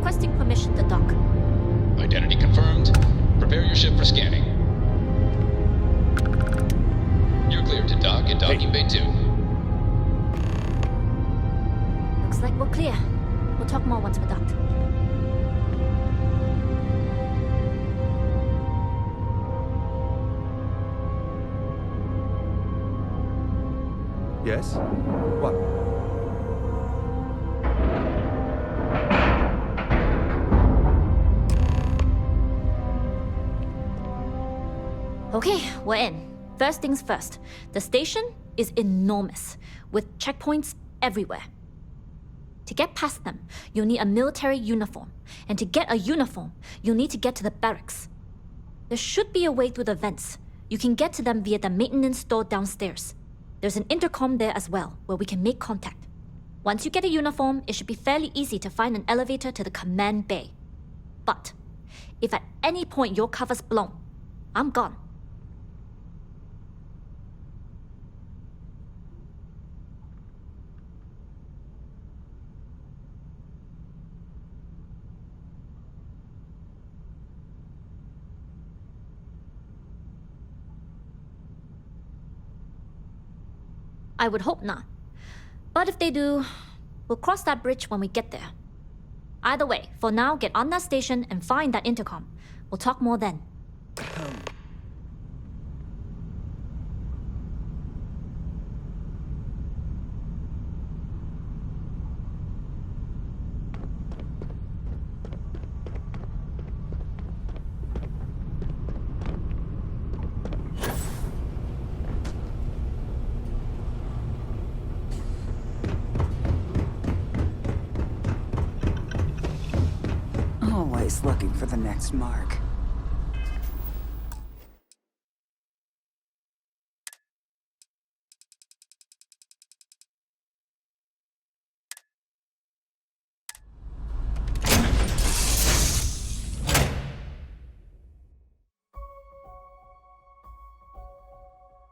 requesting permission to dock. Identity confirmed. Prepare your ship for scanning. You're cleared to dock at Docking Bay 2. Looks like we're clear. We'll talk more once we're docked. Yes? What? Okay, we're in. First things first. The station is enormous, with checkpoints everywhere. To get past them, you'll need a military uniform. And to get a uniform, you'll need to get to the barracks. There should be a way through the vents. You can get to them via the maintenance store downstairs. There's an intercom there as well, where we can make contact. Once you get a uniform, it should be fairly easy to find an elevator to the command bay. But if at any point your cover's blown, I'm gone. I would hope not. But if they do, we'll cross that bridge when we get there. Either way, for now, get on that station and find that intercom. We'll talk more then. Always looking for the next mark.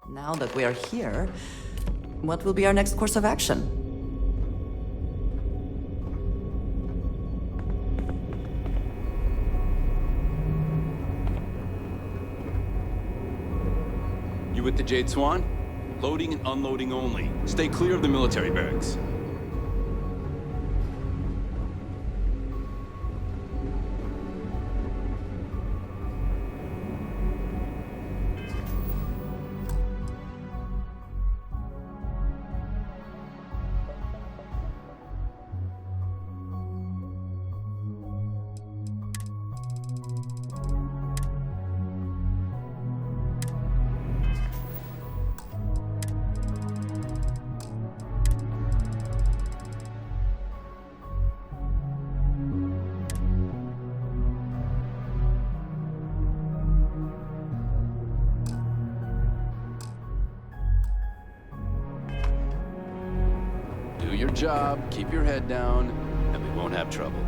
Now that we are here, what will be our next course of action? You with the Jade Swan? Loading and unloading only. Stay clear of the military barracks. Do your job, keep your head down, and we won't have trouble.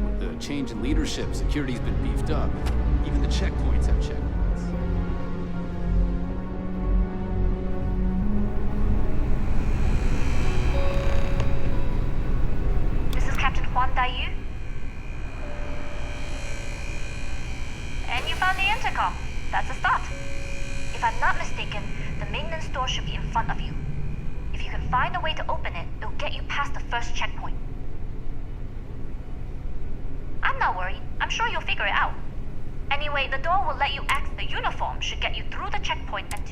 With the change in leadership, security's been beefed up. Even the checkpoints have checkpoints. This is Captain Huan Daiyu. And you found the intercom. That's a start. If I'm not mistaken, the maintenance door should be in front of you. If you can find a way to open it, it'll get you past the first checkpoint. I'm not worried. I'm sure you'll figure it out. Anyway, the door will let you access the uniform, should get you through the checkpoint and...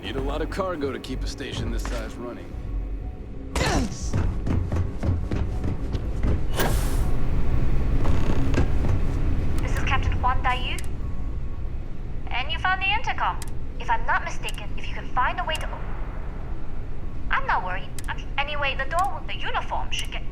Need a lot of cargo to keep a station this size running. This is Captain Huan Daiyu. And you found the intercom. If I'm not mistaken, if you can find a way to... I'm not worried. Anyway, the door with the uniform should get...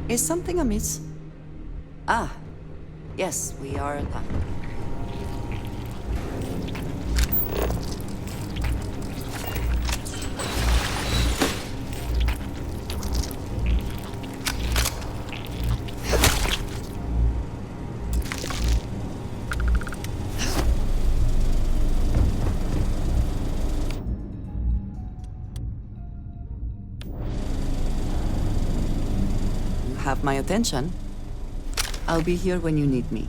Is something amiss? Ah, yes, we are done. Have my attention. I'll be here when you need me.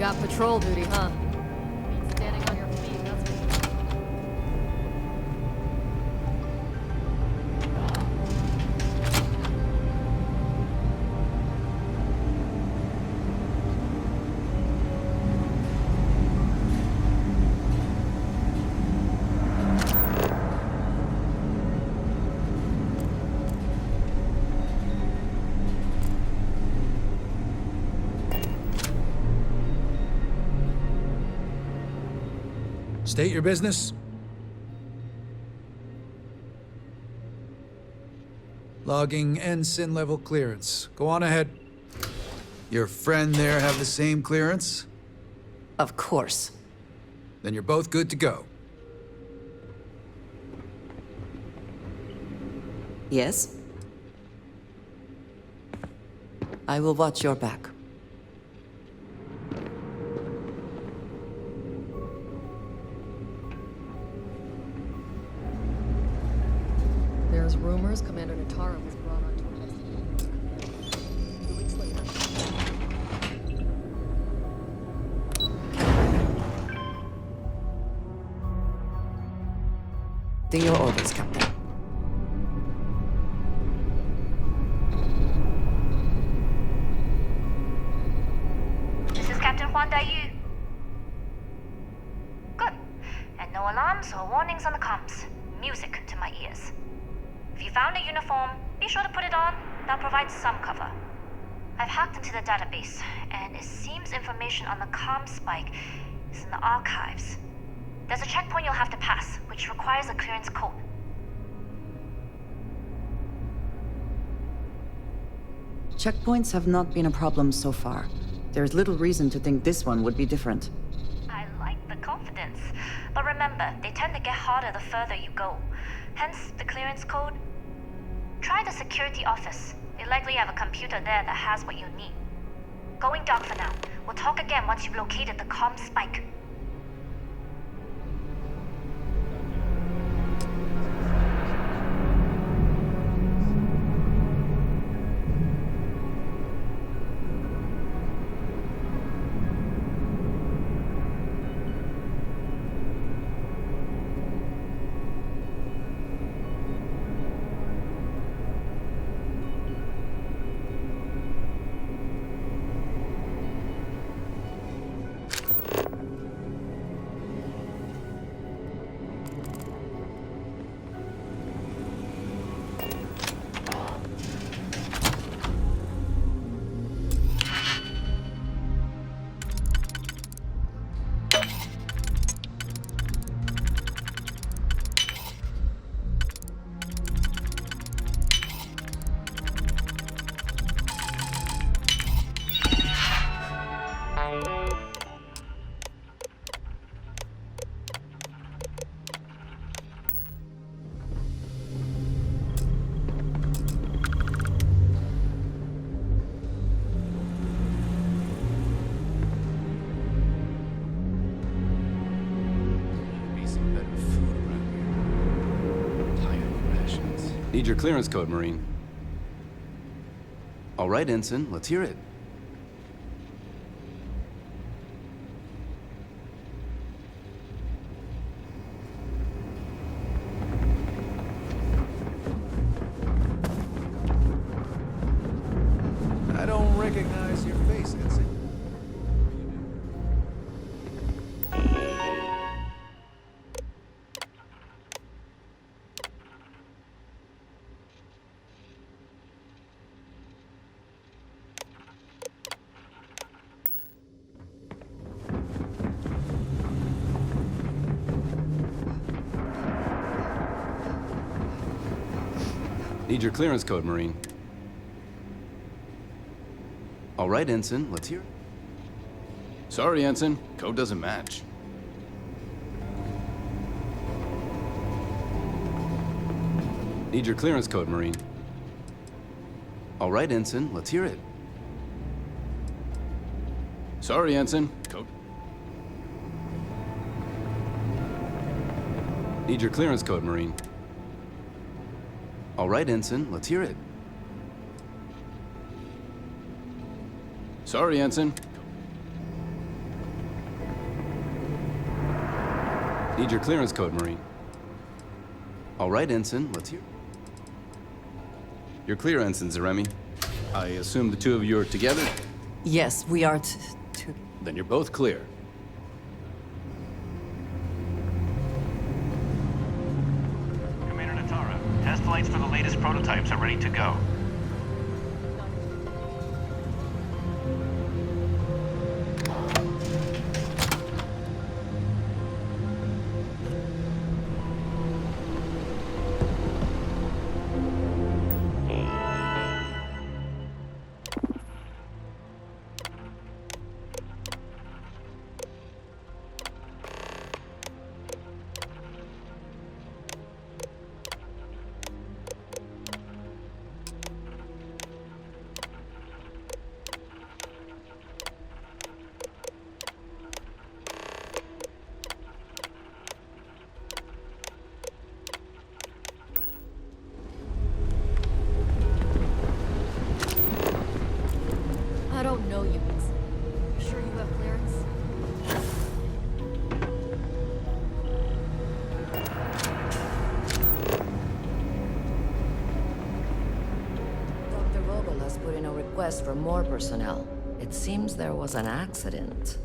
got patrol duty, huh? Means standing on your feet, that's for sure. State your business. Logging ensign level clearance. Go on ahead. Your friend there have the same clearance? Of course. Then you're both good to go. Yes? I will watch your back. There's rumors Commander Natara was brought onto arrest. 2 weeks later. Do your orders, Captain. This is Captain Huan Daiyu. Good. And no alarms or warnings on the comms. Music to my ears. If you found a uniform, be sure to put it on. That'll provide some cover. I've hacked into the database, and it seems information on the comm spike is in the archives. There's a checkpoint you'll have to pass, which requires a clearance code. Checkpoints have not been a problem so far. There's little reason to think this one would be different. I like the confidence. But remember, they tend to get harder the further you go. Hence, the clearance code. Try the security office. They likely have a computer there that has what you need. Going dark for now. We'll talk again once you've located the comm spike. Be some better food around here. Tired of rations. Need your clearance code, Marine. All right, Ensign, let's hear it. I don't recognize your face, Ensign. Need your clearance code, Marine. All right, Ensign, let's hear it. Sorry, Ensign. Code doesn't match. Need your clearance code, Marine. All right, Ensign, let's hear it. Sorry, Ensign. Code. Need your clearance code, Marine. All right, Ensign, let's hear it. Sorry, Ensign. Need your clearance code, Marine. All right, Ensign, let's hear. You're clear, Ensign Zaremi. I assume the two of you are together? Yes, we are Then you're both clear. Commander Natara, test flights for the latest prototypes are ready to go. I don't know you, Ensign. You sure you have clearance? Dr. Vogel has put in a request for more personnel. It seems there was an accident.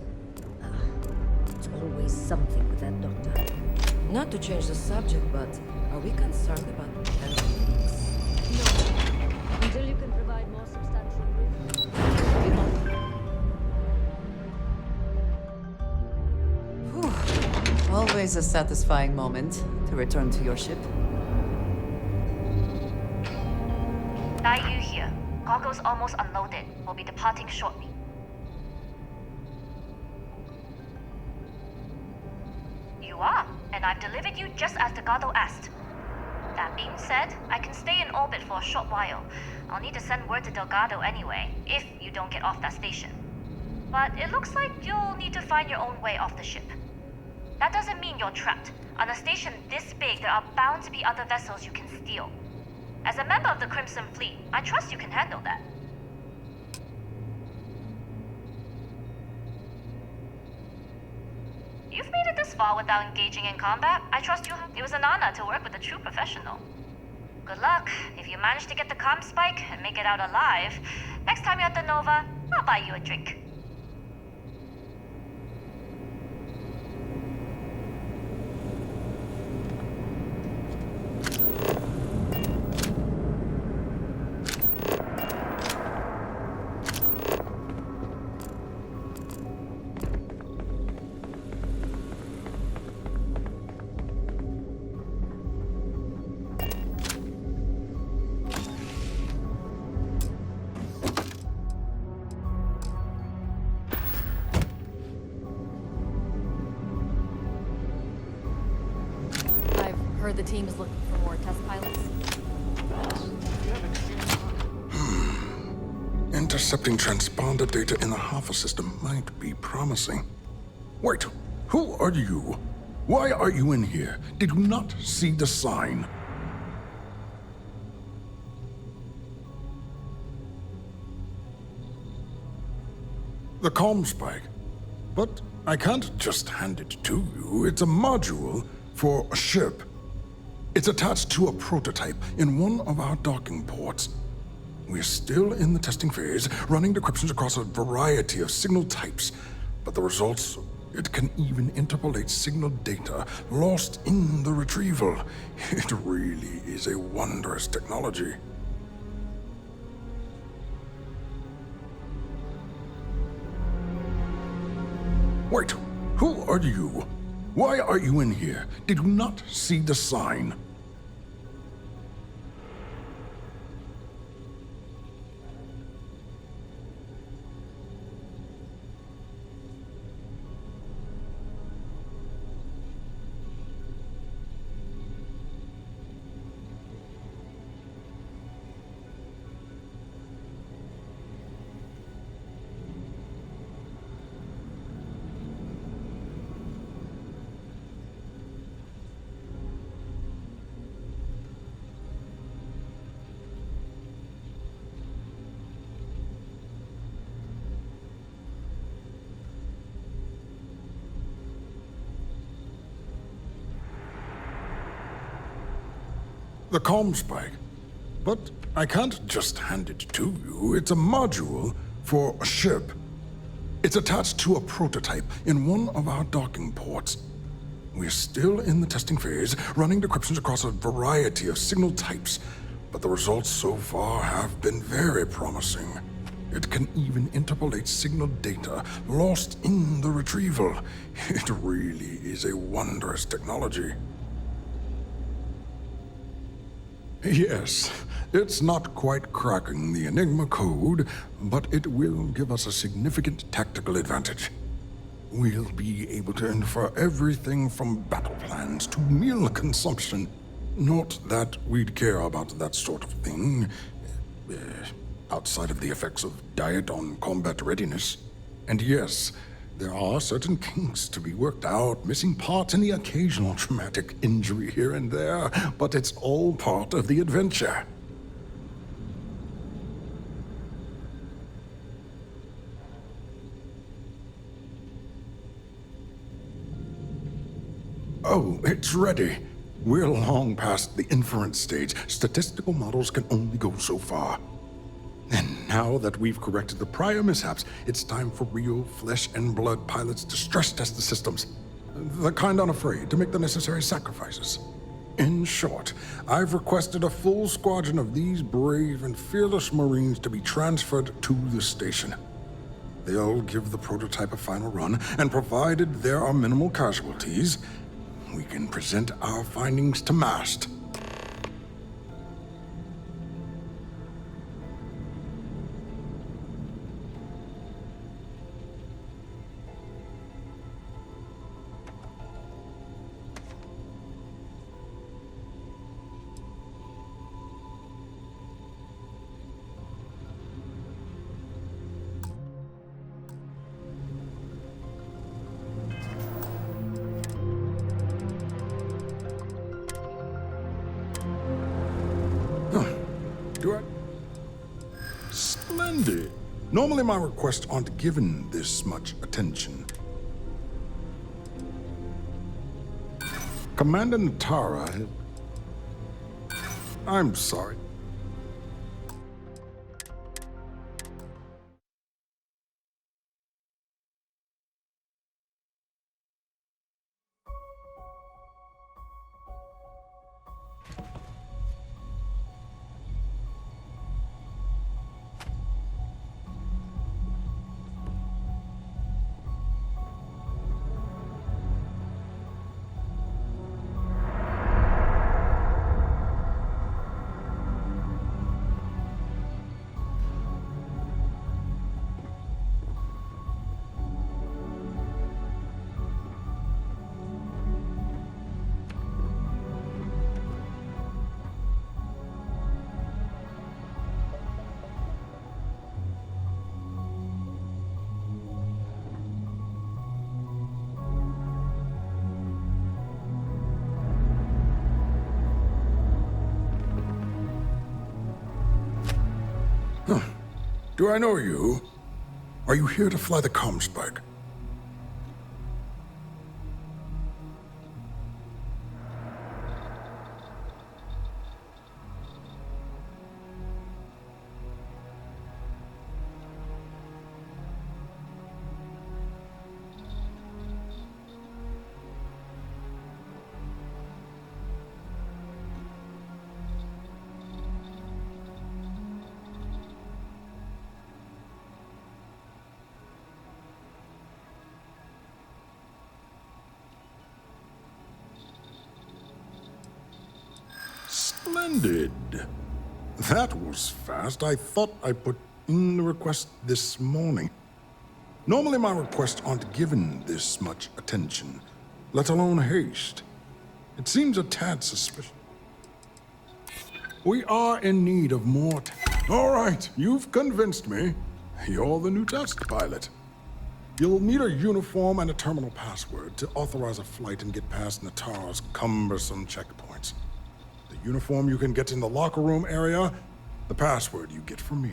It's always something with that doctor. Not to change the subject, but are we concerned about potential leaks? Until you can provide more substantial proof. Whew. Always a satisfying moment to return to your ship. Dai here. Cargo's almost unloaded. We'll be departing shortly. You are, and I've delivered you just as Delgado asked. That being said, I can stay in orbit for a short while. I'll need to send word to Delgado anyway, if you don't get off that station. But it looks like you'll need to find your own way off the ship. That doesn't mean you're trapped. On a station this big, there are bound to be other vessels you can steal. As a member of the Crimson Fleet, I trust you can handle that. You've made it this far without engaging in combat. I trust you. It was an honor to work with a true professional. Good luck. If you manage to get the comm spike and make it out alive, next time you're at the Nova, I'll buy you a drink. Heard the team is looking for more test pilots. Intercepting transponder data in the Alpha system might be promising. Wait, who are you? Why are you in here? Did you not see the sign? The comm spike. But I can't just hand it to you. It's a module for a ship. It's attached to a prototype in one of our docking ports. We're still in the testing phase, running decryptions across a variety of signal types. But the results, it can even interpolate signal data lost in the retrieval. It really is a wondrous technology. Wait, who are you? Why are you in here? Did you not see the sign? The comm spike. But I can't just hand it to you. It's a module for a ship. It's attached to a prototype in one of our docking ports. We're still in the testing phase, running decryptions across a variety of signal types, but the results so far have been very promising. It can even interpolate signal data lost in the retrieval. It really is a wondrous technology. Yes, it's not quite cracking the Enigma code, but it will give us a significant tactical advantage. We'll be able to infer everything from battle plans to meal consumption. Not that we'd care about that sort of thing, outside of the effects of diet on combat readiness. And yes, there are certain kinks to be worked out, missing parts and the occasional traumatic injury here and there, but it's all part of the adventure. Oh, it's ready. We're long past the inference stage. Statistical models can only go so far. And now that we've corrected the prior mishaps, it's time for real flesh and blood pilots to stress test the systems. The kind unafraid to make the necessary sacrifices. In short, I've requested a full squadron of these brave and fearless Marines to be transferred to the station. They'll give the prototype a final run, and provided there are minimal casualties, we can present our findings to MAST. Do I? Splendid. Normally my requests aren't given this much attention. Commander Natara... I'm sorry. Do I know you? Are you here to fly the comm spike? Splendid. That was fast. I thought I put in the request this morning. Normally my requests aren't given this much attention, let alone haste. It seems a tad suspicious. We are in need of more All right, you've convinced me. You're the new test pilot. You'll need a uniform and a terminal password to authorize a flight and get past Natara's cumbersome checkpoints. The uniform you can get in the locker room area, the password you get from me.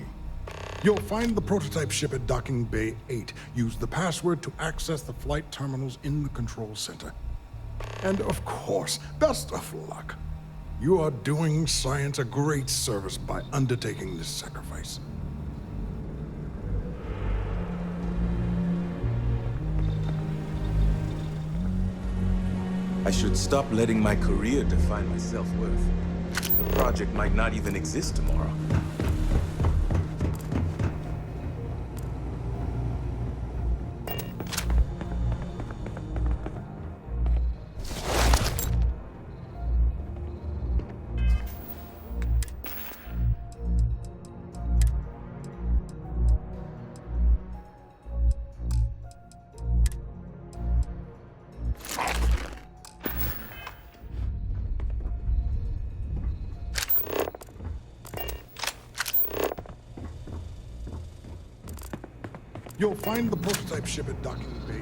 You'll find the prototype ship at Docking Bay 8. Use the password to access the flight terminals in the control center. And of course, best of luck. You are doing science a great service by undertaking this sacrifice. I should stop letting my career define my self-worth. The project might not even exist tomorrow. You'll find the prototype ship at docking bay.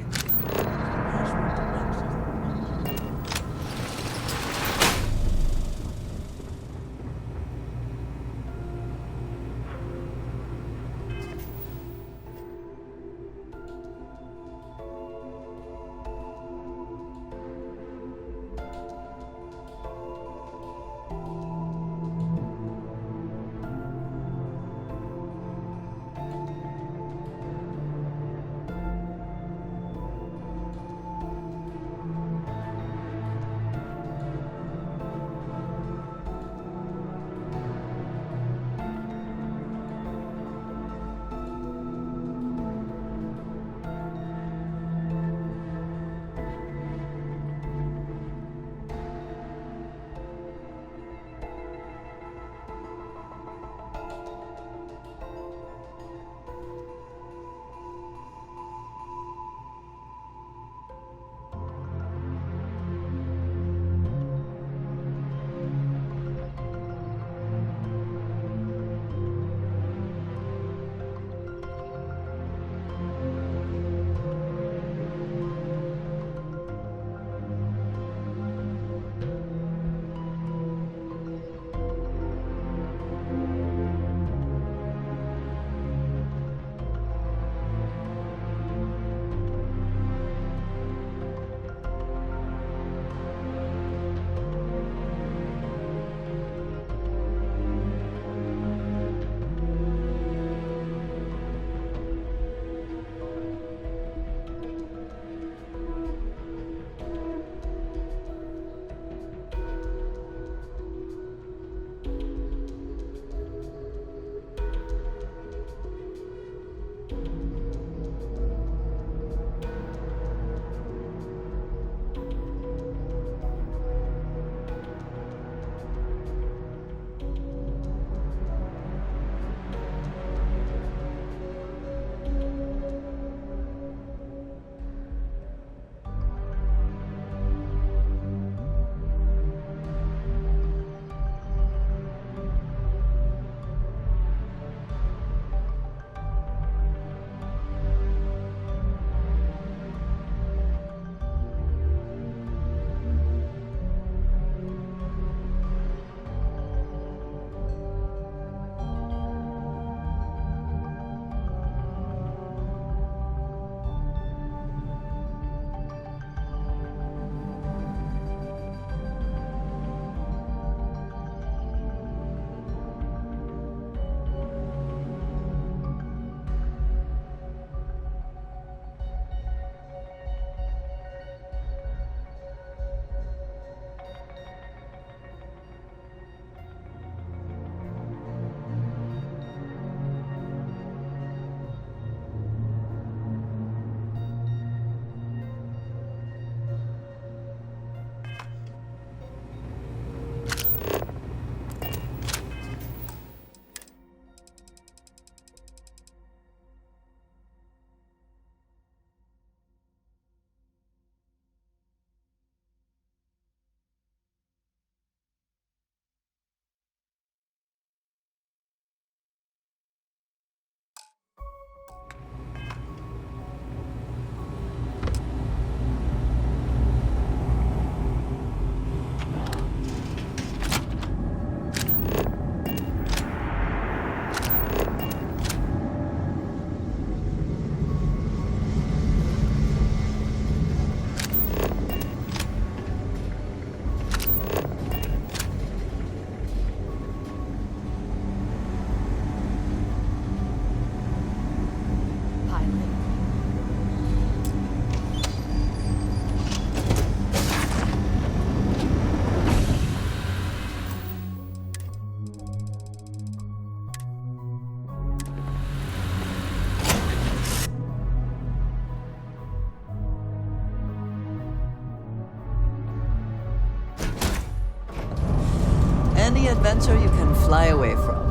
adventure you can fly away from.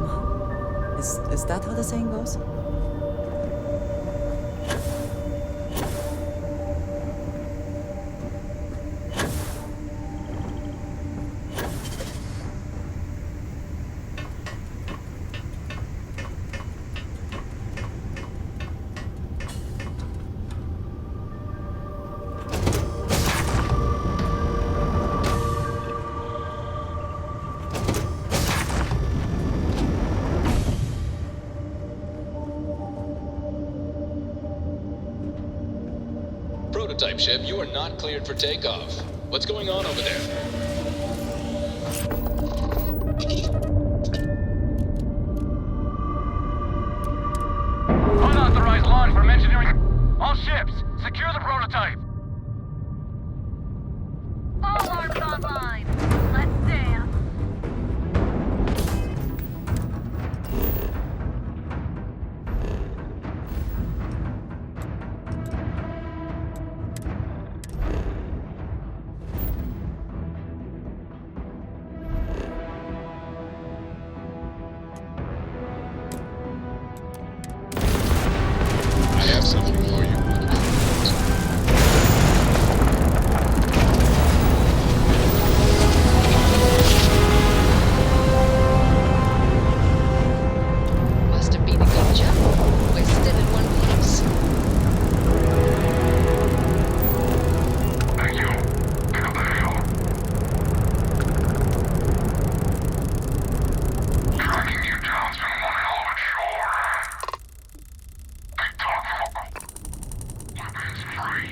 Is that how the saying goes? Prototype ship, you are not cleared for takeoff. What's going on over there? Unauthorized launch from engineering. All ships, secure the prototype. All arms online. Let's dance. I have something for you. Must have been a good jump. We're still in one piece. Thank you. Pick up the hail. Tracking you down's been one hell of a chore. Big talk, local. Weapons free.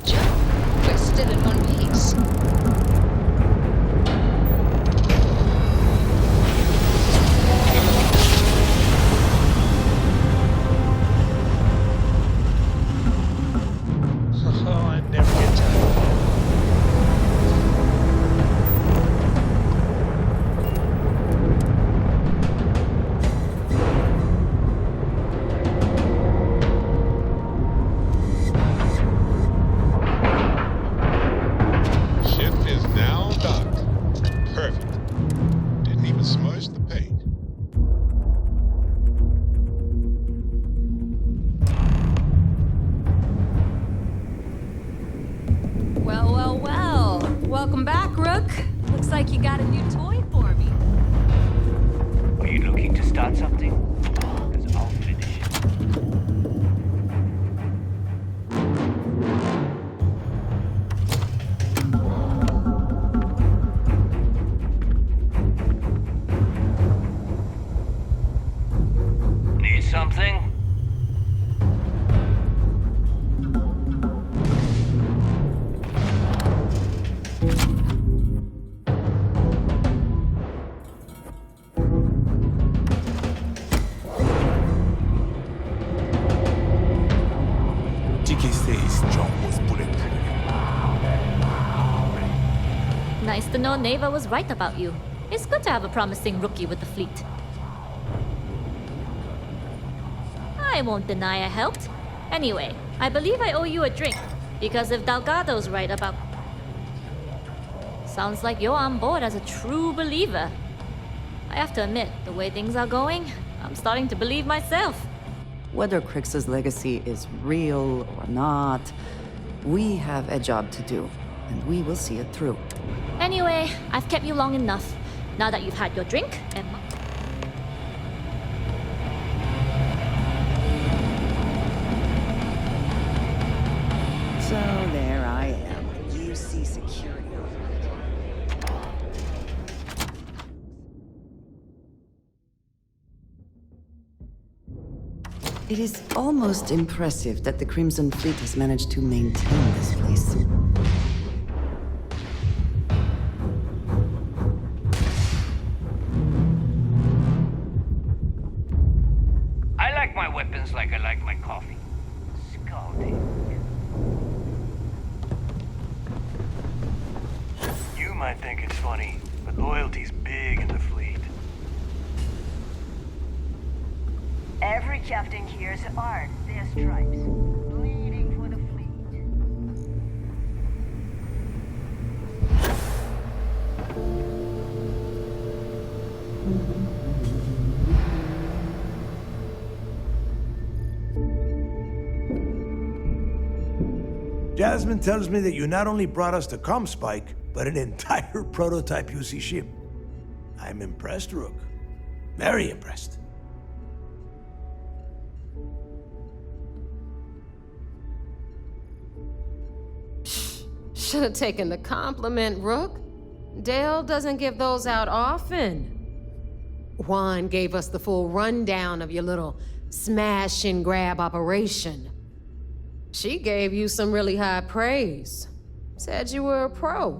Joe, we're still in one piece. Oh, I never get tired. Ship is now docked. Perfect. Didn't even smudge the paint. Well, well, well. Welcome back, Rook. Looks like you got a new toy for me. Are you looking to start something? Because I'll finish it. Need something? TK says John was bulletproof. Nice to know Neva was right about you. It's good to have a promising rookie with the fleet. I won't deny I helped. Anyway, I believe I owe you a drink. Because if Delgado's right about... Sounds like you're on board as a true believer. I have to admit, the way things are going, I'm starting to believe myself. Whether Crix's legacy is real or not, we have a job to do, and we will see it through. Anyway, I've kept you long enough. Now that you've had your drink and... So there I am, UC security. It is almost impressive that the Crimson Fleet has managed to maintain this place. I like my weapons like I like my coffee. Scalding. You might think it's funny, but loyalty's big in the fleet. Every captain here's earned their stripes, bleeding for the fleet. Jasmine tells me that you not only brought us the Comspike, but an entire prototype UC ship. I'm impressed, Rook. Very impressed. Should have taken the compliment, Rook. Dale doesn't give those out often. Juan gave us the full rundown of your little smash and grab operation. She gave you some really high praise. Said you were a pro.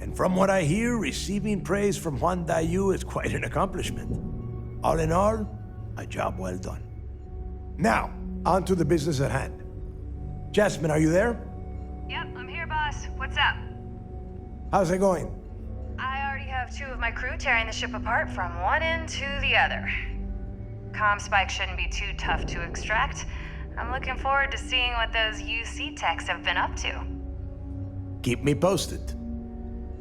And from what I hear, receiving praise from Juan Dayu is quite an accomplishment. All in all, a job well done. Now, on to the business at hand. Jasmine, are you there? Yep, I'm here, boss. What's up? How's it going? I already have 2 of my crew tearing the ship apart from one end to the other. Comspike shouldn't be too tough to extract. I'm looking forward to seeing what those UC techs have been up to. Keep me posted.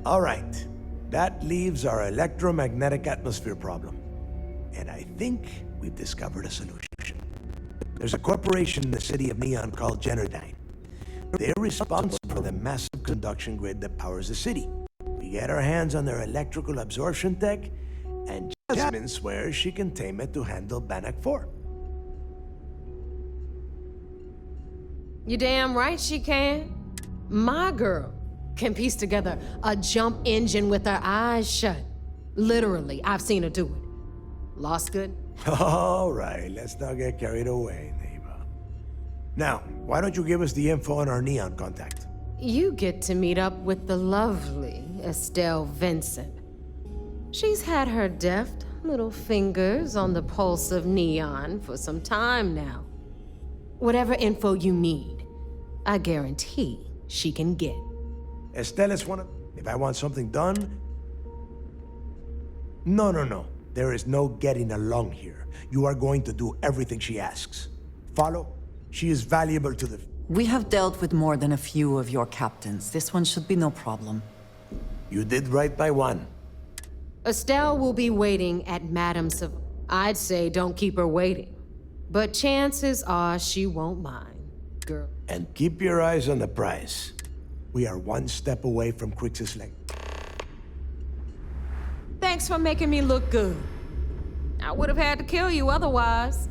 All right. That leaves our electromagnetic atmosphere problem. And I think we've discovered a solution. There's a corporation in the city of Neon called Generdyne. They're responsible for the massive conduction grid that powers the city. We get our hands on their electrical absorption tech, and Jasmine swears she can tame it to handle Bannock 4. You damn right she can. My girl can piece together a jump engine with her eyes shut. Literally, I've seen her do it. Lost good? All right, let's not get carried away, neighbor. Now, why don't you give us the info on our Neon contact? You get to meet up with the lovely Estelle Vincent. She's had her deft little fingers on the pulse of Neon for some time now. Whatever info you need, I guarantee she can get. Estelle is one of... If I want something done... No. There is no getting along here. You are going to do everything she asks. Follow? She is valuable to the... We have dealt with more than a few of your captains. This one should be no problem. You did right by one. Estelle will be waiting at Madame I'd say don't keep her waiting. But chances are she won't mind, girl. And keep your eyes on the prize. We are one step away from Crix's leg. Thanks for making me look good. I would have had to kill you otherwise.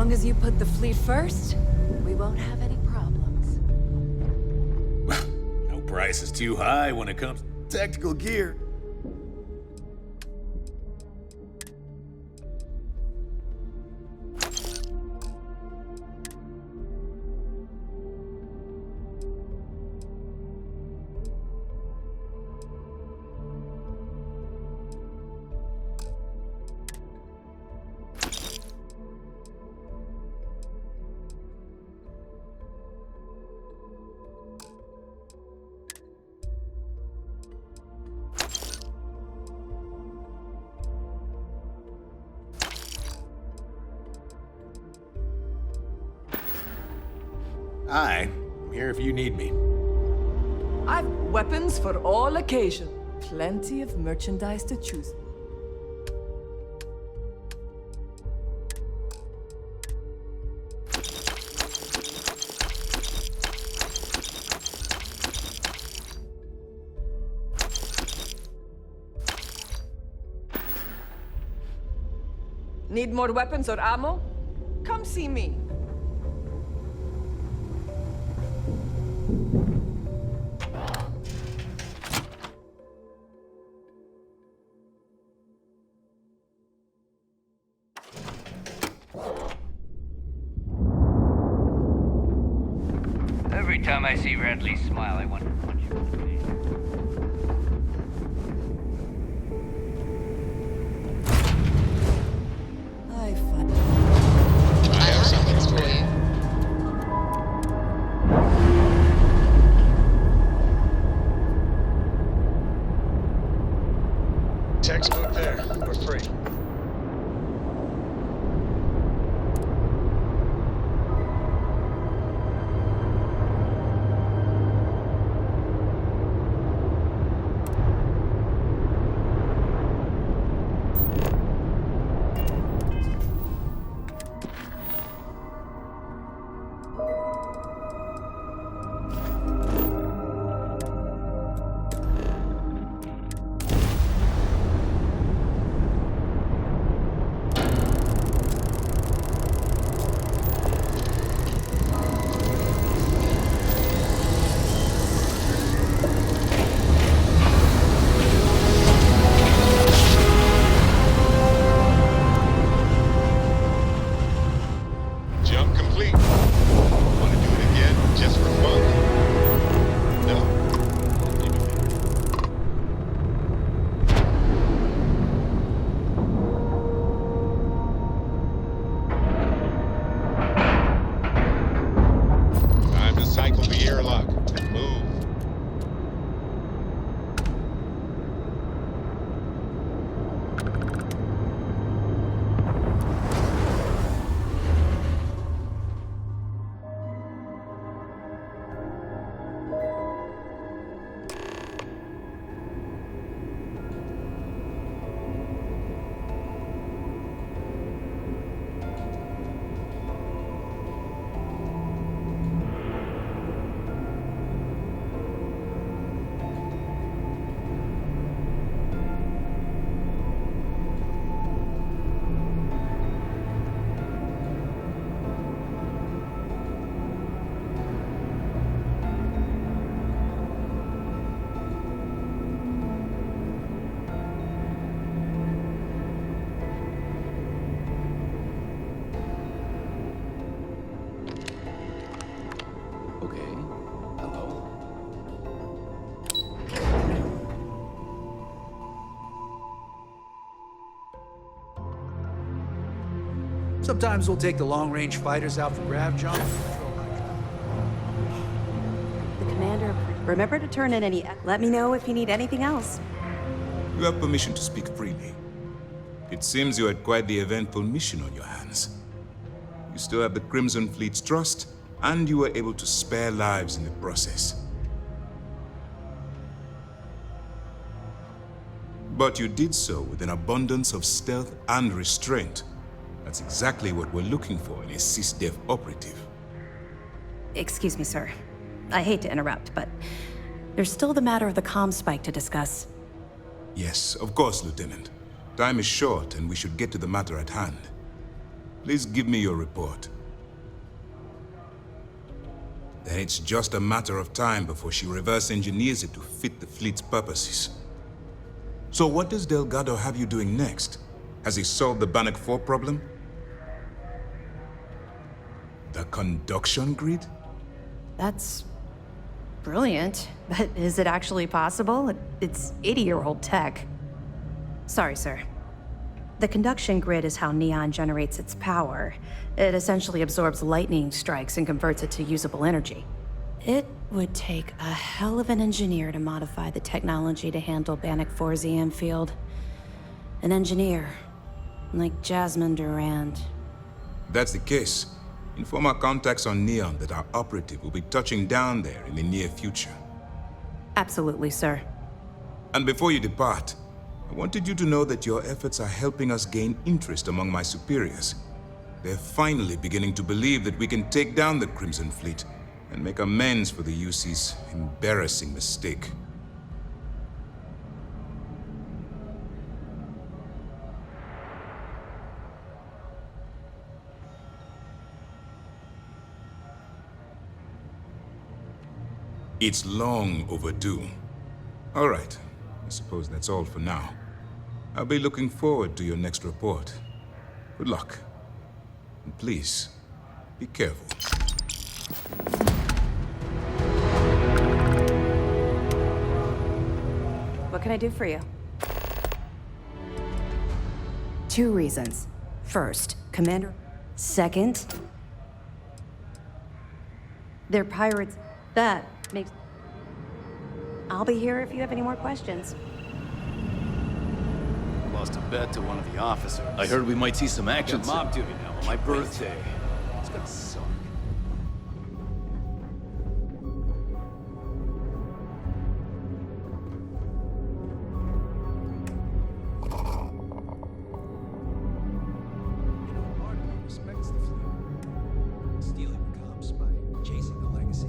long as you put the fleet first, we won't have any problems. No price is too high when it comes to tactical gear. Hi, I'm here if you need me. I've weapons for all occasion. Plenty of merchandise to choose. Need more weapons or ammo? Come see me. Every time I see Radley smile, I want to punch him in the face. I have something for you. Textbook there, for free. Jump complete. Want to do it again just for fun? No? Time to cycle the airlock. Move. Okay. Hello. Sometimes we'll take the long-range fighters out for grav jump. The commander, remember to turn in any... Let me know if you need anything else. You have permission to speak freely. It seems you had quite the eventful mission on your hands. You still have the Crimson Fleet's trust, and you were able to spare lives in the process. But you did so with an abundance of stealth and restraint. That's exactly what we're looking for in a SysDef operative. Excuse me, sir. I hate to interrupt, but there's still the matter of the comm spike to discuss. Yes, of course, Lieutenant. Time is short, and we should get to the matter at hand. Please give me your report. Then it's just a matter of time before she reverse engineers it to fit the fleet's purposes. So what does Delgado have you doing next? Has he solved the Bannock 4 problem? The conduction grid? That's brilliant, but is it actually possible? It's 80-year-old tech. Sorry, sir. The conduction grid is how Neon generates its power. It essentially absorbs lightning strikes and converts it to usable energy. It would take a hell of an engineer to modify the technology to handle Bannock 4's EM field. An engineer, like Jasmine Durand. If that's the case, inform our contacts on Neon that our operative will be touching down there in the near future. Absolutely, sir. And before you depart, I wanted you to know that your efforts are helping us gain interest among my superiors. They're finally beginning to believe that we can take down the Crimson Fleet and make amends for the UC's embarrassing mistake. It's long overdue. All right, I suppose that's all for now. I'll be looking forward to your next report. Good luck. And please, be careful. What can I do for you? 2 reasons. First, Commander. Second, they're pirates. That makes... I'll be here if you have any more questions. Lost a bet to one of the officers. I heard we might see some action. Got mob duty now on my birthday. It's gonna suck. Respects the fleet. Stealing comms by chasing the legacy.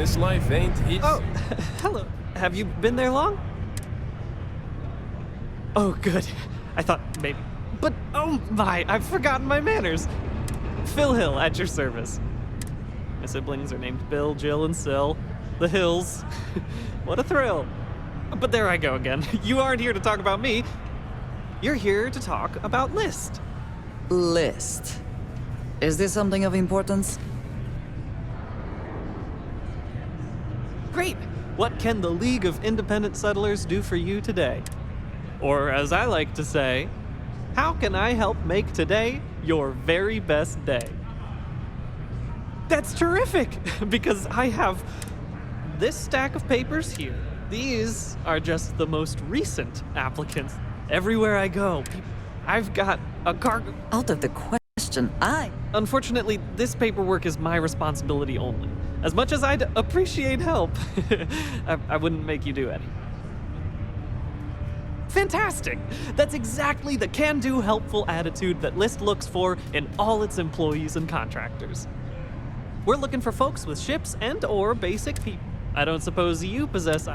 This life ain't easy. Oh, hello. Have you been there long? Oh, good. I thought maybe. But oh my, I've forgotten my manners. Phil Hill at your service. My siblings are named Bill, Jill, and Sil. The Hills. What a thrill. But there I go again. You aren't here to talk about me. You're here to talk about List. List. Is this something of importance? Great. What can the League of Independent Settlers do for you today? Or as I like to say, how can I help make today your very best day? That's terrific, because I have this stack of papers here. These are just the most recent applicants. Everywhere I go, I've got a cargo. Out of the question, Unfortunately, this paperwork is my responsibility only. As much as I'd appreciate help, I wouldn't make you do any. Fantastic! That's exactly the can-do, helpful attitude that List looks for in all its employees and contractors. We're looking for folks with ships and/or basic people. I don't suppose you possess.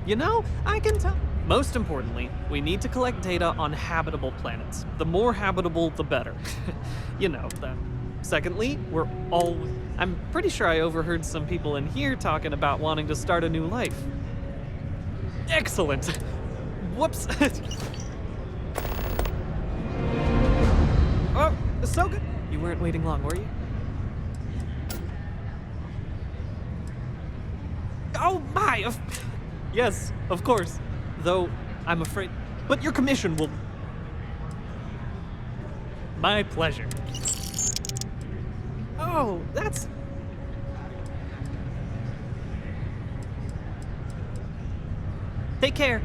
You know, I can tell. Most importantly, we need to collect data on habitable planets. The more habitable, the better. You know that. Secondly, I'm pretty sure I overheard some people in here talking about wanting to start a new life. Excellent. Whoops. Oh, so good. You weren't waiting long, were you? Oh my! Yes, of course. Though, I'm afraid. But your commission will. My pleasure. Oh, that's. Take care.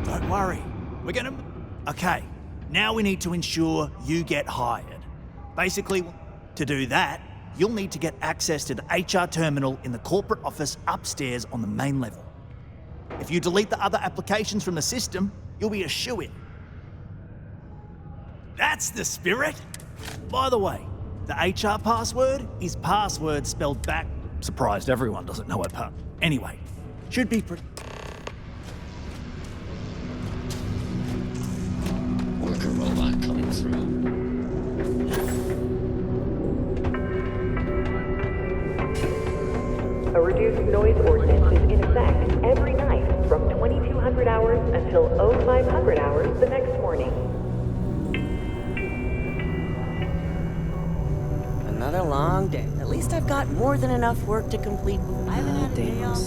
Don't worry. We're gonna... Okay, now we need to ensure you get hired. Basically, to do that, you'll need to get access to the HR terminal in the corporate office upstairs on the main level. If you delete the other applications from the system, you'll be a shoo-in. That's the spirit! By the way, the HR password is password spelled back. Surprised everyone doesn't know it, but anyway, should be pretty... Worker robot coming through. A reduced noise ordinance is in effect every night from 2200 hours until 0500 hours the next morning. Another long day. At least I've got more than enough work to complete. I haven't had a day off.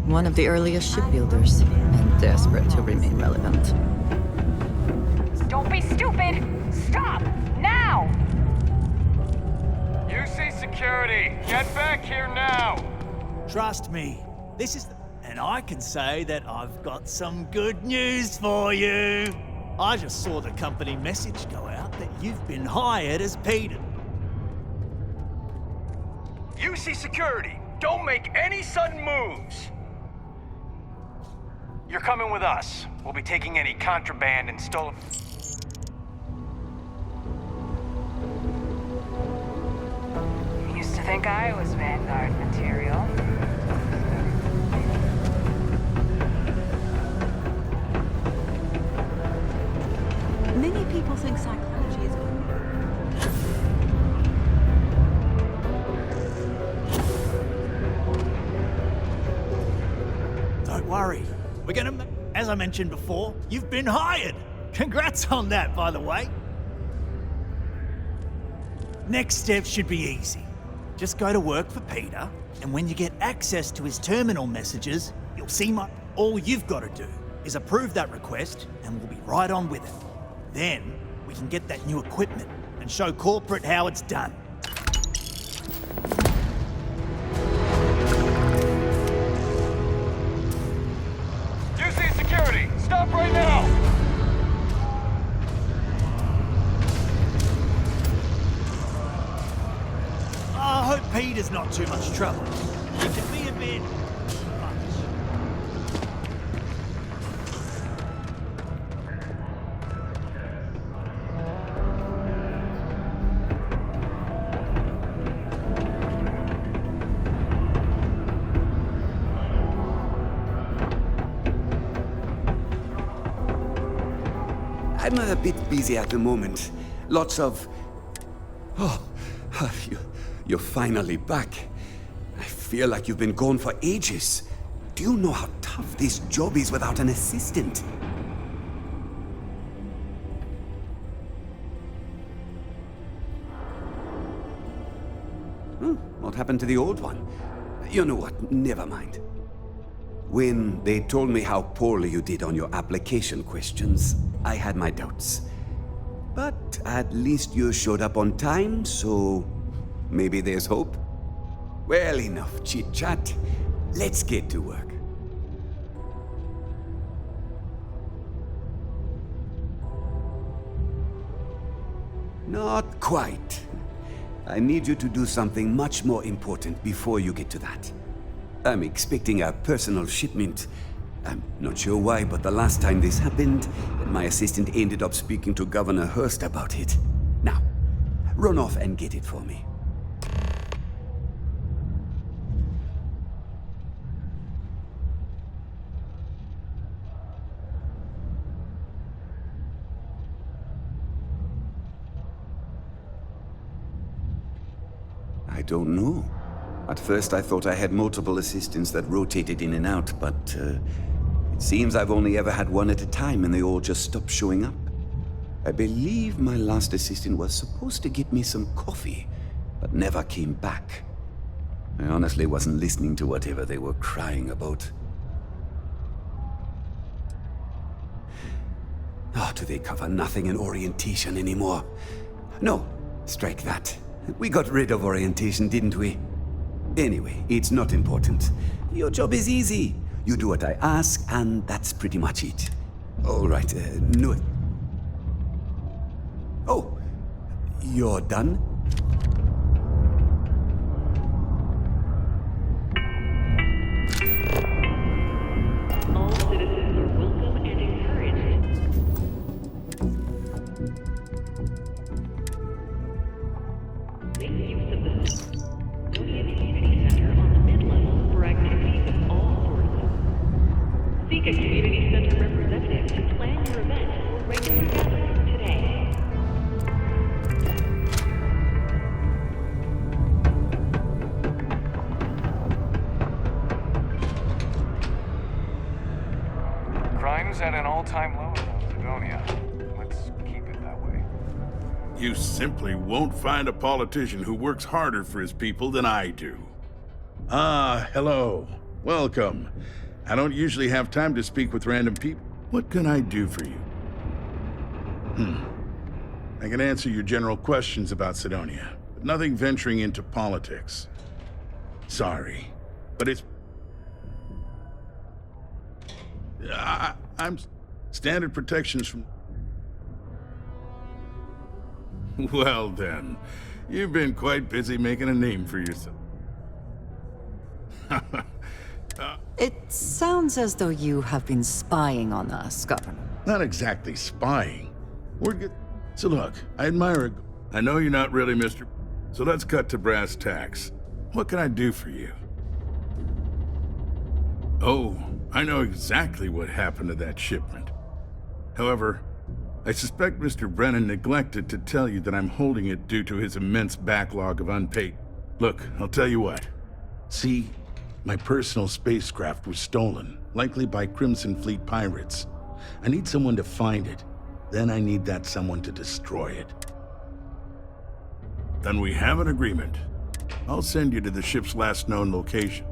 One of the earliest shipbuilders, and desperate to remain relevant. Don't be stupid! Stop! Now! UC security, get back here now! Trust me, this is... And I can say that I've got some good news for you. I just saw the company message go out that you've been hired as Peter. UC security, don't make any sudden moves! You're coming with us. We'll be taking any contraband and stolen... Used to think I was Vanguard material. Many people think psychology is good. Don't worry. We're gonna... As I mentioned before, you've been hired. Congrats on that, by the way. Next step should be easy. Just go to work for Peter, and when you get access to his terminal messages, you'll see all you've got to do is approve that request, and we'll be right on with it. Then, we can get that new equipment and show corporate how it's done. UC security, stop right now! I hope Peter's not too much trouble. He can be a bit... I'm a bit busy at the moment. Lots of... Oh, you're finally back. I feel like you've been gone for ages. Do you know how tough this job is without an assistant? What happened to the old one? You know what, never mind. When they told me how poorly you did on your application questions, I had my doubts. But at least you showed up on time, so maybe there's hope. Well, enough chit-chat. Let's get to work. Not quite. I need you to do something much more important before you get to that. I'm expecting a personal shipment. I'm not sure why, but the last time this happened, my assistant ended up speaking to Governor Hurst about it. Now, run off and get it for me. I don't know. At first I thought I had multiple assistants that rotated in and out, but it seems I've only ever had one at a time and they all just stopped showing up. I believe my last assistant was supposed to get me some coffee, but never came back. I honestly wasn't listening to whatever they were crying about. Oh, do they cover nothing in orientation anymore? No, strike that. We got rid of orientation, didn't we? Anyway, it's not important. Your job is easy. You do what I ask, and that's pretty much it. All right, no... Oh, you're done? All citizens are welcome and encouraged. Make use of the Starfield Community Center on the mid-level for activities of all sorts. Seek a community center representative to plan your event or regular gathering today. Crime's at an all-time low in Macedonia. Let's keep it that way. You simply won't find a politician who works harder for his people than I do. Ah, hello. Welcome. I don't usually have time to speak with random people. What can I do for you? I can answer your general questions about Sidonia, but nothing venturing into politics. Sorry, but it's... I'm standard protections from... Well then, you've been quite busy making a name for yourself. It sounds as though you have been spying on us, Governor. Not exactly spying. We're good. So look, I admire it. I know you're not really Mr. So let's cut to brass tacks. What can I do for you? Oh, I know exactly what happened to that shipment. However, I suspect Mr. Brennan neglected to tell you that I'm holding it due to his immense backlog of unpaid... Look, I'll tell you what. See, my personal spacecraft was stolen, likely by Crimson Fleet pirates. I need someone to find it. Then I need that someone to destroy it. Then we have an agreement. I'll send you to the ship's last known location.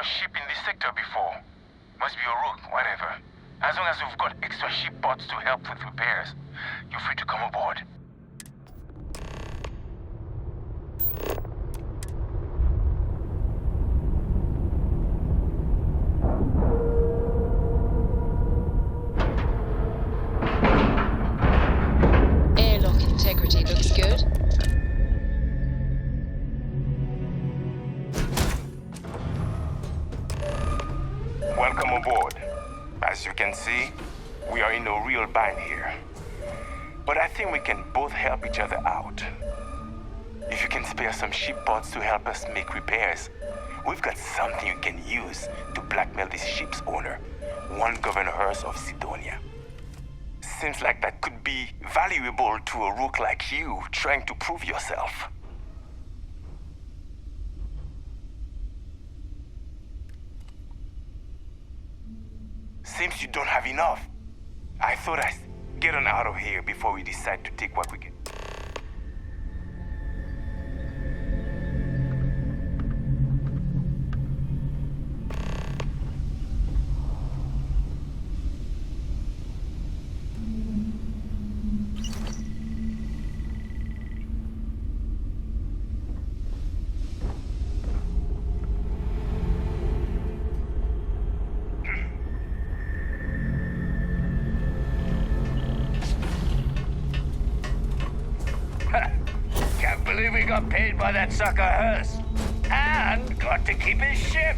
your ship in this sector before. Must be a rook, whatever. As long as you've got extra ship parts to help with repairs, you're free to come aboard. Airlock integrity looks good. Welcome aboard. As you can see, we are in a real bind here. But I think we can both help each other out. If you can spare some ship parts to help us make repairs, we've got something you can use to blackmail this ship's owner, one Governor Hurst of Sidonia. Seems like that could be valuable to a rook like you trying to prove yourself. Seems you don't have enough. I thought I'd get on out of here before we decide to take what we can. Can't believe we got paid by that sucker Hurst. And got to keep his ship.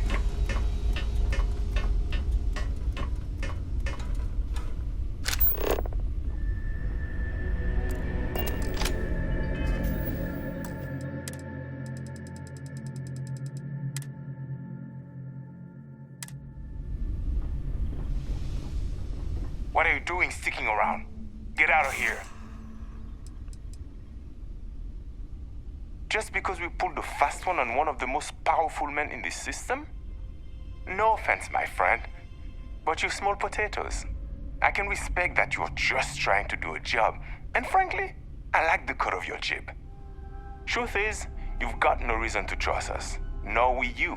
What are you doing sticking around? Get out of here. Just because we pulled the fast one on one of the most powerful men in this system? No offense, my friend, but you're small potatoes. I can respect that you're just trying to do a job, and frankly, I like the cut of your jib. Truth is, you've got no reason to trust us, nor we you.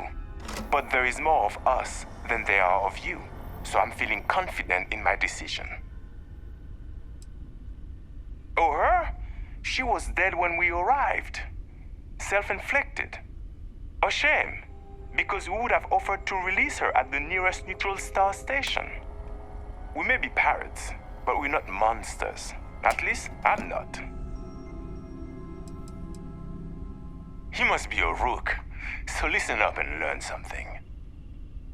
But there is more of us than there are of you, so I'm feeling confident in my decision. Oh, her? She was dead when we arrived. Self-inflicted. A shame, because we would have offered to release her at the nearest neutral star station. We may be pirates, but we're not monsters. At least, I'm not. He must be a rook, so listen up and learn something.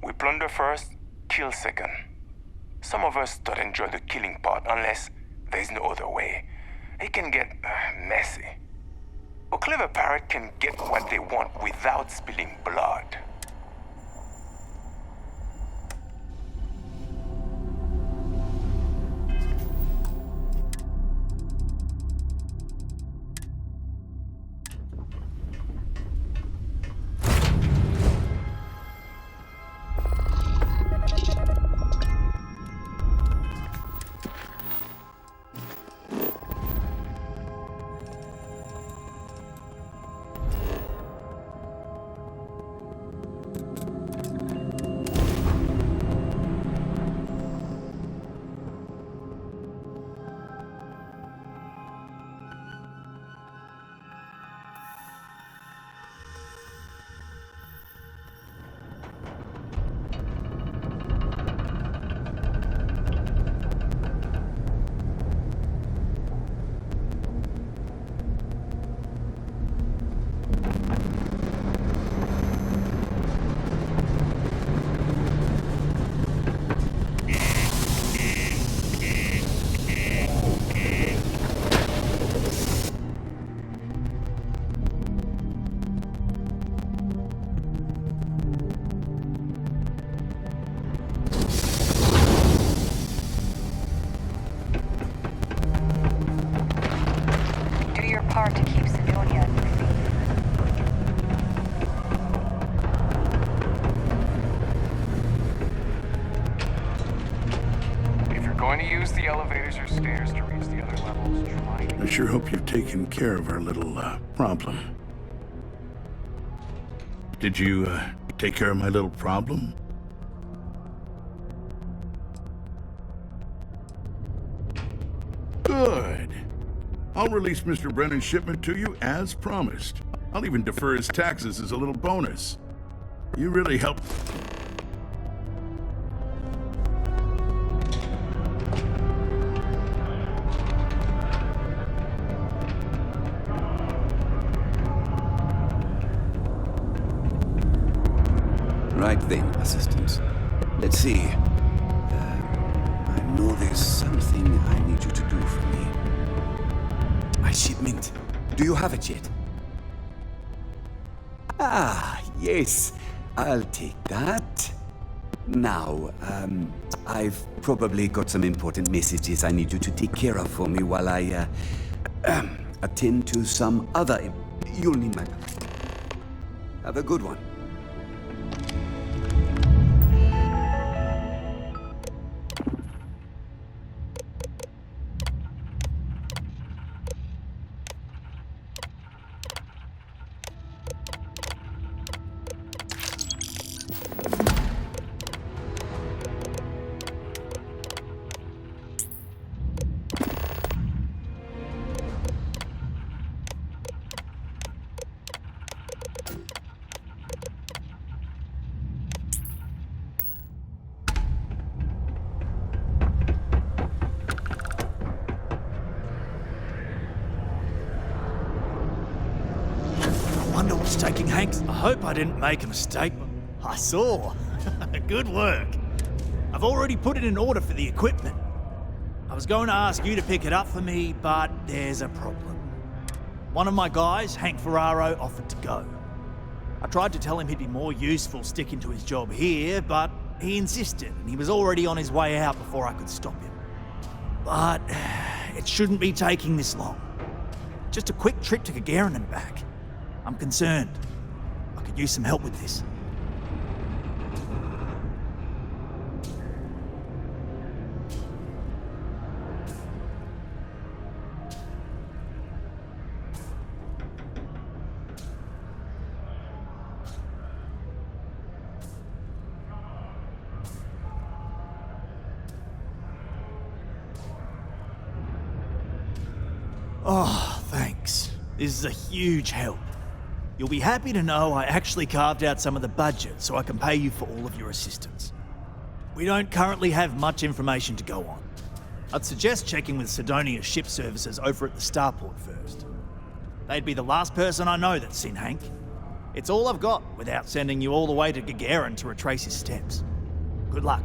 We plunder first, kill second. Some of us don't enjoy the killing part unless there's no other way. It can get messy. A clever pirate can get what they want without spilling blood. Part to keep Sidonia free. If you're going to use the elevators or stairs to reach the other levels, try to... I sure hope you've taken care of our little problem. Did you Take care of my little problem? Good. I'll release Mr. Brennan's shipment to you as promised. I'll even defer his taxes as a little bonus. You really helped. Right then, Assistant. Let's see. I know there's something I need you to do for me. My shipment. Do you have it yet? Ah, yes. I'll take that. Now, I've probably got some important messages I need you to take care of for me while I, attend to some other... You'll need my... Have a good one. Wonder what's taking Hank. I hope I didn't make a mistake. I saw. Good work. I've already put it in order for the equipment. I was going to ask you to pick it up for me, but there's a problem. One of my guys, Hank Ferraro, offered to go. I tried to tell him he'd be more useful sticking to his job here, but he insisted, and he was already on his way out before I could stop him. But it shouldn't be taking this long. Just a quick trip to Gagarin and back. I'm concerned. I could use some help with this. Oh, thanks. This is a huge help. You'll be happy to know I actually carved out some of the budget so I can pay you for all of your assistance. We don't currently have much information to go on. I'd suggest checking with Sidonia's ship services over at the starport first. They'd be the last person I know that's seen Hank. It's all I've got without sending you all the way to Gagarin to retrace his steps. Good luck.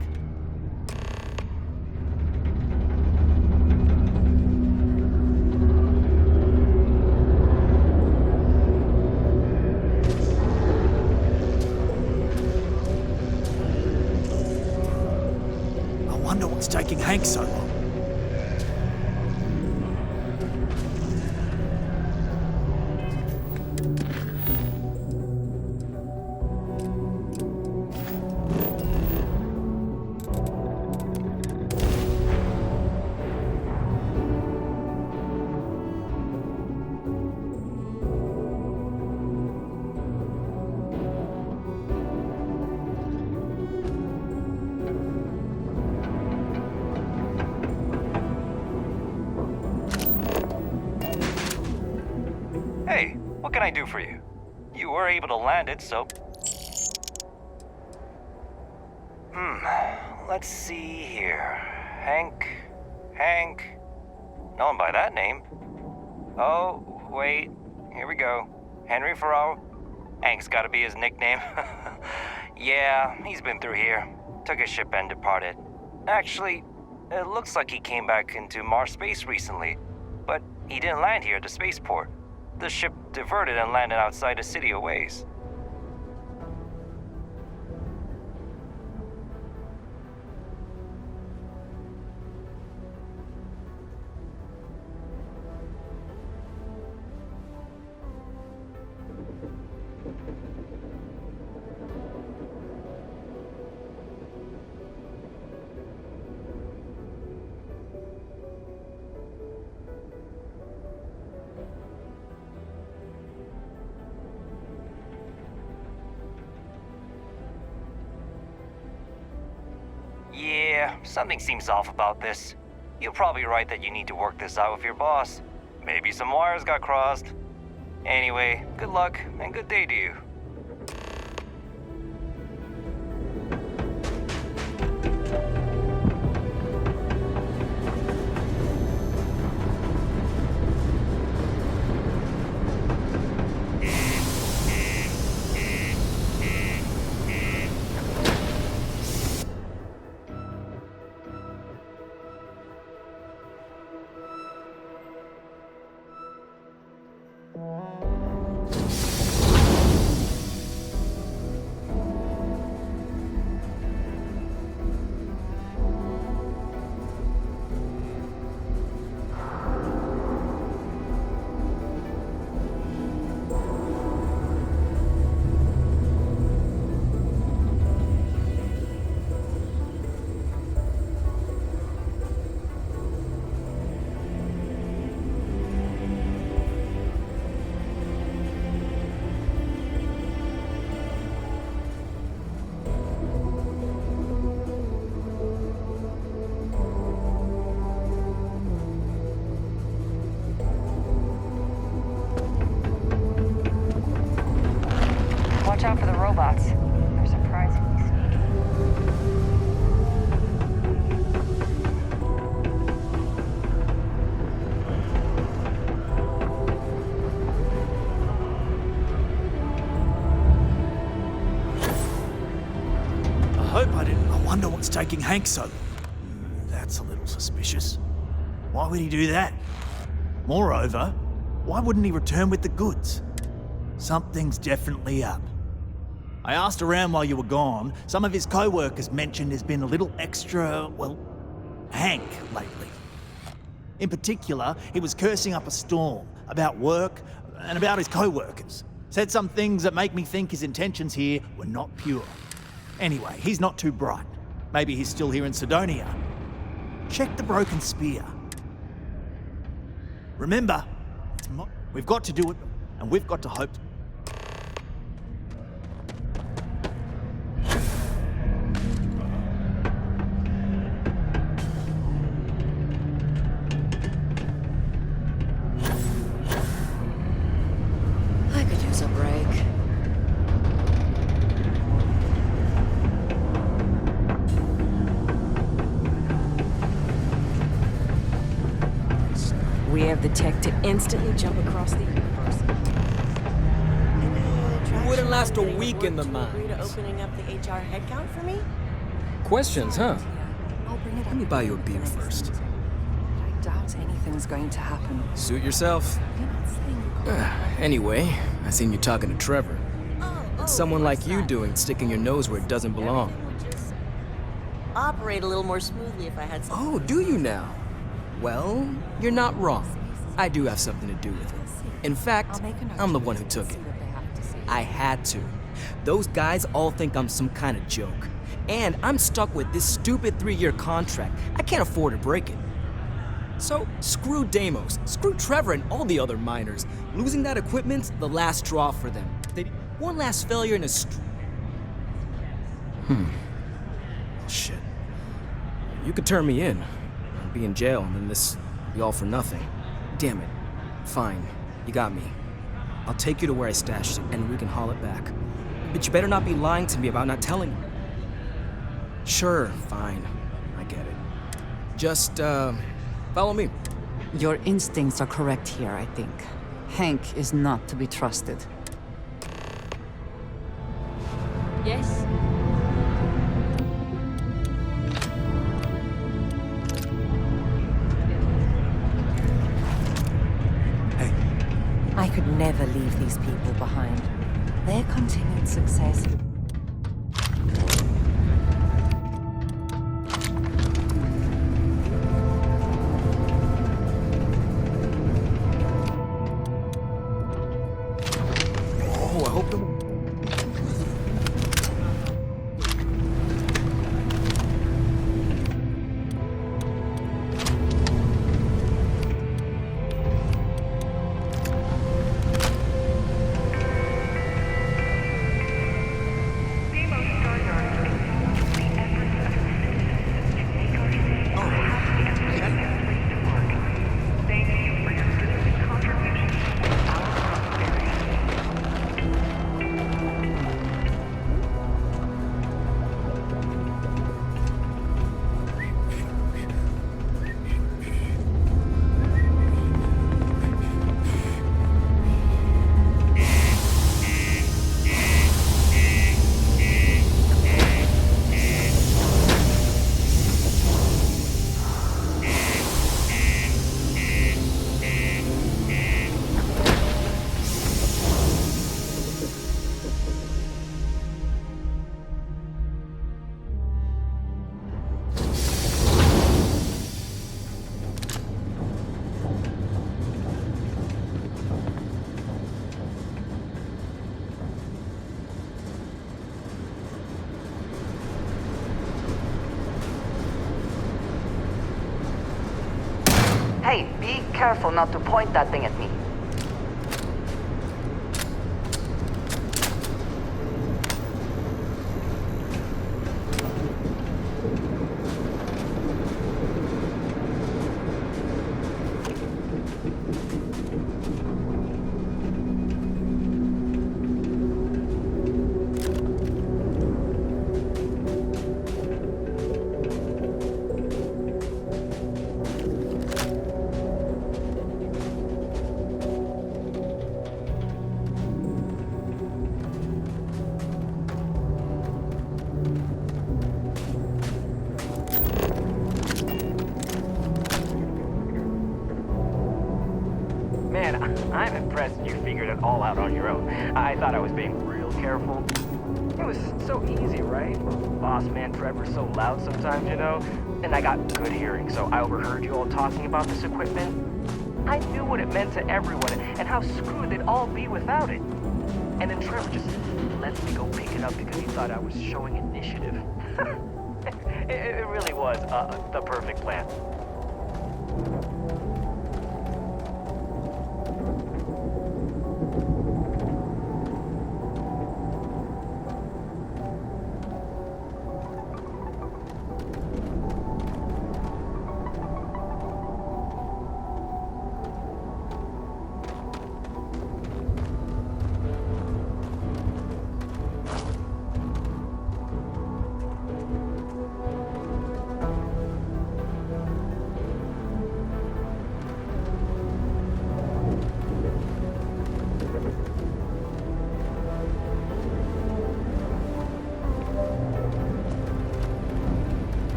What's taking Hank so long? Hey, what can I do for you? You were able to land it, so... Let's see here. Hank... No one by that name. Oh, wait. Here we go. Henry Ferraro? Hank's gotta be his nickname. Yeah, he's been through here. Took his ship and departed. Actually, it looks like he came back into Mars space recently. But he didn't land here at the spaceport. The ship diverted and landed outside the city a ways. Something seems off about this. You're probably right that you need to work this out with your boss. Maybe some wires got crossed. Anyway, good luck and good day to you. Watch out for the robots. They're surprisingly sneaky. I hope I didn't. I wonder what's taking Hank so. That's a little suspicious. Why would he do that? Moreover, why wouldn't he return with the goods? Something's definitely up. I asked around while you were gone. Some of his co-workers mentioned there's been a little extra, well, Hank lately. In particular, he was cursing up a storm about work and about his co-workers. Said some things that make me think his intentions here were not pure. Anyway, he's not too bright. Maybe he's still here in Sidonia. Check the broken spear. Remember, we've got to do it, and we've got to hope. I could use a break. We have the tech to instantly jump across the universe. Wouldn't last a week in the Agree to mines. opening up the HR headcount for me? Questions, huh? Let me buy you a beer first. I doubt anything's going to happen. Suit yourself. Anyway, I seen you talking to Trevor. What's someone like you doing sticking your nose where it doesn't belong? Operate a little more smoothly if I had some. Oh, do you now? Well, you're not wrong. I do have something to do with it. In fact, I'm the one who took it. I had to. Those guys all think I'm some kind of joke. And I'm stuck with this stupid 3-year contract. I can't afford to break it. So, screw Deimos, screw Trevor and all the other miners. Losing that equipment's the last straw for them. One last failure in a Shit. You could turn me in. I'd be in jail, and then this would be all for nothing. Damn it. Fine. You got me. I'll take you to where I stashed it, and we can haul it back. But you better not be lying to me about not telling me. Sure, fine. I get it. Just, follow me. Your instincts are correct here, I think. Hank is not to be trusted. Yes? I could never leave these people behind. Their continued success. Oh, I hope the... careful not to point that thing at me. Man, I'm impressed you figured it all out on your own. I thought I was being real careful. It was so easy, right? Boss man Trevor's so loud sometimes, you know? And I got good hearing, so I overheard you all talking about this equipment. I knew what it meant to everyone and how screwed they'd all be without it. And then Trevor just lets me go pick it up because he thought I was showing initiative. It really was the perfect plan.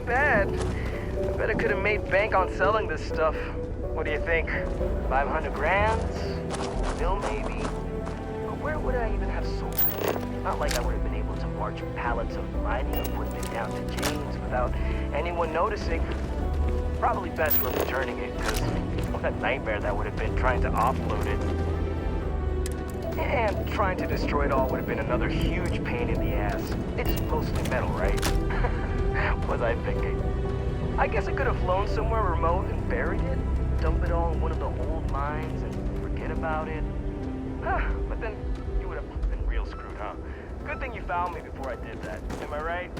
Bad. I bet I could have made bank on selling this stuff. What do you think? 500 grand? A bill maybe? But where would I even have sold it? Not like I would have been able to march pallets of mining equipment down to James without anyone noticing. Probably best we're returning it, because what a nightmare that would have been trying to offload it. And trying to destroy it all would have been another huge pain in the ass. It's mostly metal, right? Was I thinking? I guess I could have flown somewhere remote and buried it, dump it all in one of the old mines and forget about it. But then you would have been real screwed, huh? Good thing you found me before I did that. Am I right?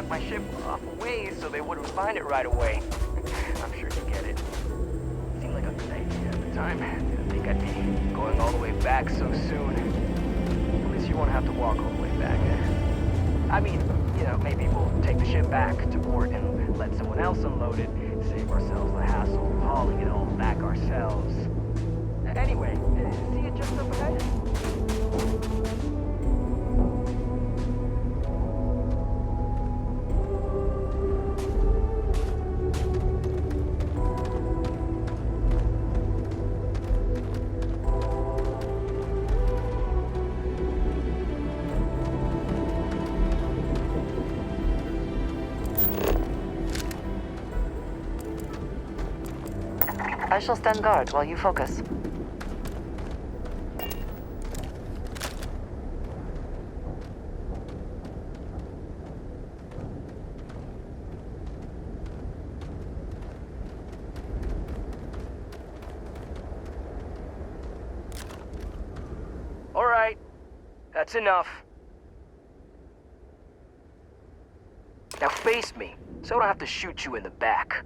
My ship off a ways so they wouldn't find it right away. I'm sure you get it. Seemed like a good idea at the time. Didn't think I'd be going all the way back so soon. At least you won't have to walk all the way back. I mean, you know, maybe we'll take the ship back to port and let someone else unload it, save ourselves the hassle of hauling it all back ourselves. Anyway, see it just up ahead? I shall stand guard while you focus. All right, that's enough. Now face me, so I don't have to shoot you in the back.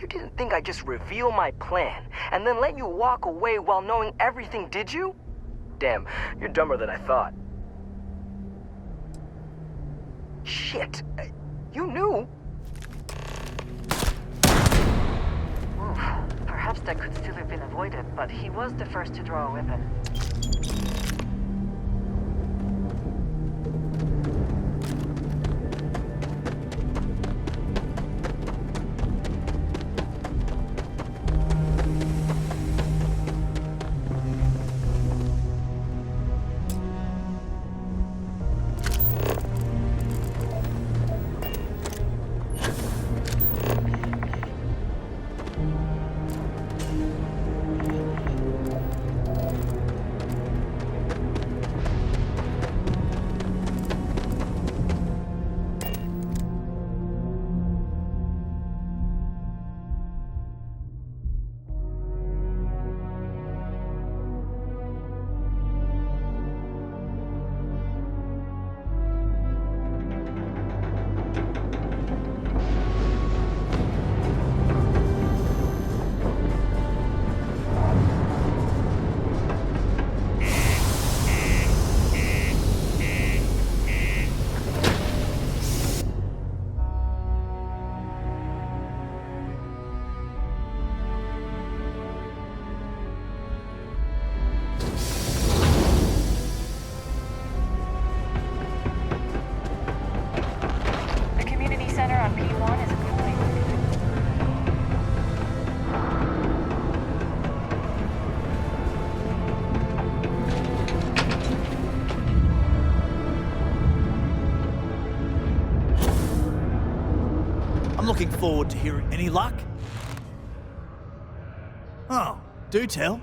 You didn't think I'd just reveal my plan, and then let you walk away while knowing everything, did you? Damn, you're dumber than I thought. Shit, you knew? Oof. Perhaps that could still have been avoided, but he was the first to draw a weapon. looking forward to hearing any luck. Oh, do tell.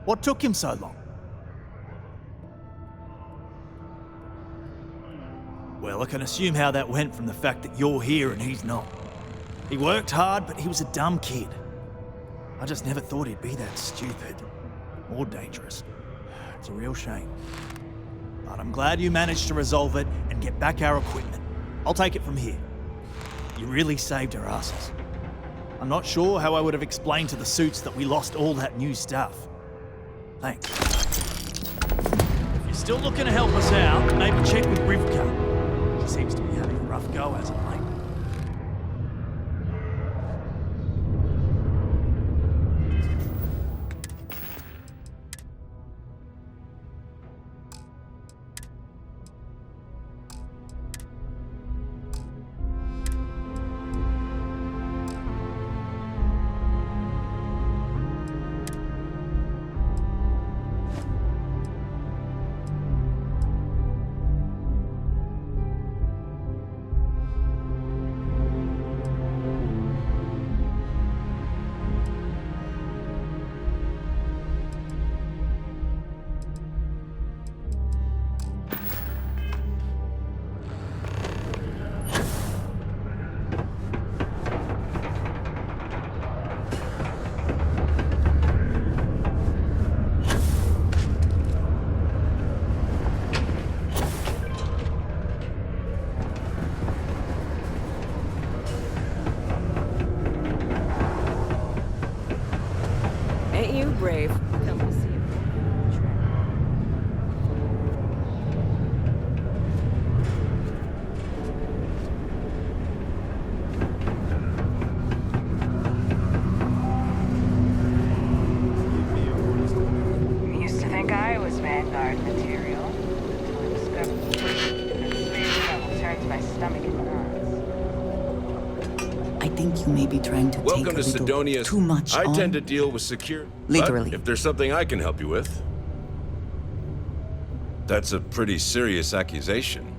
What took him so long? Well, I can assume how that went from the fact that you're here and he's not. He worked hard, but he was a dumb kid. I just never thought he'd be that stupid. Or dangerous. It's a real shame. But I'm glad you managed to resolve it and get back our equipment. I'll take it from here. You really saved our asses. I'm not sure how I would have explained to the suits that we lost all that new stuff. Thanks. If you're still looking to help us out, maybe check with Rivka. She seems to be having a rough go as of late. Brave. Used to think I was Vanguard material until I discovered that space travel turns my stomach in knots. I think you may be trying to Welcome take a to little Sidonia. too much I on. tend to deal with secure. Literally. But if there's something I can help you with. That's a pretty serious accusation.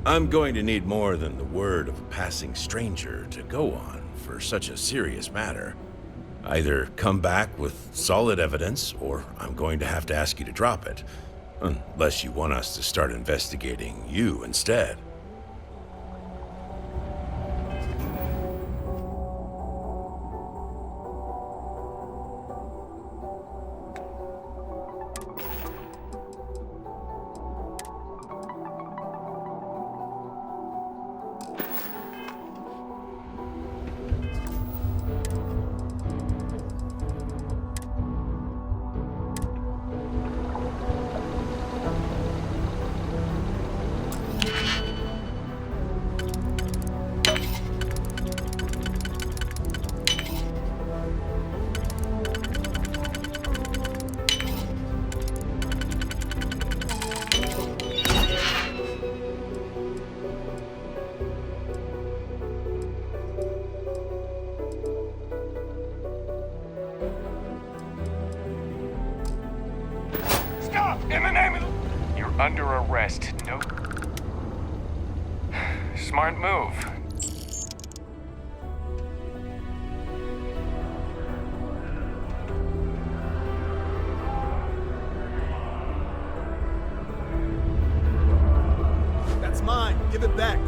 I'm going to need more than the word of a passing stranger to go on for such a serious matter. Either come back with solid evidence, or I'm going to have to ask you to drop it. Unless you want us to start investigating you instead. Stop! In the name of the... You're under arrest. No... Smart move. That's mine. Give it back.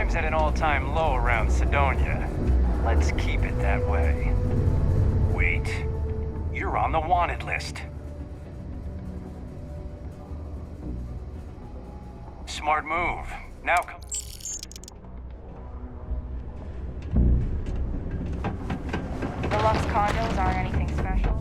Crime's at an all-time low around Sidonia. Let's keep it that way. Wait. You're on the wanted list. Smart move. Now come. The Lux condos aren't anything special.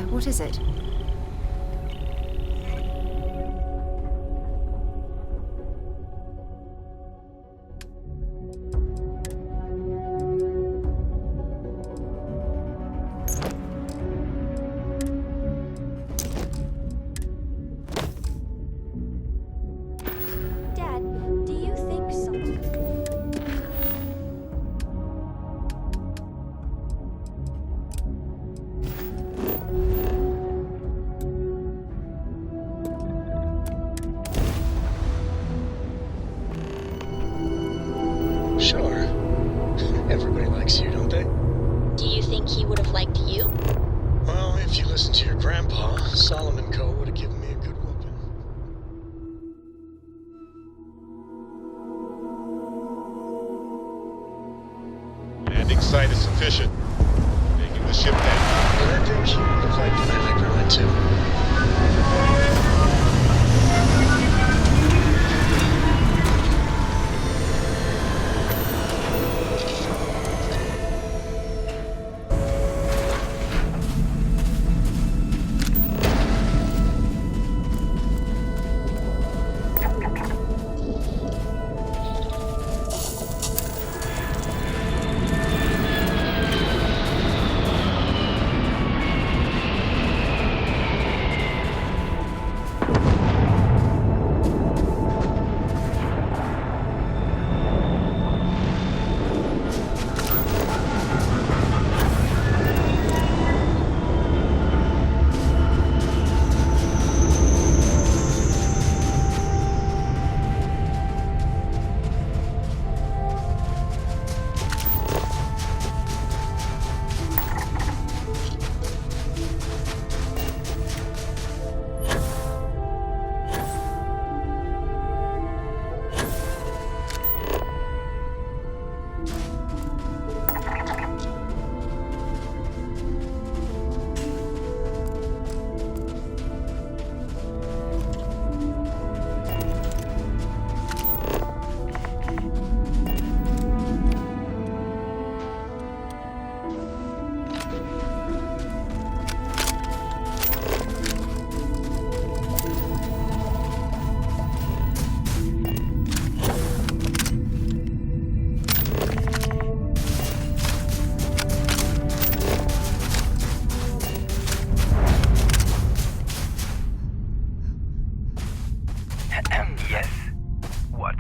What is it? Dad, do you think someone... Sure. Everybody likes you, don't they? Do you think he would have liked you? Well, if you listen to your grandpa, Solomon Co. would have given me a good whooping. Landing site is sufficient. Taking the ship down. But I think he would have liked the man I grew into. Yes? What?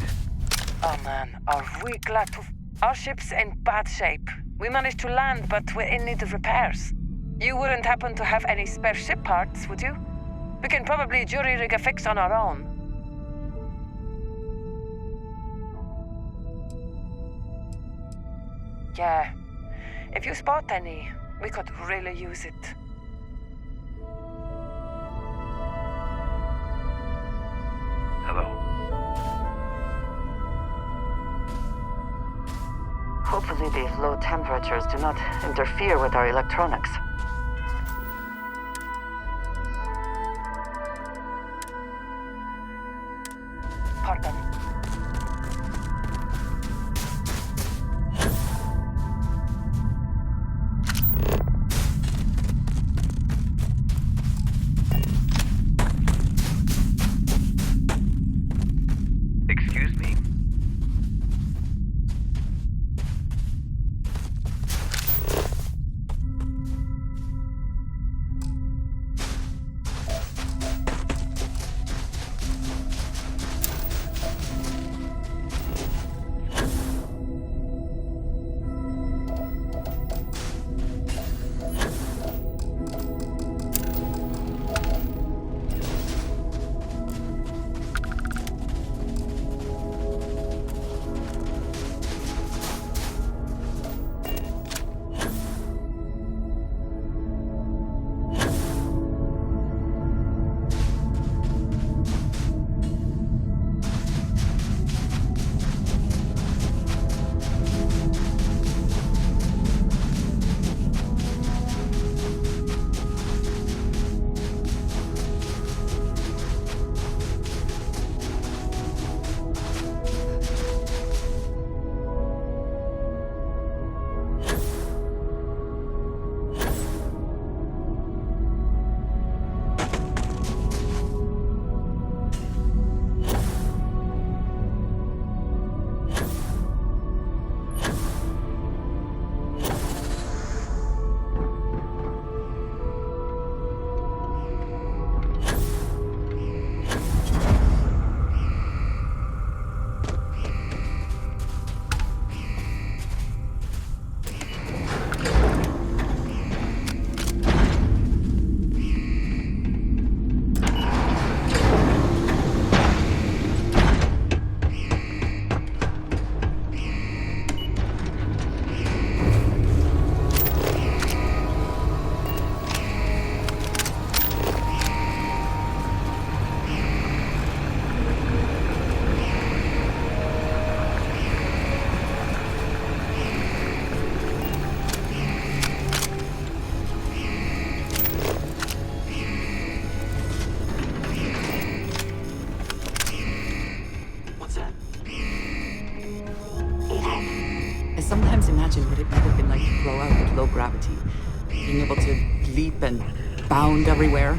Oh man, are we glad to... Our ship's in bad shape. We managed to land, but we're in need of repairs. You wouldn't happen to have any spare ship parts, would you? We can probably jury-rig a fix on our own. Yeah. If you spot any, we could really use it. Hello? Hopefully these low temperatures do not interfere with our electronics. Pardon. Excuse me? Sometimes imagine what it might have been like to grow up with low gravity, being able to leap and bound everywhere.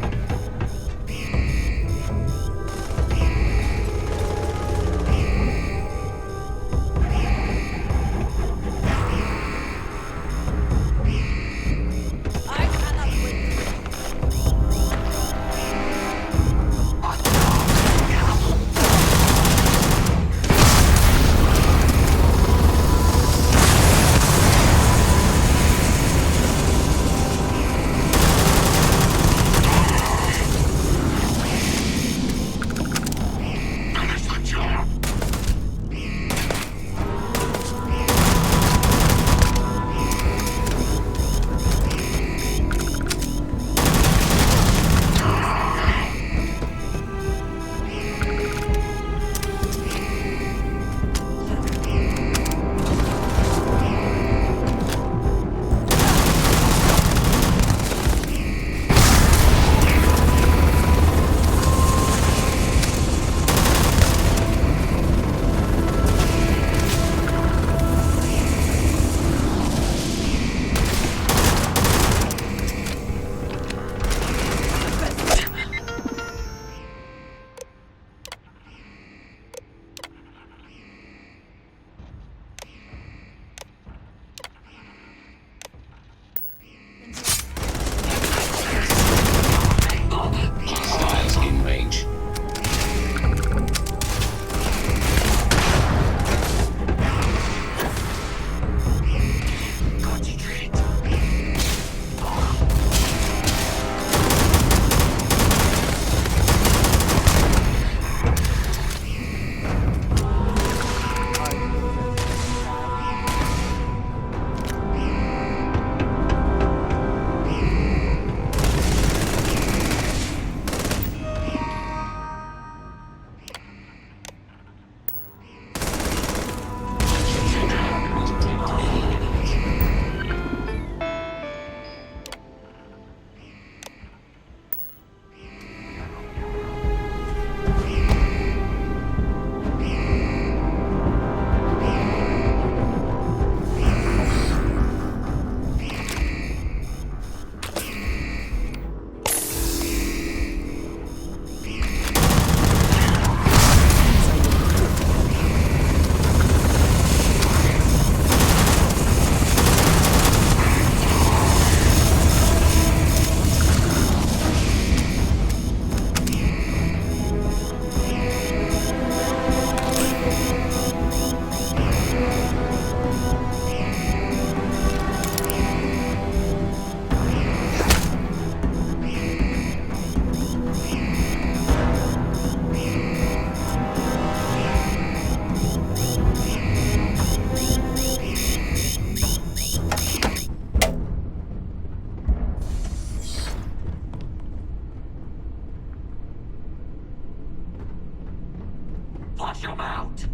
flush them out!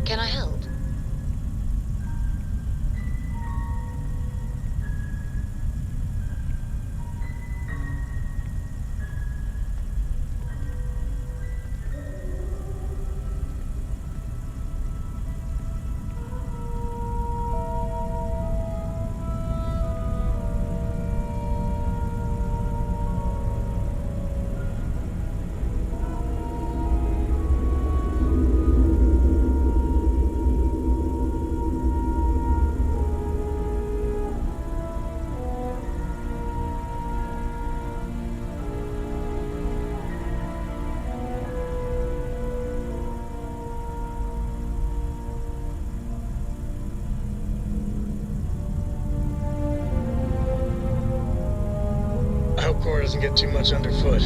Can I help? I hope Cora doesn't get too much underfoot.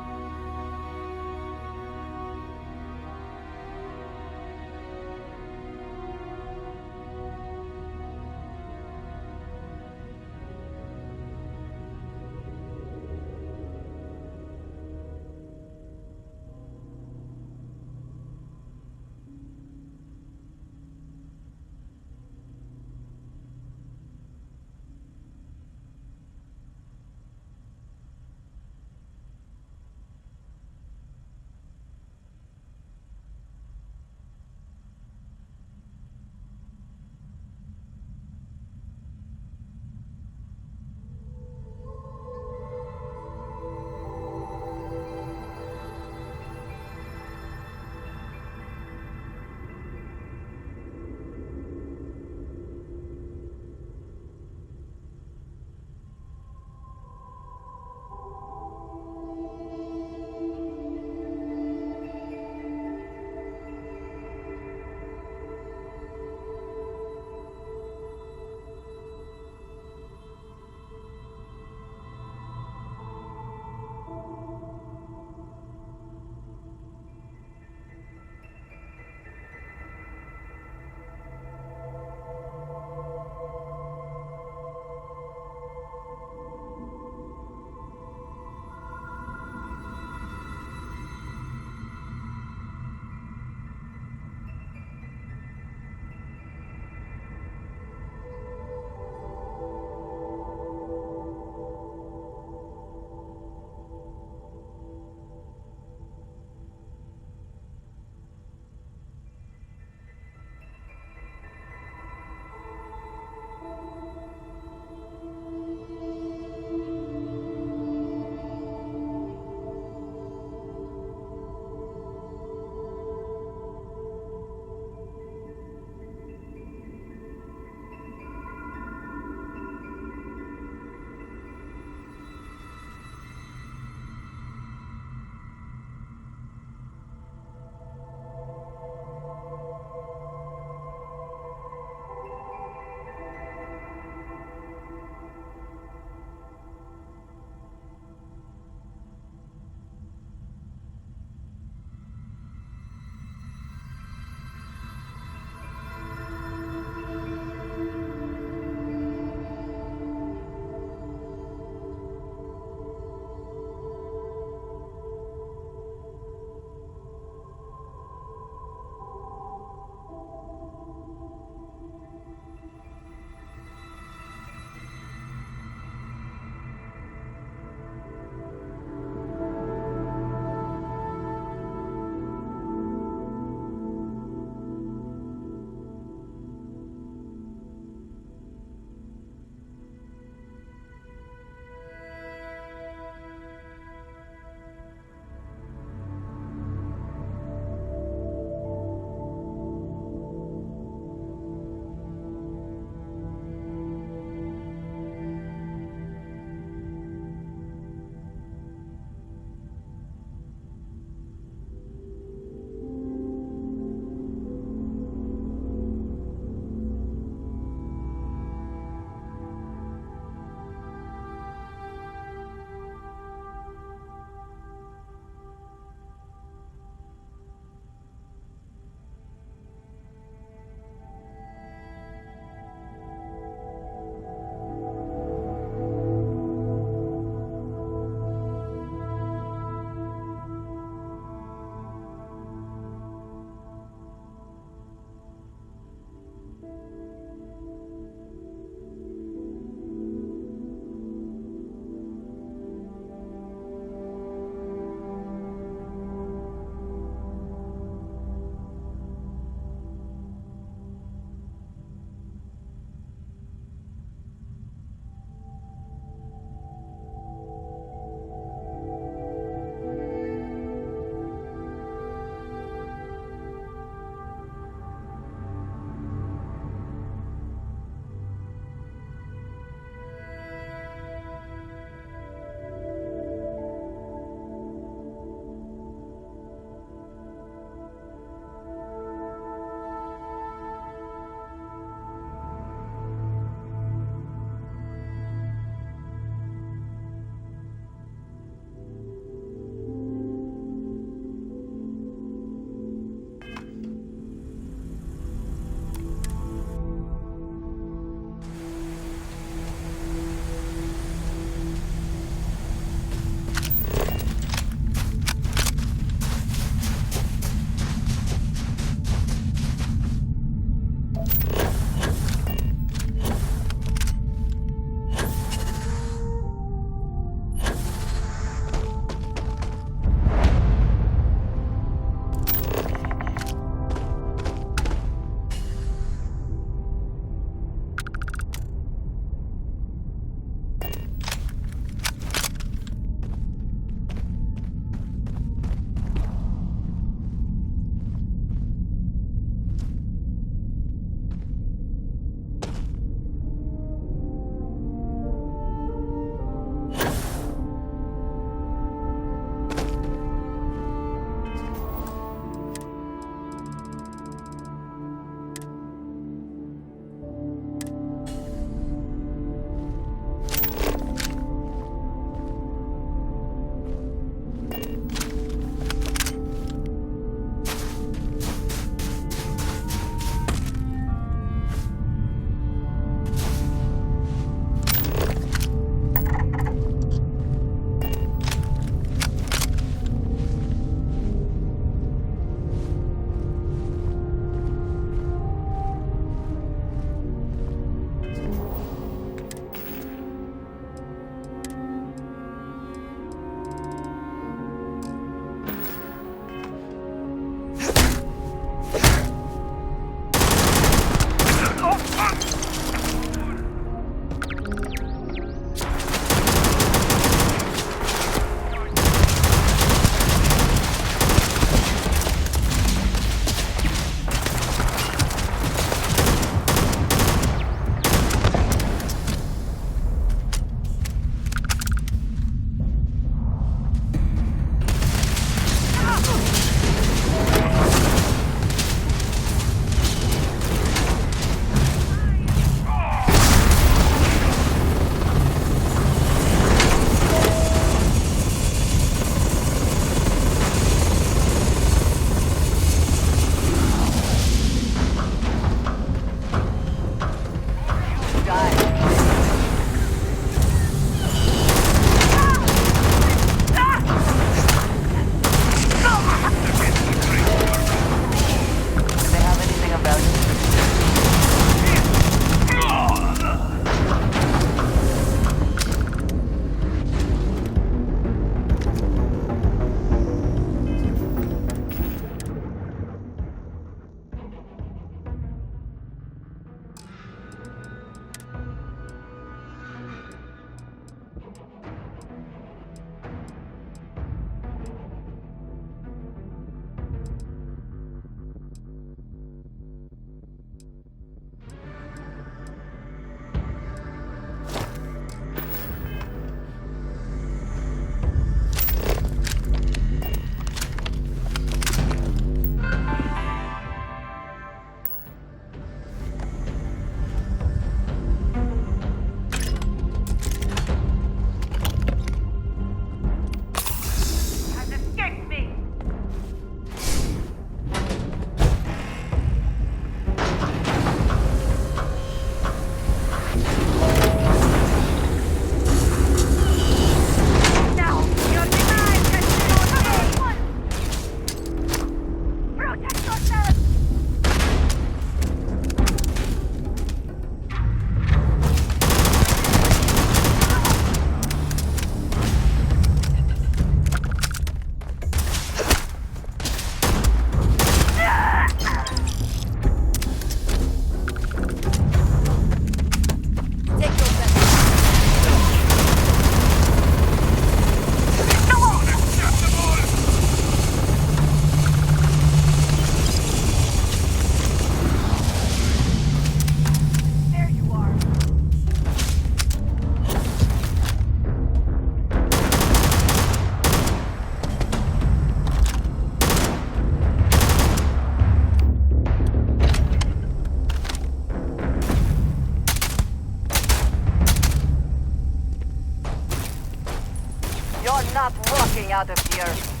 not walking out of here.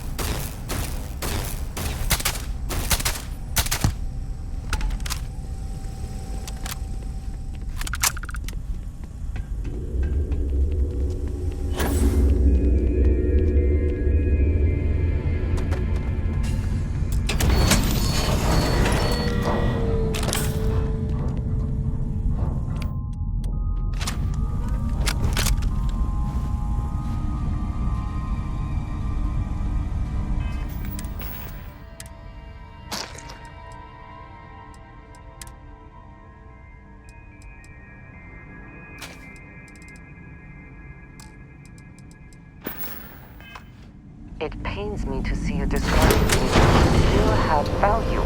It pains me to see you destroy things that still have value.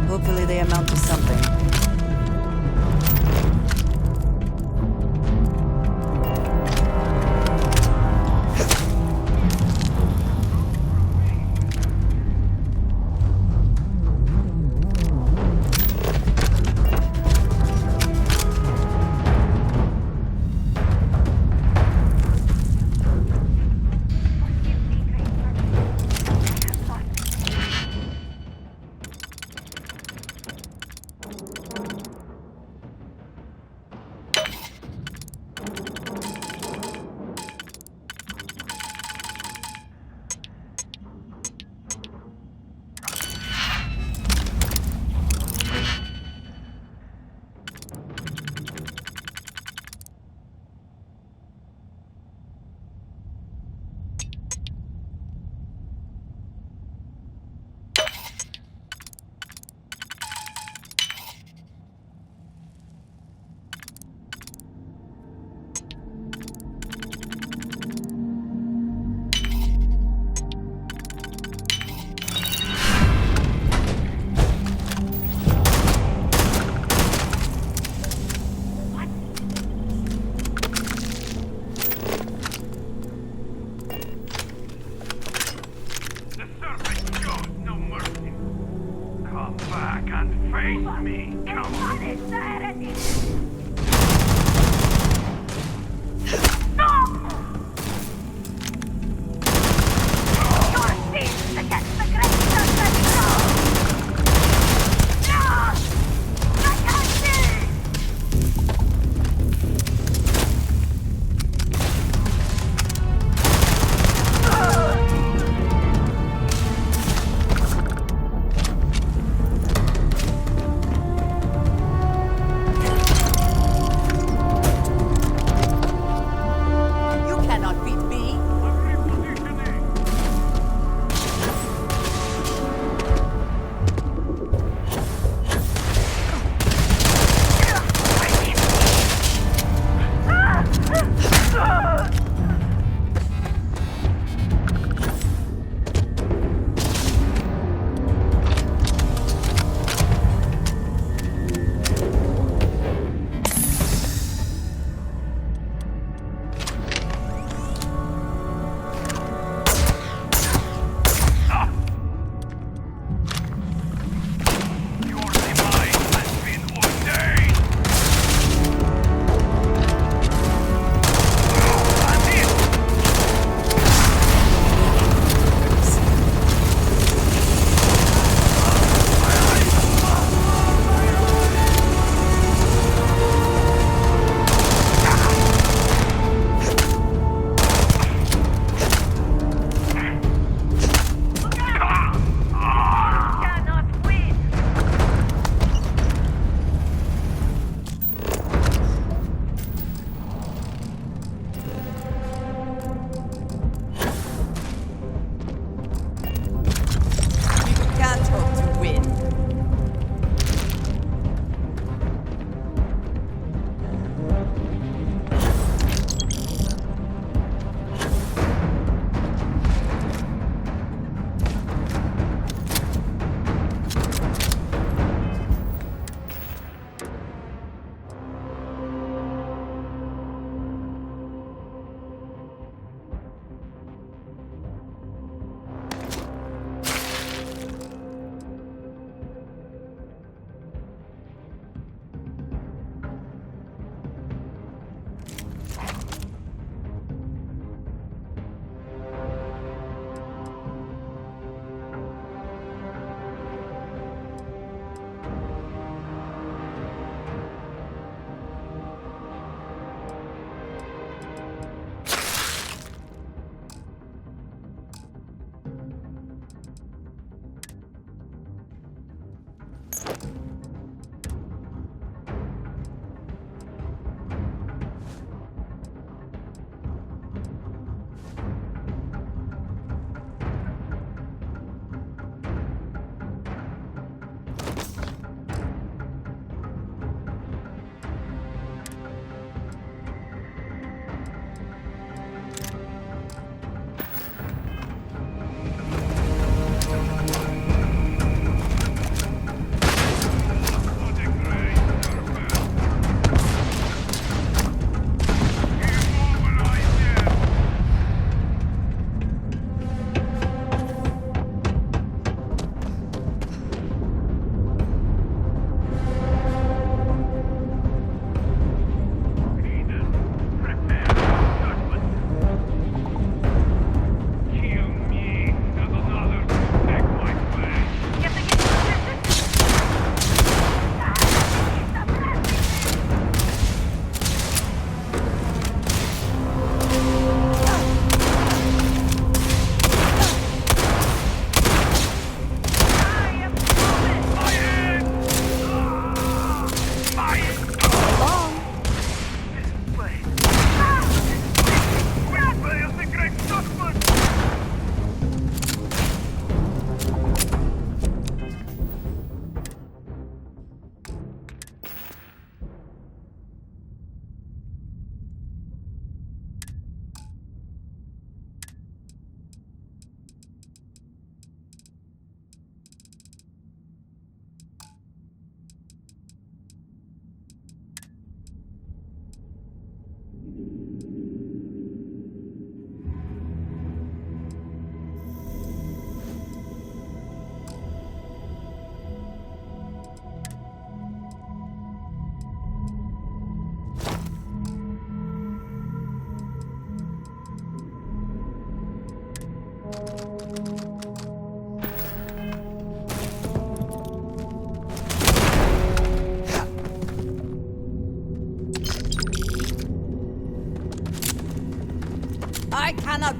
Hopefully they amount to something.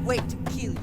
wait to kill you.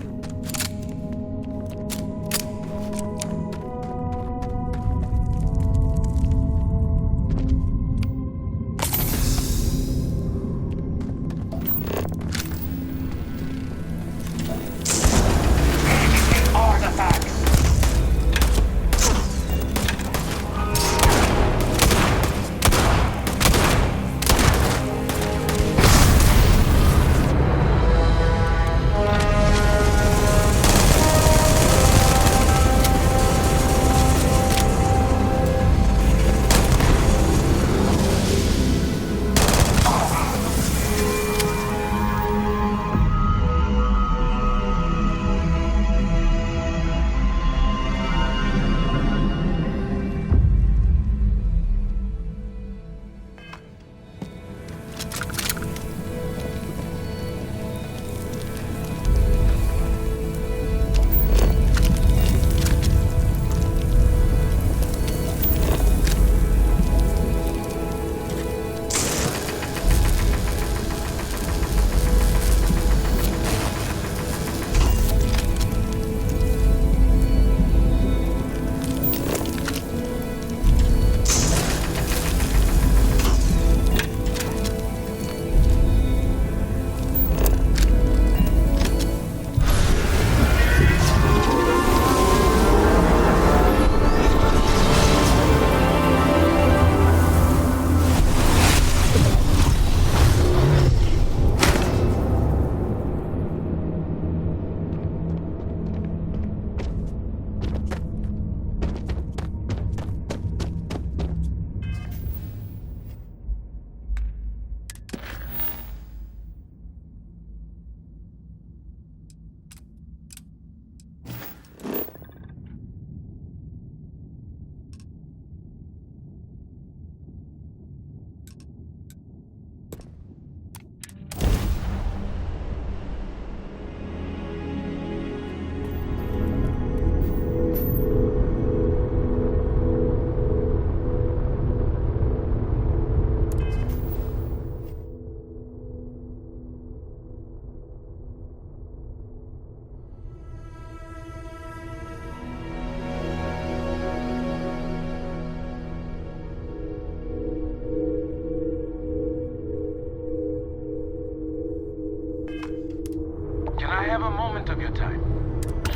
Can I have a moment of your time?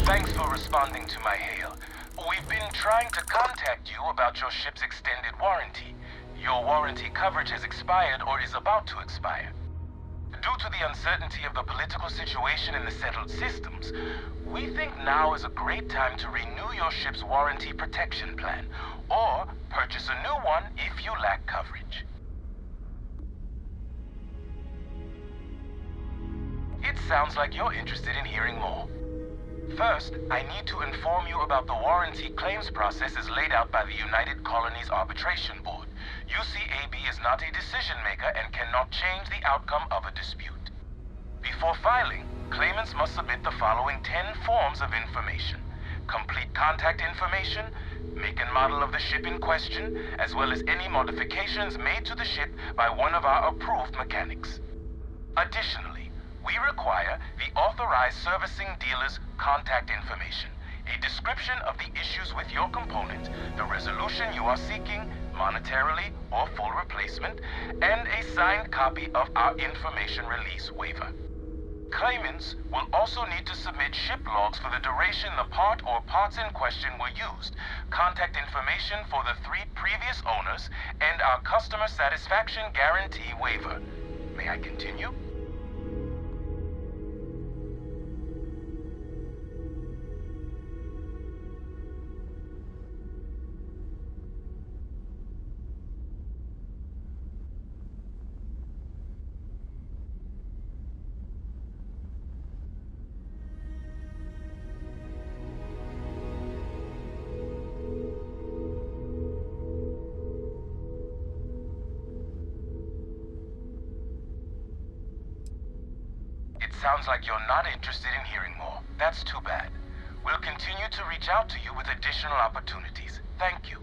Thanks for responding to my hail. We've been trying to contact you about your ship's extended warranty. Your warranty coverage has expired or is about to expire. Due to the uncertainty of the political situation in the settled systems, we think now is a great time to renew your ship's warranty protection plan, or purchase a new one if you lack coverage. It sounds like you're interested in hearing more. First, I need to inform you about the warranty claims process as laid out by the United Colonies Arbitration Board. UCAB is not a decision maker and cannot change the outcome of a dispute. Before filing, claimants must submit the following 10 forms of information: complete contact information, make and model of the ship in question, as well as any modifications made to the ship by one of our approved mechanics. Additionally, we require the authorized servicing dealer's contact information, a description of the issues with your component, the resolution you are seeking, monetarily or full replacement, and a signed copy of our information release waiver. Claimants will also need to submit ship logs for the duration the part or parts in question were used, contact information for the 3 previous owners, and our customer satisfaction guarantee waiver. May I continue? Sounds like you're not interested in hearing more. That's too bad. We'll continue to reach out to you with additional opportunities. Thank you.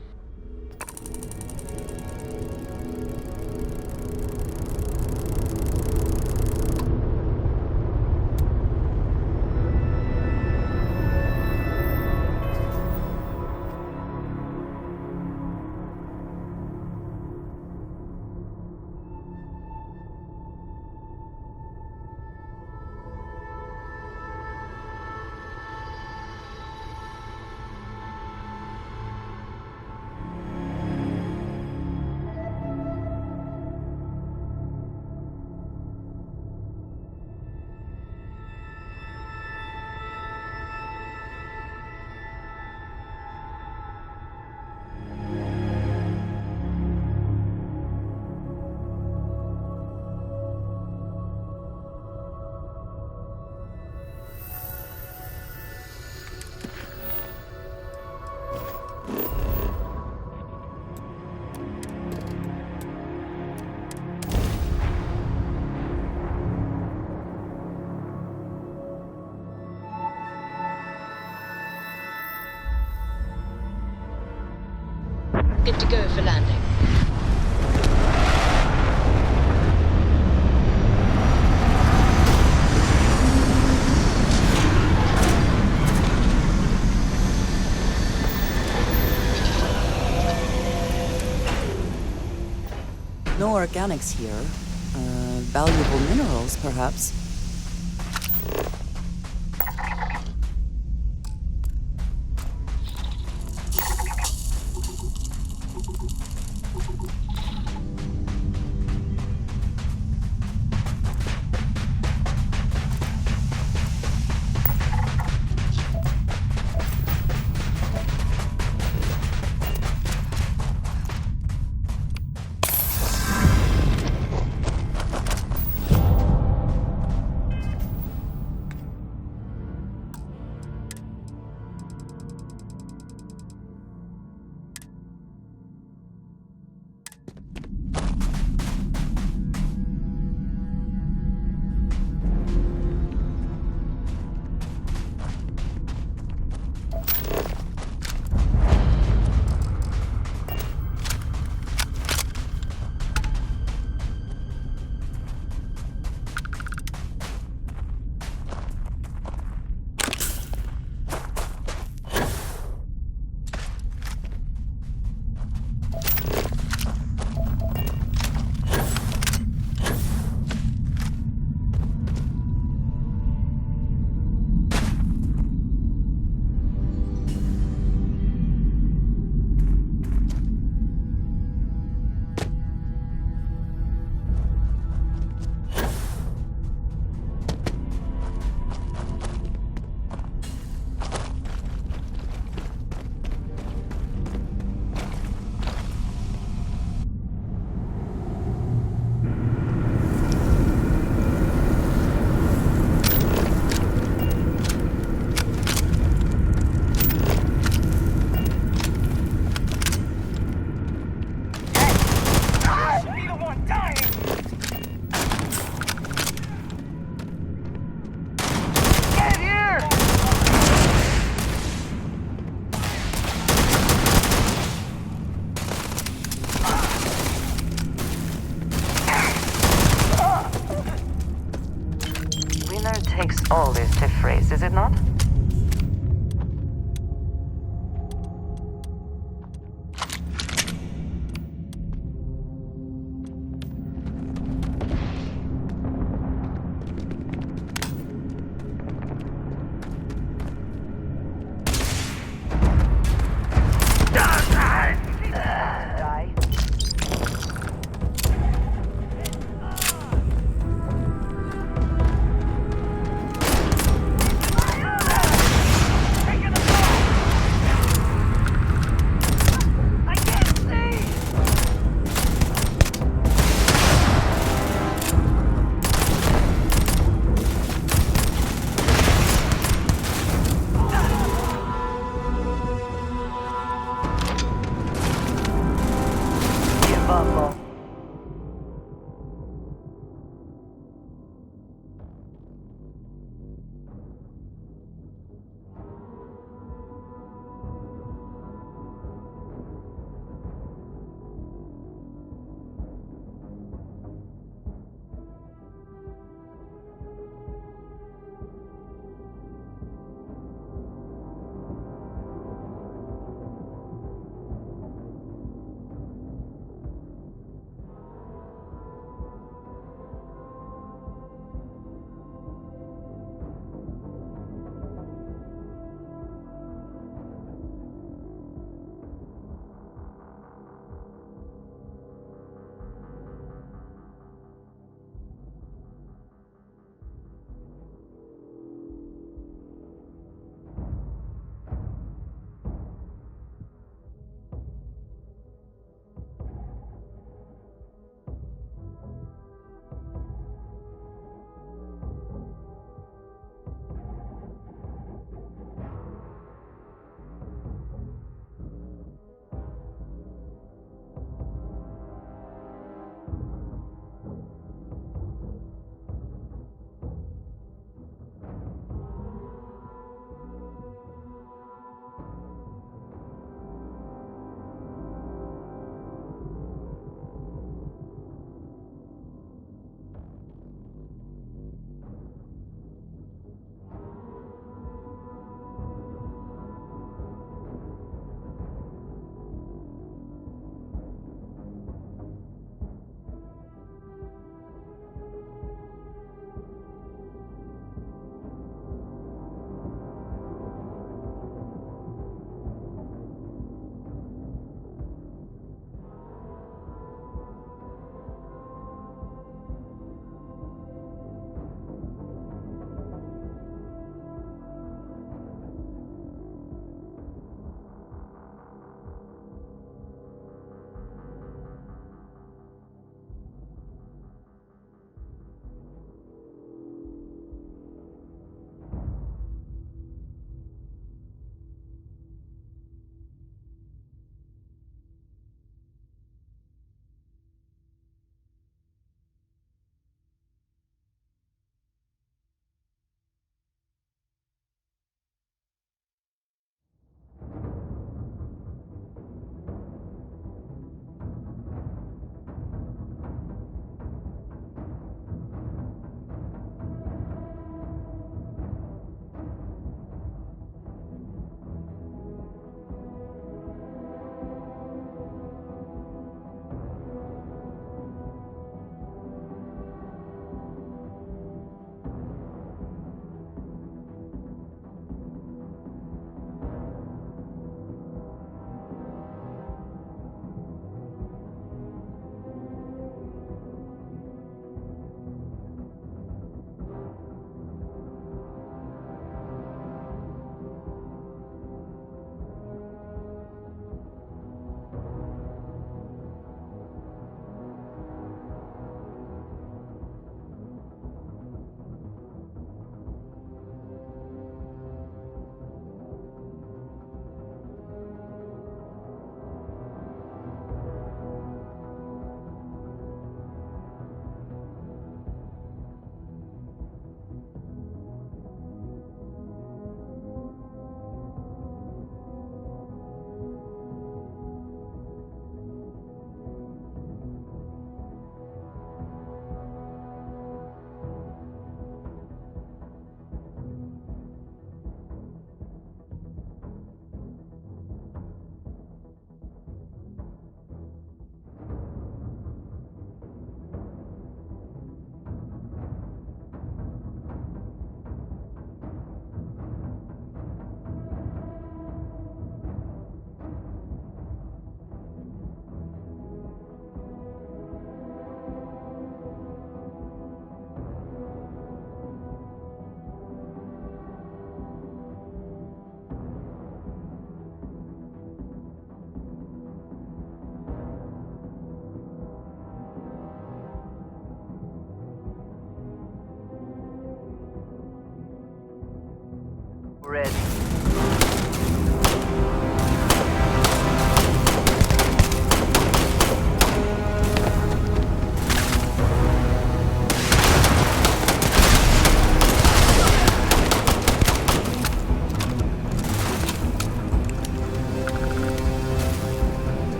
good to go for landing. No organics here. Valuable minerals, perhaps.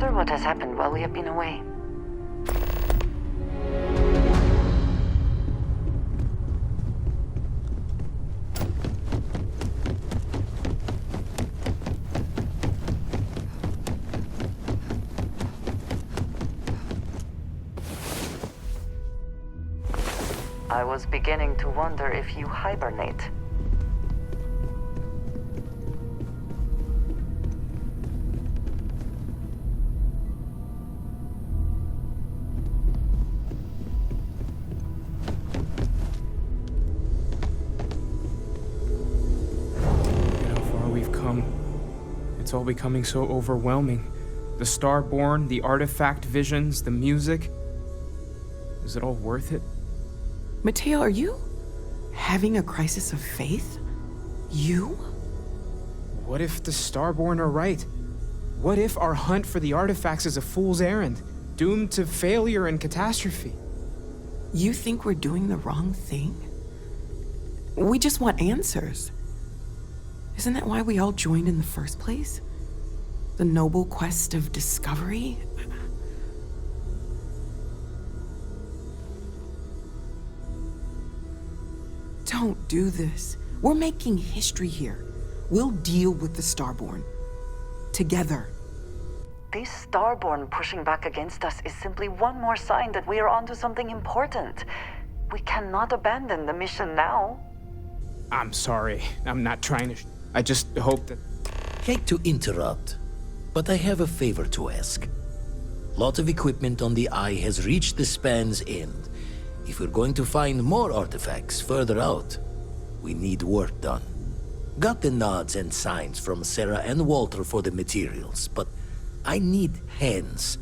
wonder what has happened while we have been away. I was beginning to wonder if you hibernate. It's all becoming so overwhelming. The Starborn, the artifact visions, the music. Is it all worth it? Mateo, are you having a crisis of faith? You? What if the Starborn are right? What if our hunt for the artifacts is a fool's errand, doomed to failure and catastrophe? You think we're doing the wrong thing? We just want answers. Isn't that why we all joined in the first place? The noble quest of discovery? Don't do this. We're making history here. We'll deal with the Starborn. Together. This Starborn pushing back against us is simply one more sign that we are onto something important. We cannot abandon the mission now. I'm sorry. I'm not trying to... I just hope that... Hate to interrupt, but I have a favor to ask. Lot of equipment on the Eye has reached the span's end. If we're going to find more artifacts further out, we need work done. Got the nods and signs from Sarah and Walter for the materials, but I need hands.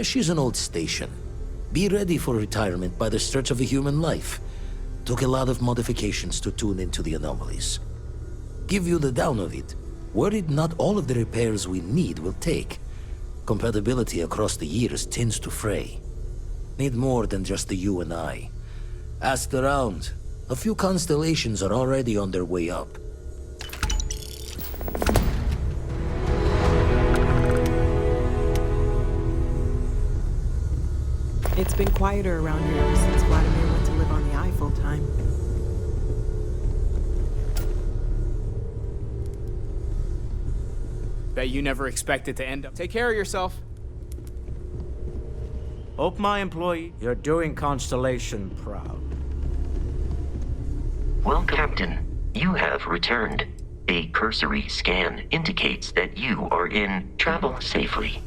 She's an old station. Be ready for retirement by the stretch of a human life. Took a lot of modifications to tune into the anomalies. Give you the down of it. Worried not all of the repairs we need will take. Compatibility across the years tends to fray. Need more than just the you and I. Asked around. A few constellations are already on their way up. It's been quieter around here ever since Vladimir went to live on the Eye full time. Bet you never expected to end up... Take care of yourself. Hope my employee... You're doing Constellation proud. Well, Captain, you have returned. A cursory scan indicates that you are in travel safely.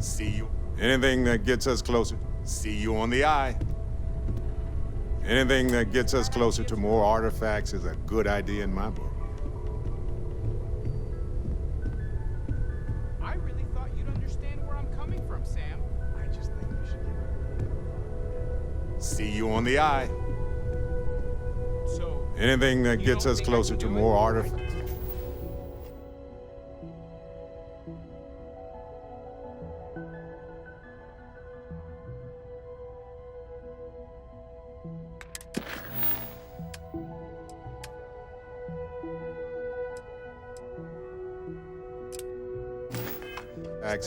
See you. Anything that gets us closer. See you on the eye. Anything that gets us closer to more artifacts is a good idea in my book. I really thought you'd understand where I'm coming from, Sam. I just think we should See you on the eye. So, anything that gets us closer to more artifacts.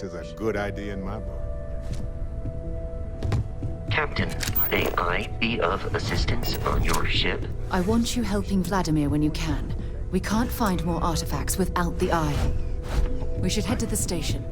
Is a good idea in my book. Captain, may I be of assistance on your ship? I want you helping Vladimir when you can. We can't find more artifacts without the Eye. We should head to the station.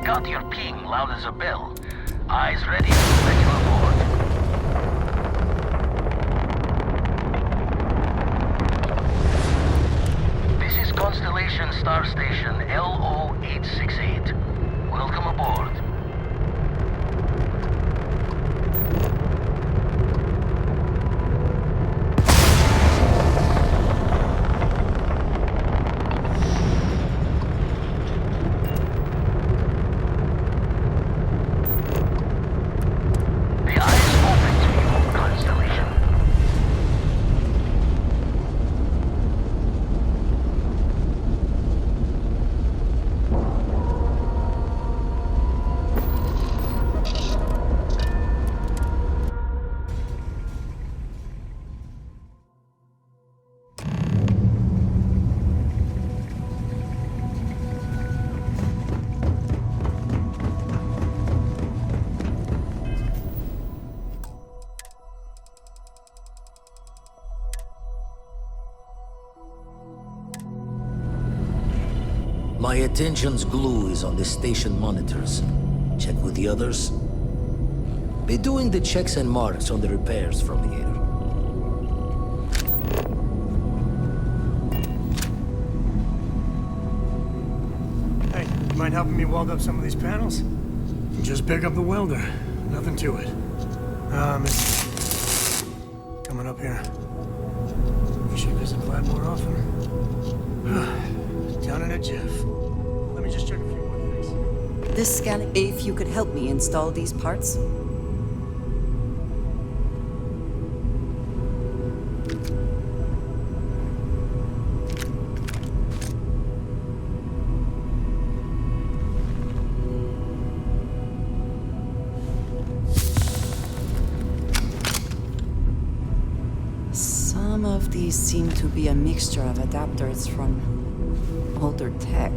Got your ping loud as a bell. Eyes ready to let you aboard. This is Constellation Star Station LO-868. Welcome aboard. My attention's glue is on the station monitors. Check with the others. Be doing the checks and marks on the repairs from here. Hey, you mind helping me weld up some of these panels? Just pick up the welder. Nothing to it. It's coming up here. You should visit Vlad more often. Down in a jiff. Let me just check a few more things. This scanning. If you could help me install these parts. Some of these seem to be a mixture of adapters from older tech.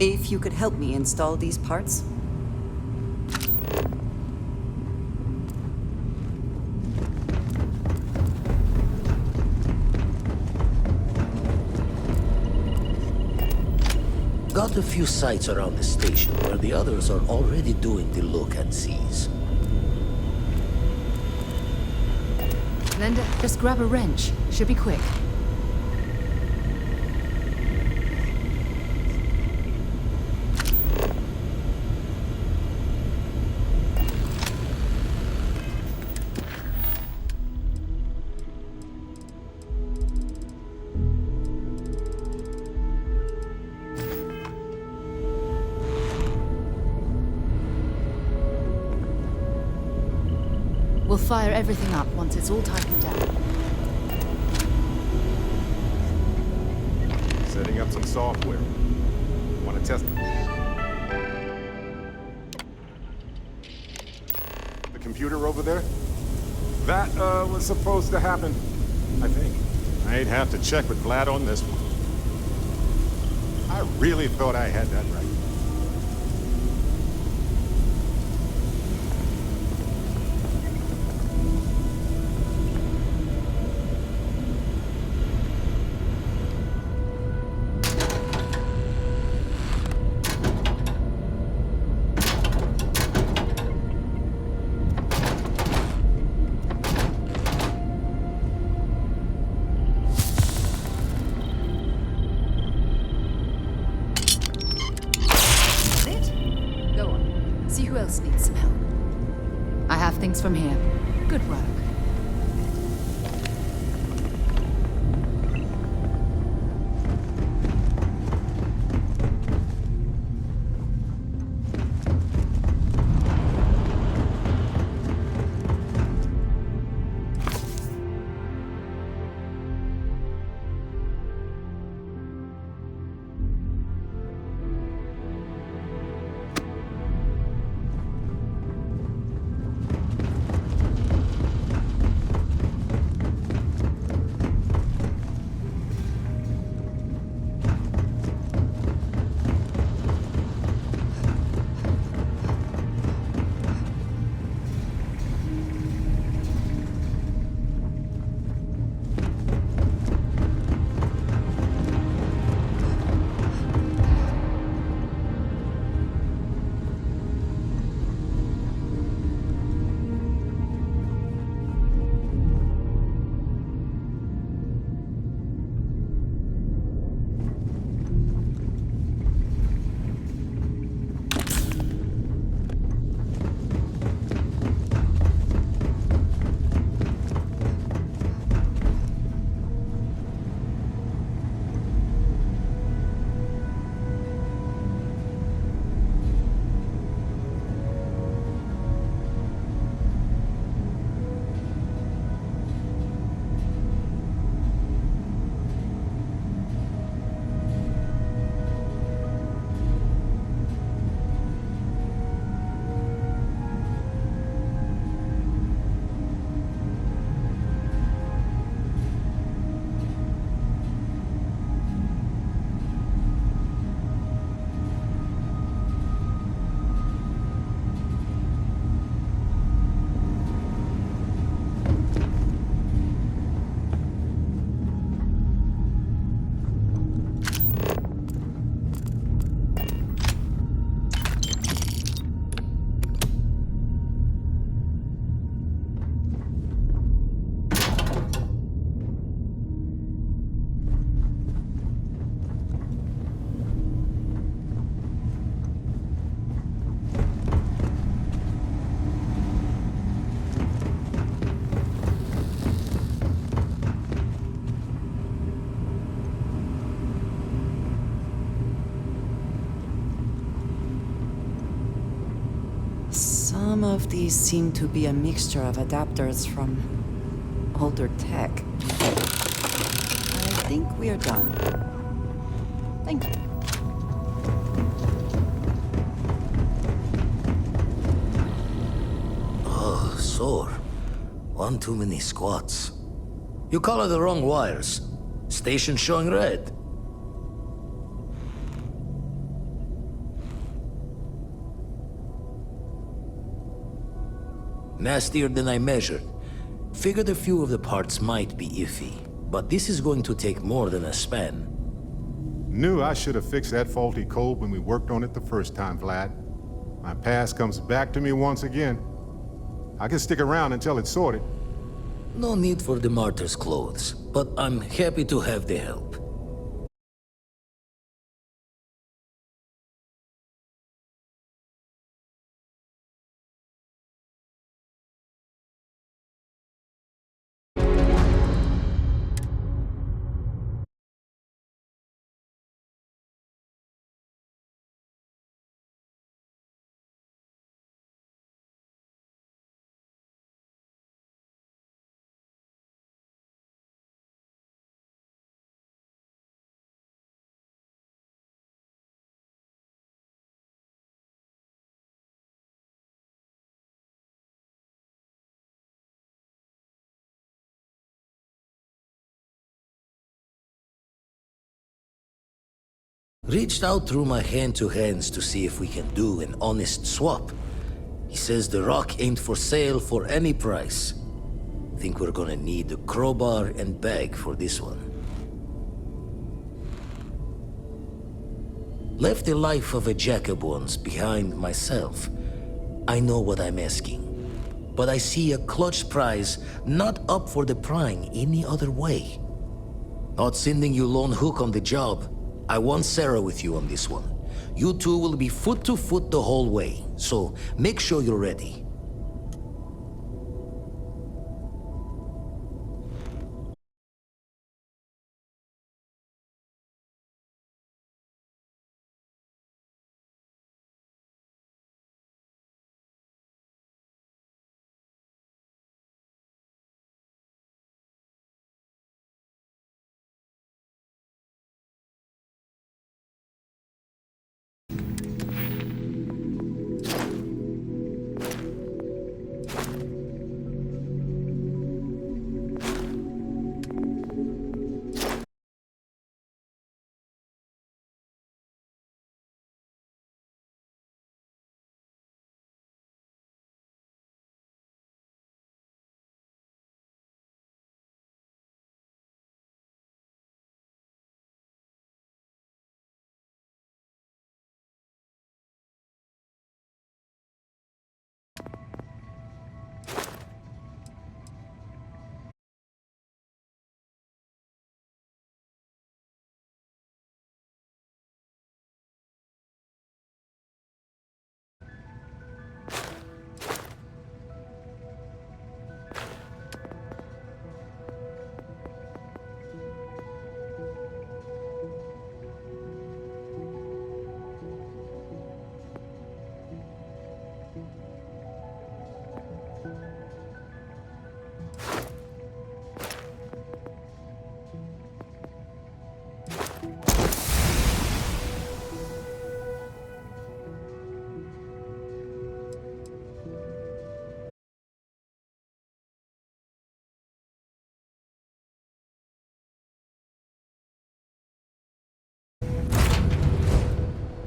If you could help me install these parts. Got a few sites around the station where the others are already doing the look and sees. Linda, just grab a wrench. Should be quick. We'll fire everything up once it's all tightened down. Setting up some software. Want to test the computer over there? That, was supposed to happen, I think. I'd have to check with Vlad on this one. I really thought I had that right. Who else needs some help? I have things from here. Good work. Some of these seem to be a mixture of adapters from older tech. I think we are done. Thank you. Oh, sore. One too many squats. You color the wrong wires. Station showing red. Nastier than I measured. Figured a few of the parts might be iffy, but this is going to take more than a span. Knew I should have fixed that faulty code when we worked on it the first time, Vlad. My past comes back to me once again. I can stick around until it's sorted. No need for the martyr's clothes, but I'm happy to have the help. Reached out through my hand-to-hands to see if we can do an honest swap. He says the rock ain't for sale for any price. Think we're gonna need a crowbar and bag for this one. Left the life of a jackabones behind myself. I know what I'm asking. But I see a clutch prize not up for the prying any other way. Not sending you lone hook on the job. I want Sarah with you on this one. You two will be foot to foot the whole way, so make sure you're ready.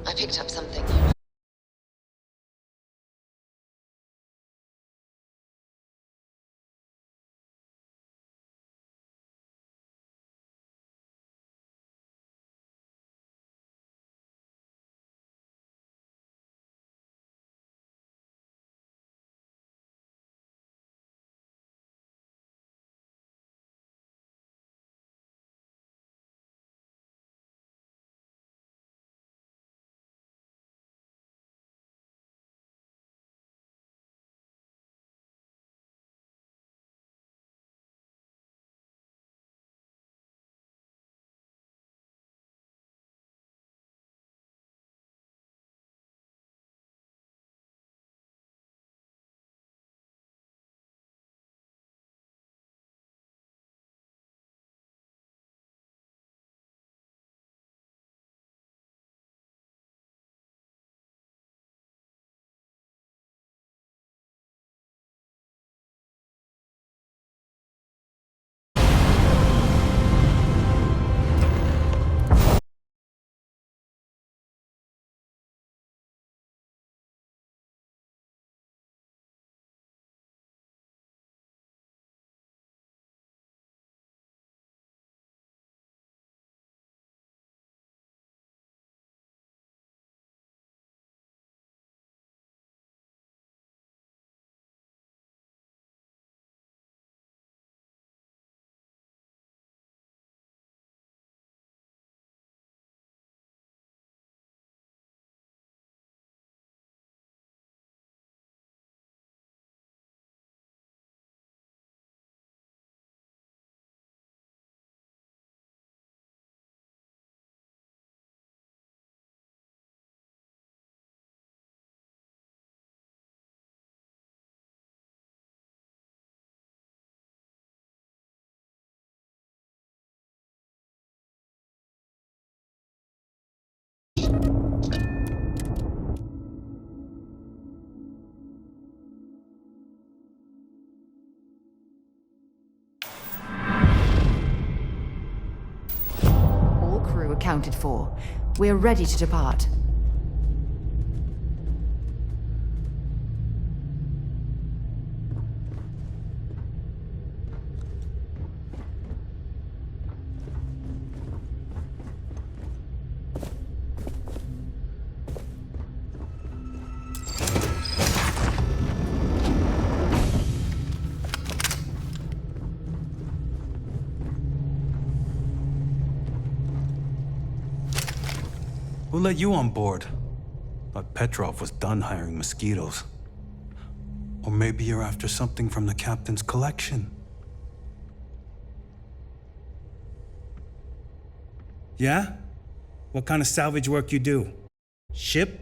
I picked up something. accounted for. We're ready to depart. Who let you on board? Thought Petrov was done hiring mosquitoes. Or maybe you're after something from the captain's collection. Yeah? What kind of salvage work you do? Ship?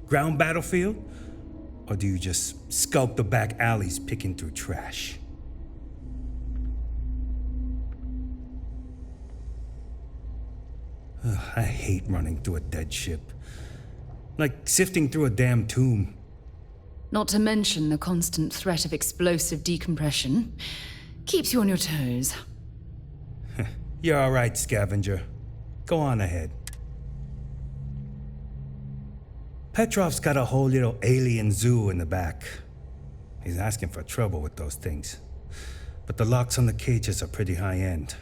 Ground battlefield? Or do you just skulk the back alleys picking through trash? Ugh, I hate running through a dead ship. Like sifting through a damn tomb. Not to mention the constant threat of explosive decompression. Keeps you on your toes. You're all right, scavenger. Go on ahead. Petrov's got a whole little alien zoo in the back. He's asking for trouble with those things. But the locks on the cages are pretty high-end.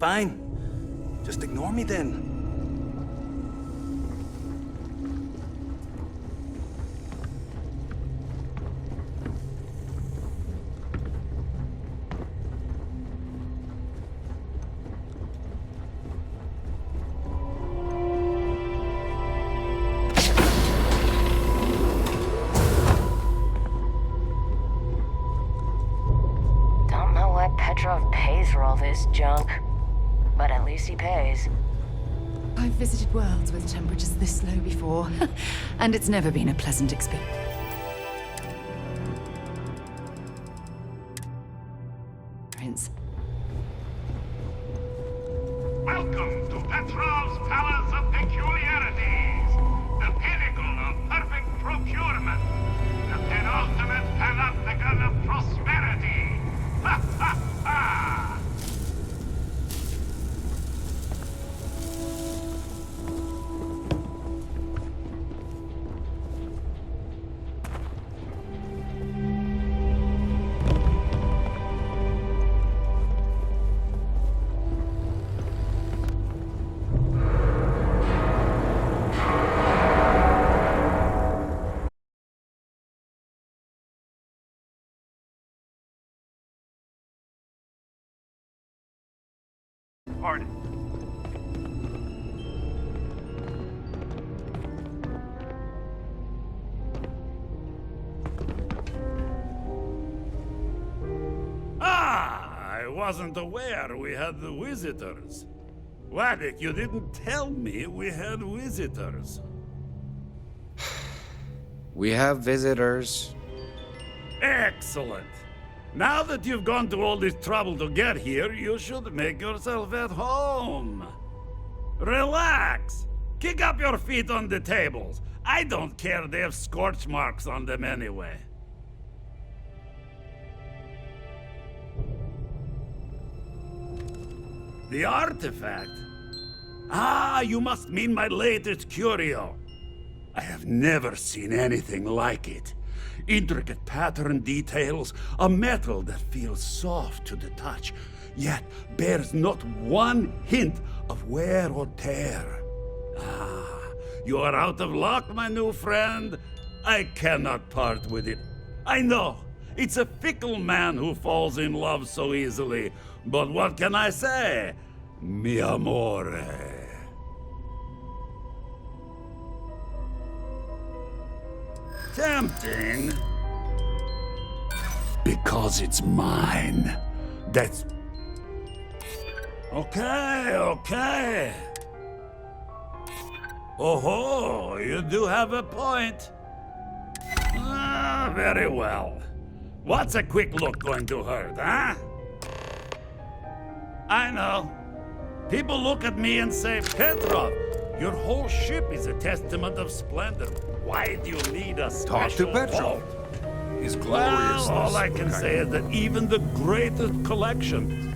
Fine. Just ignore me then. Don't know what Petrov pays for all this junk. But at least he pays. I've visited worlds with temperatures this low before, and it's never been a pleasant experience. Welcome to Petrov's Palace of Peculiarities, the pinnacle of perfect procurement, the penultimate panopticon of prosperity. Ha ha ha! Pardon. I wasn't aware we had the visitors. Wadik, you didn't tell me we had visitors. We have visitors. Excellent. Now that you've gone to all this trouble to get here, you should make yourself at home. Relax. Kick up your feet on the tables. I don't care they have scorch marks on them anyway. The artifact? Ah, you must mean my latest curio. I have never seen anything like it. Intricate pattern details, a metal that feels soft to the touch, yet bears not one hint of wear or tear. Ah, you are out of luck, my new friend. I cannot part with it. I know, it's a fickle man who falls in love so easily, but what can I say? Mi amore. Tempting. Because it's mine. That's... Okay. Oh, you do have a point. Ah, very well. What's a quick look going to hurt, huh? I know. People look at me and say, Petrov, your whole ship is a testament of splendor. Why do you need a special Talk to Petrov. vault? His gloriousness. Well, all I can say is that even the greatest collection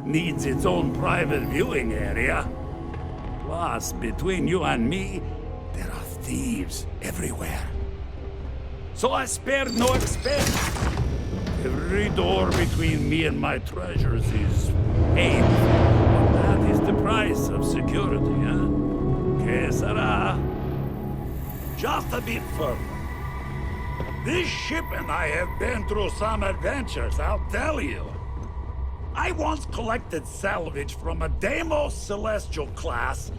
needs its own private viewing area. Plus, between you and me, there are thieves everywhere. So I spared no expense. Every door between me and my treasures is painful. That is the price of security, huh? Que sera? Just a bit further. This ship and I have been through some adventures, I'll tell you. I once collected salvage from a Deimos Celestial class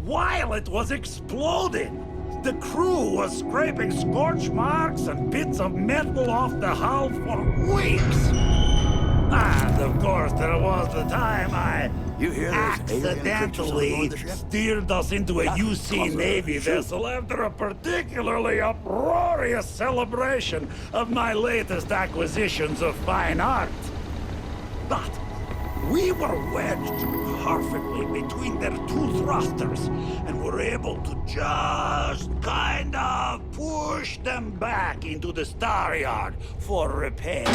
while it was exploding. The crew was scraping scorch marks and bits of metal off the hull for weeks. And of course, there was the time I accidentally steered us into a UC Navy vessel after a particularly uproarious celebration of my latest acquisitions of fine art. But we were wedged perfectly between their two thrusters and were able to just kind of push them back into the Star Yard for repairs.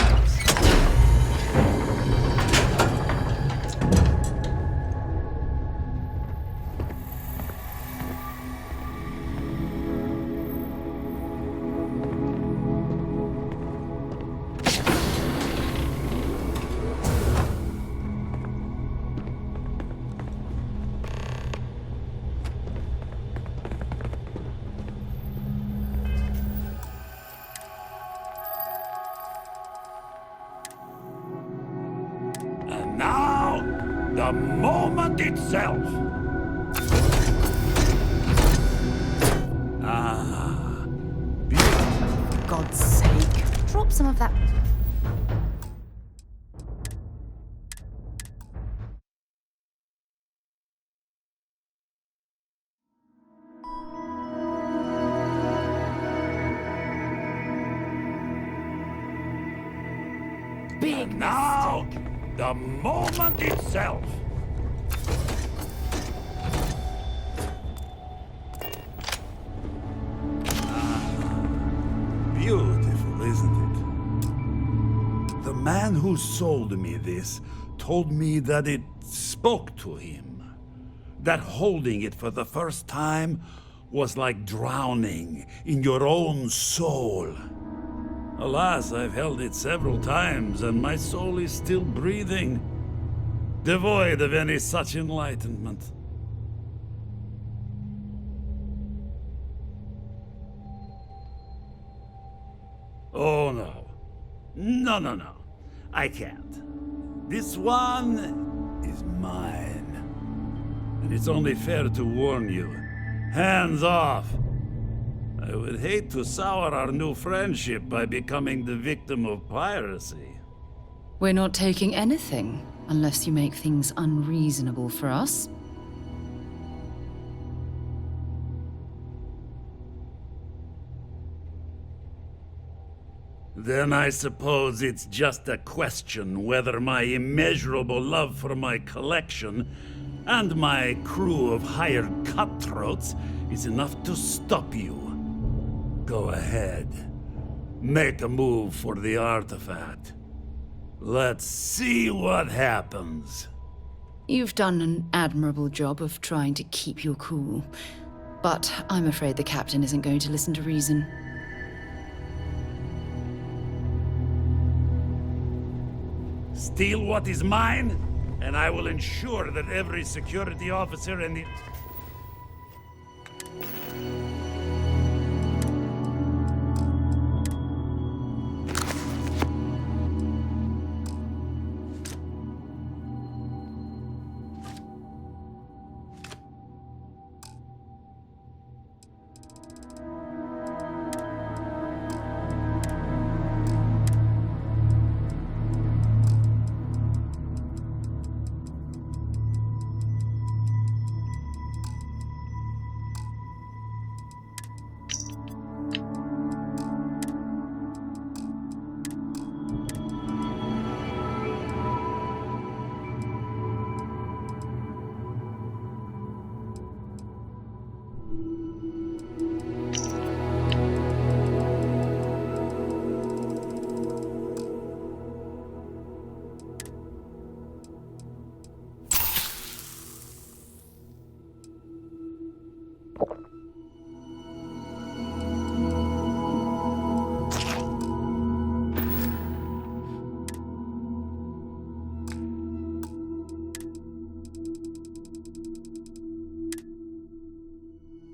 Now, the moment itself. For God's sake, drop some of that. Big now, the moment itself. Beautiful, isn't it? The man who sold me this told me that it spoke to him. That holding it for the first time was like drowning in your own soul. Alas, I've held it several times, and my soul is still breathing, devoid of any such enlightenment. Oh, no. No. I can't. This one is mine. And it's only fair to warn you. Hands off! I would hate to sour our new friendship by becoming the victim of piracy. We're not taking anything, unless you make things unreasonable for us. Then I suppose it's just a question whether my immeasurable love for my collection and my crew of hired cutthroats is enough to stop you. Go ahead. Make a move for the artifact. Let's see what happens. You've done an admirable job of trying to keep your cool, but I'm afraid the captain isn't going to listen to reason. Steal what is mine, and I will ensure that every security officer in the...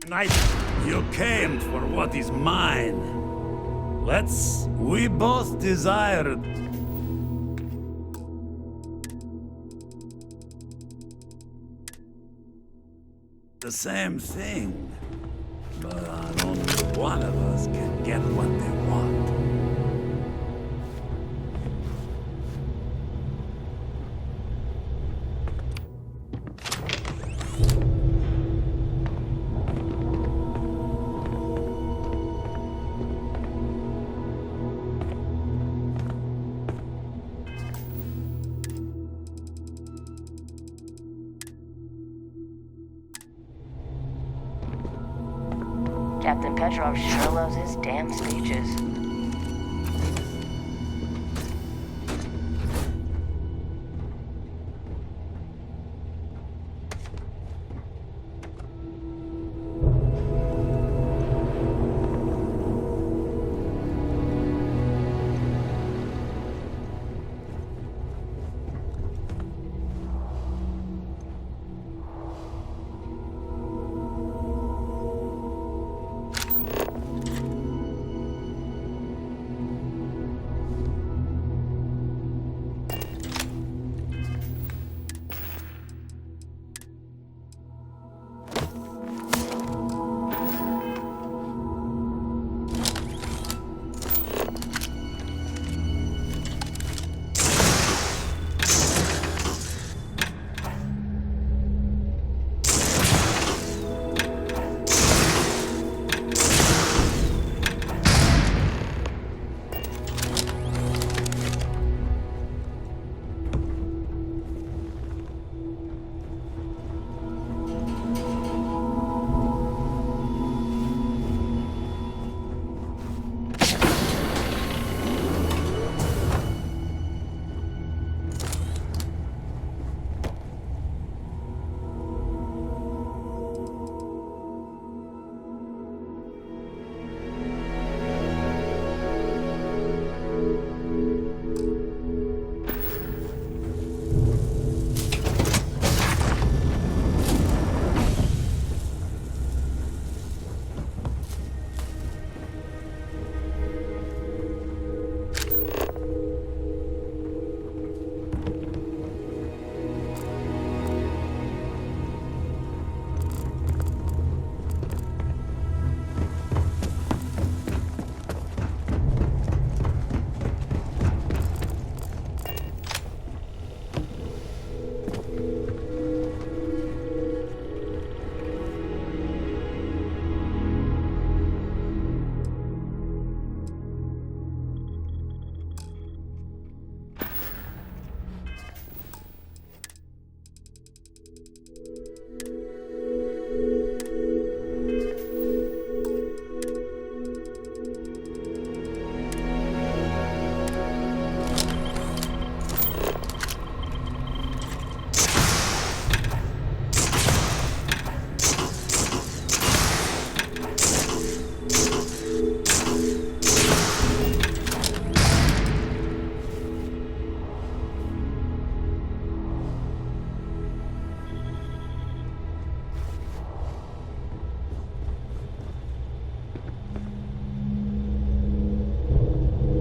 You came for what is mine. We both desired the same thing. But only one of us can get what they want. Captain Petrov sure loves his damn speeches.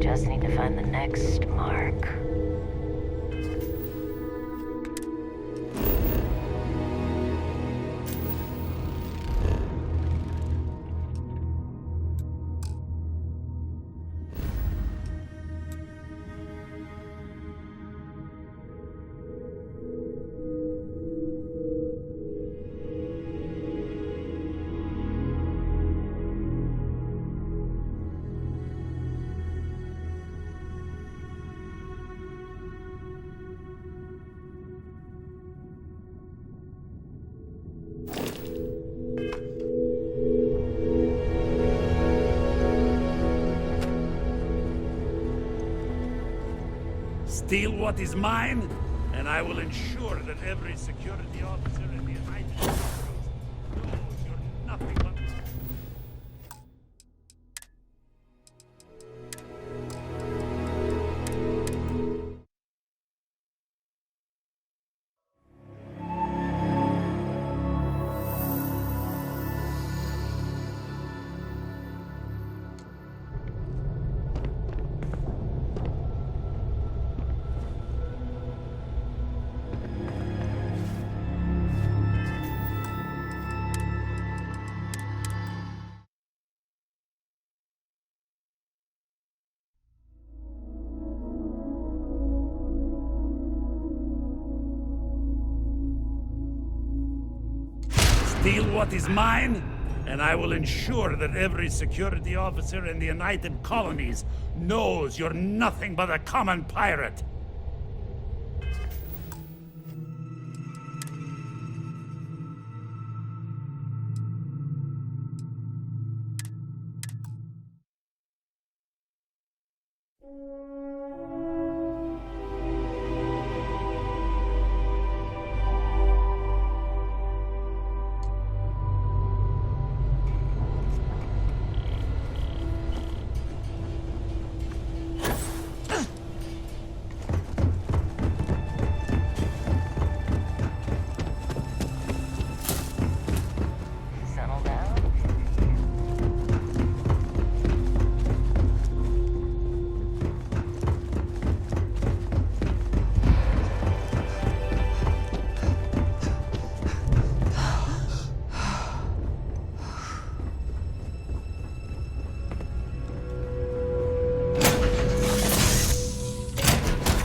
Just need to find the next mark. Steal what is mine, and I will ensure that every security officer in the United States knows you're nothing but... Steal what is mine, and I will ensure that every security officer in the United Colonies knows you're nothing but a common pirate.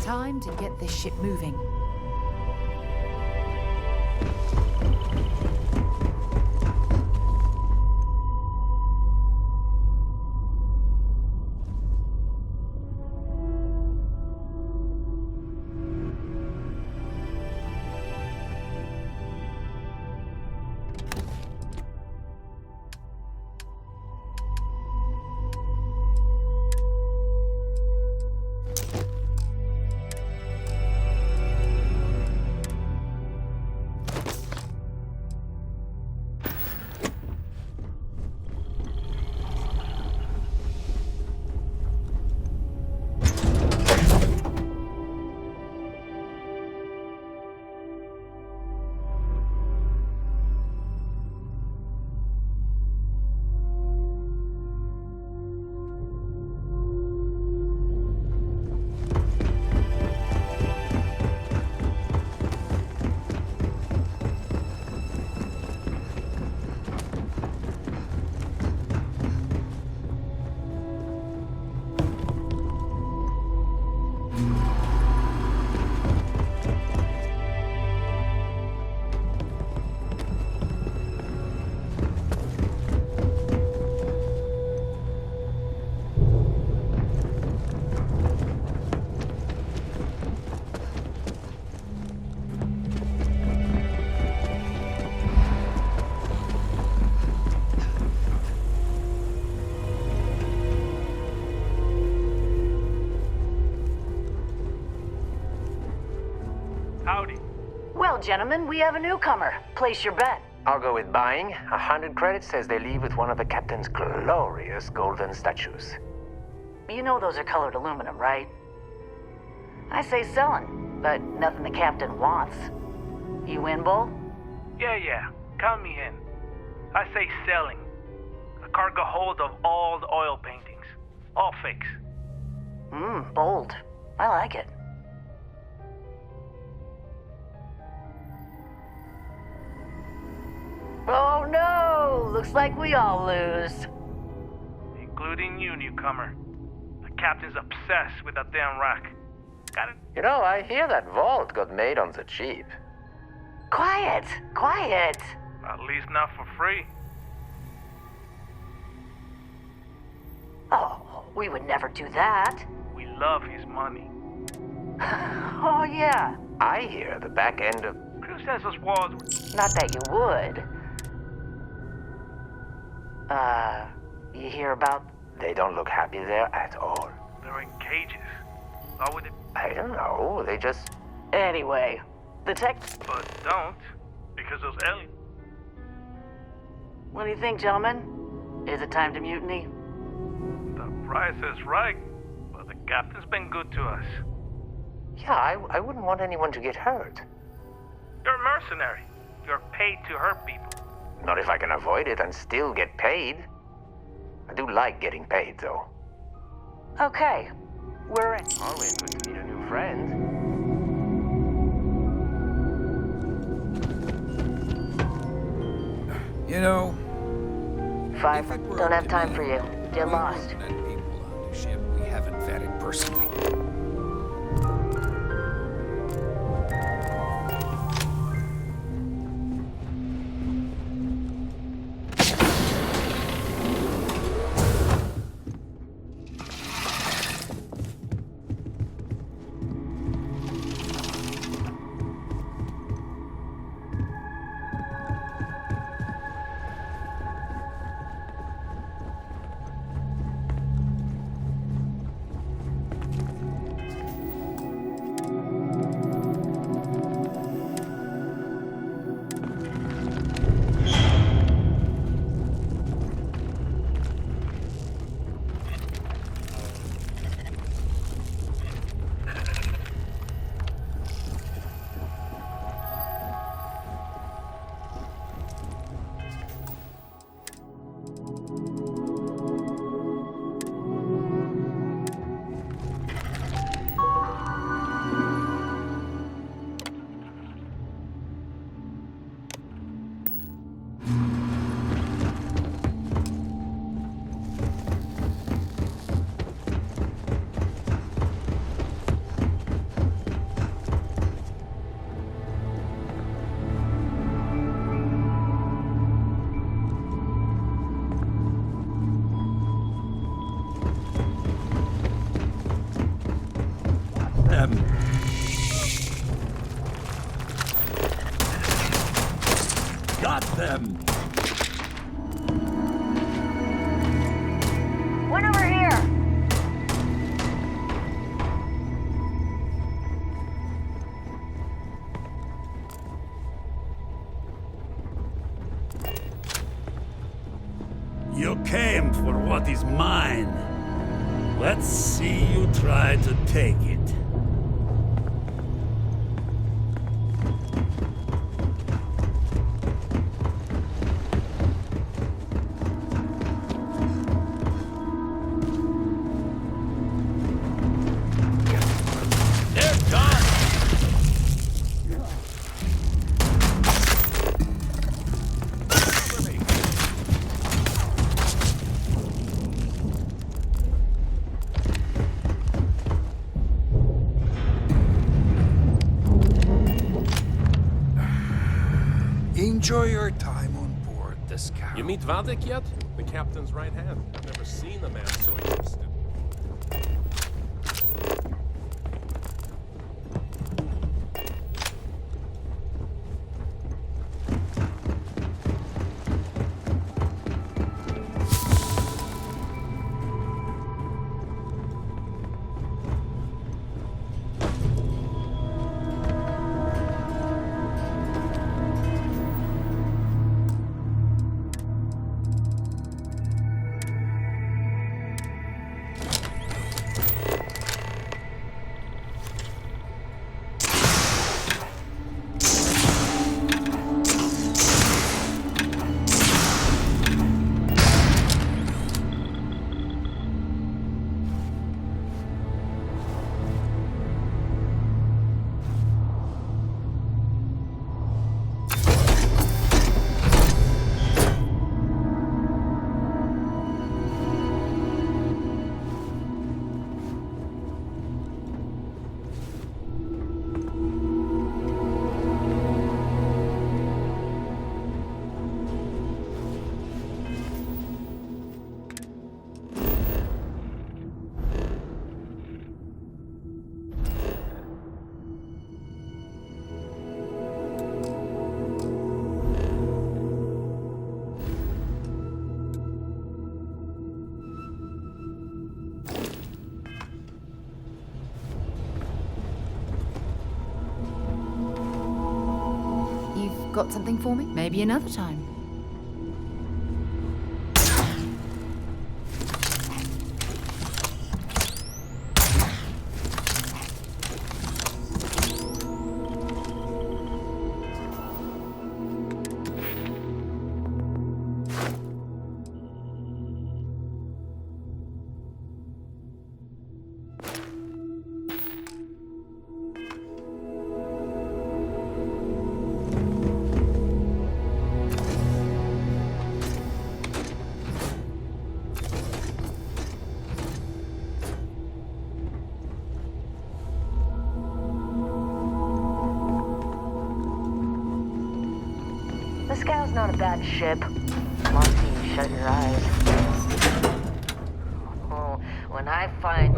Time to get this ship moving. Well, gentlemen, we have a newcomer. Place your bet. I'll go with buying. 100 credits says they leave with one of the captain's glorious golden statues. You know those are colored aluminum, right? I say selling, but nothing the captain wants. You in, Bull? Yeah. Count me in. I say selling. A cargo hold of all the oil paintings. All fakes. Bold. I like it. Oh no! Looks like we all lose. Including you, newcomer. The captain's obsessed with that damn rack. Got it? You know, I hear that vault got made on the cheap. Quiet! At least not for free. Oh, we would never do that. We love his money. Oh yeah. I hear the back end of... Crew says those walls were... Not that you would. You hear about... They don't look happy there at all. They're in cages. Why would it... I don't know, they just... Anyway, the tech... But don't, because those aliens... What do you think, gentlemen? Is it time to mutiny? The price is right, but the captain's been good to us. Yeah, I wouldn't want anyone to get hurt. You're a mercenary. You're paid to hurt people. Not if I can avoid it and still get paid. I do like getting paid, though. Okay, we're in. Always good to meet a new friend. You know... 5, don't have time for you. Get lost. People on the ship we haven't vetted personally. got them! One over here! You came for what is mine. Let's see you try to take it. They're gone! Enjoy your time on board this cow. You meet Vadik yet? The captain's right hand. I've never seen a man so interested. Got something for me? Maybe another time. The Scow's not a bad ship. Long as you shut your eyes. Oh, when I find...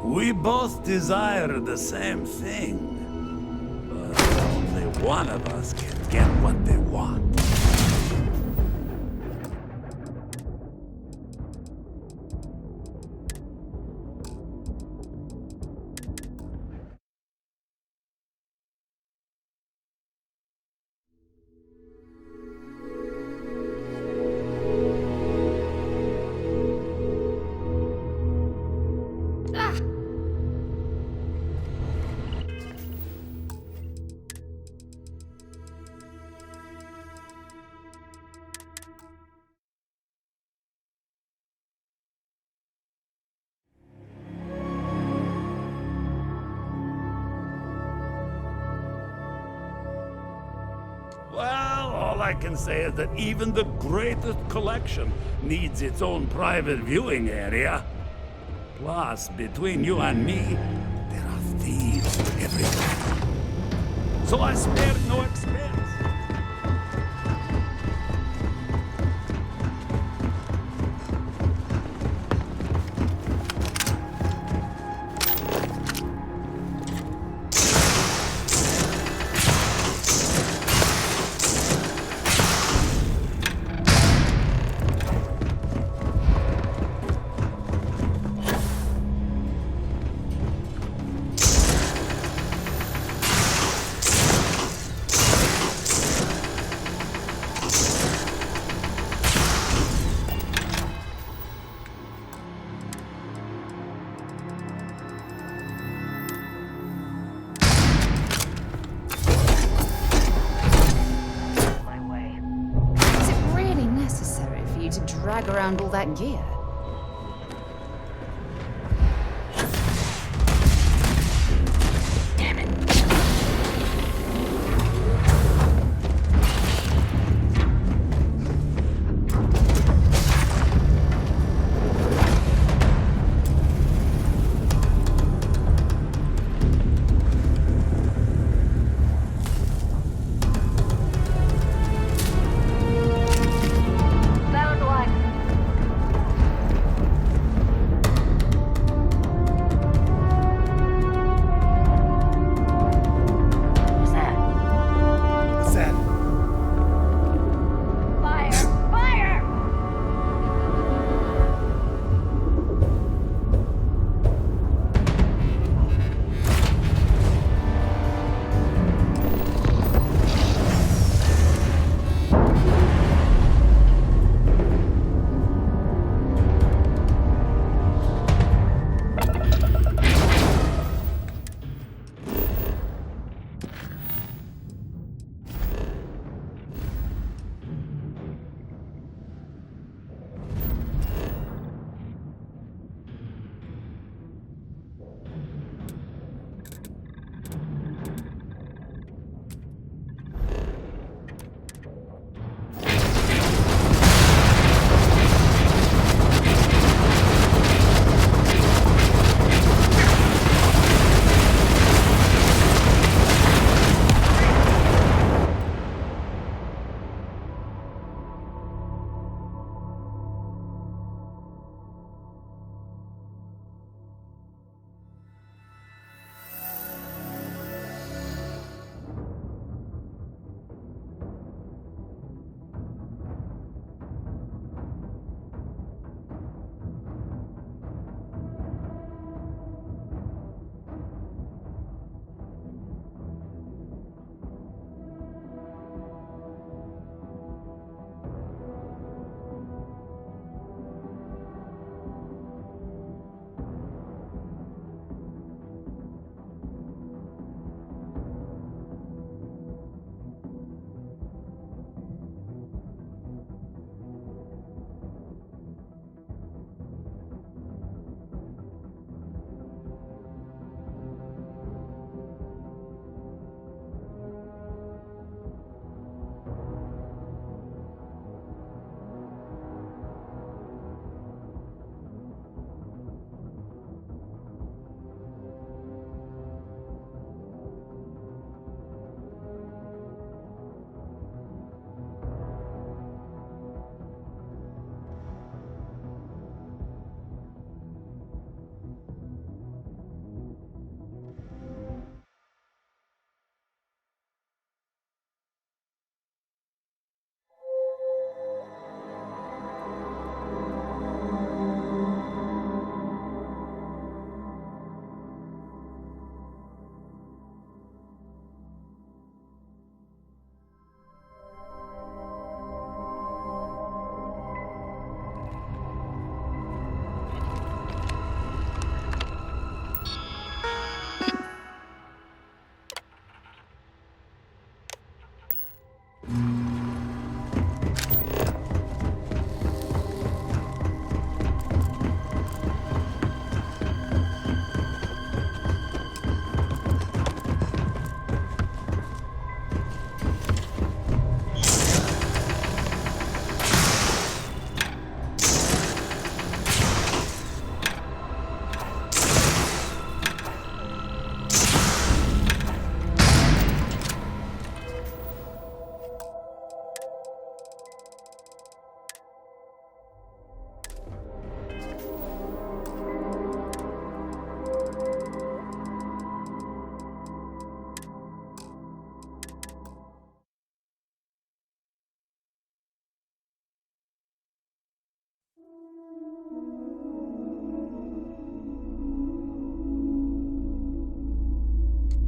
We both desire the same thing, but only one of us can get what they want. Well, all I can say is that even the greatest collection needs its own private viewing area. Plus, between you and me, there are thieves everywhere. So I spared no expense. Is it really necessary for you to drag around all that gear? Sound one.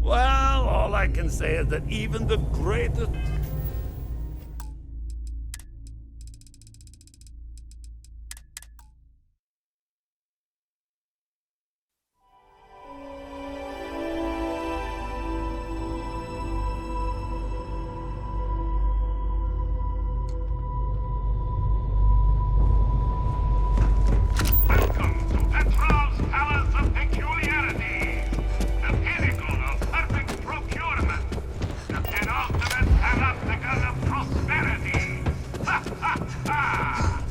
Well, all I can say is that even the greatest... Welcome to Petrov's Palace of Peculiarities, the pinnacle of perfect procurement, the penultimate panopticon of prosperity. Ha ha ha!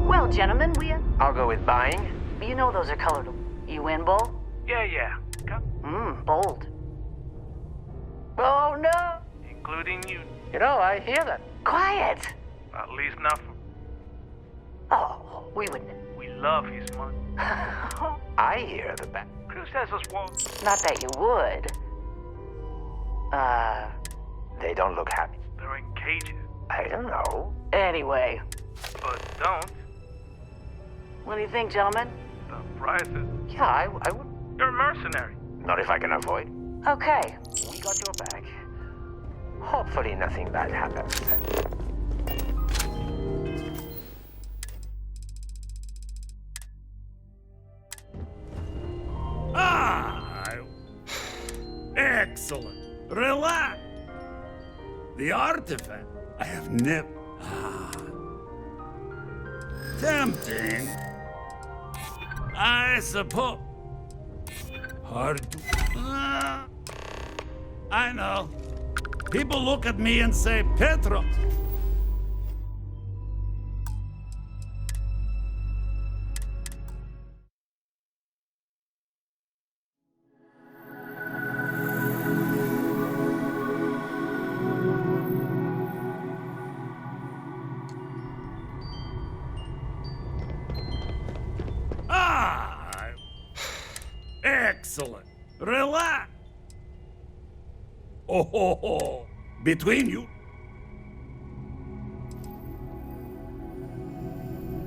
Well, gentlemen, I'll go with buying. you know those are colored. You in, Bull? Yeah. Bold. Oh, no! Including you. You know, I hear that. Quiet! At least not for... Oh, we wouldn't. We love his money. I hear the back. Who says us won't? Not that you would. They don't look happy. They're in cages. I don't know. Anyway, But don't. what do you think, gentlemen? The prices. Yeah, I would. You're a mercenary. Not if I can avoid. Okay. We got your back. Hopefully nothing bad happens. Excellent. Relax. The artifact. I have never... Tempting. I suppose. Hard to... I know. People look at me and say, Petro. Excellent. Relax. Oh. Between you.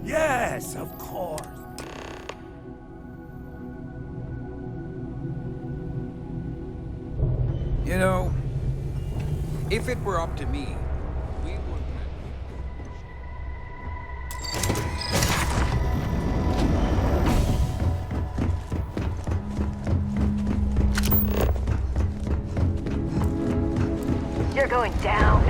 Yes, of course. You know, if it were up to me, we would... You're going down.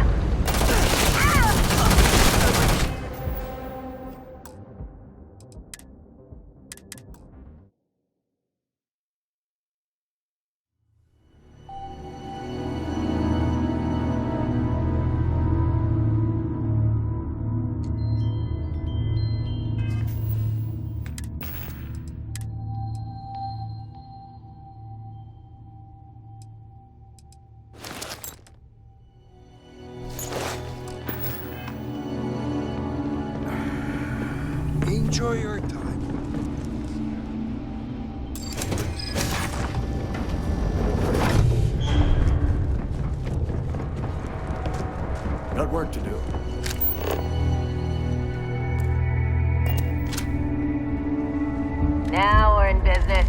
Enjoy your time. Got work to do. Now we're in business.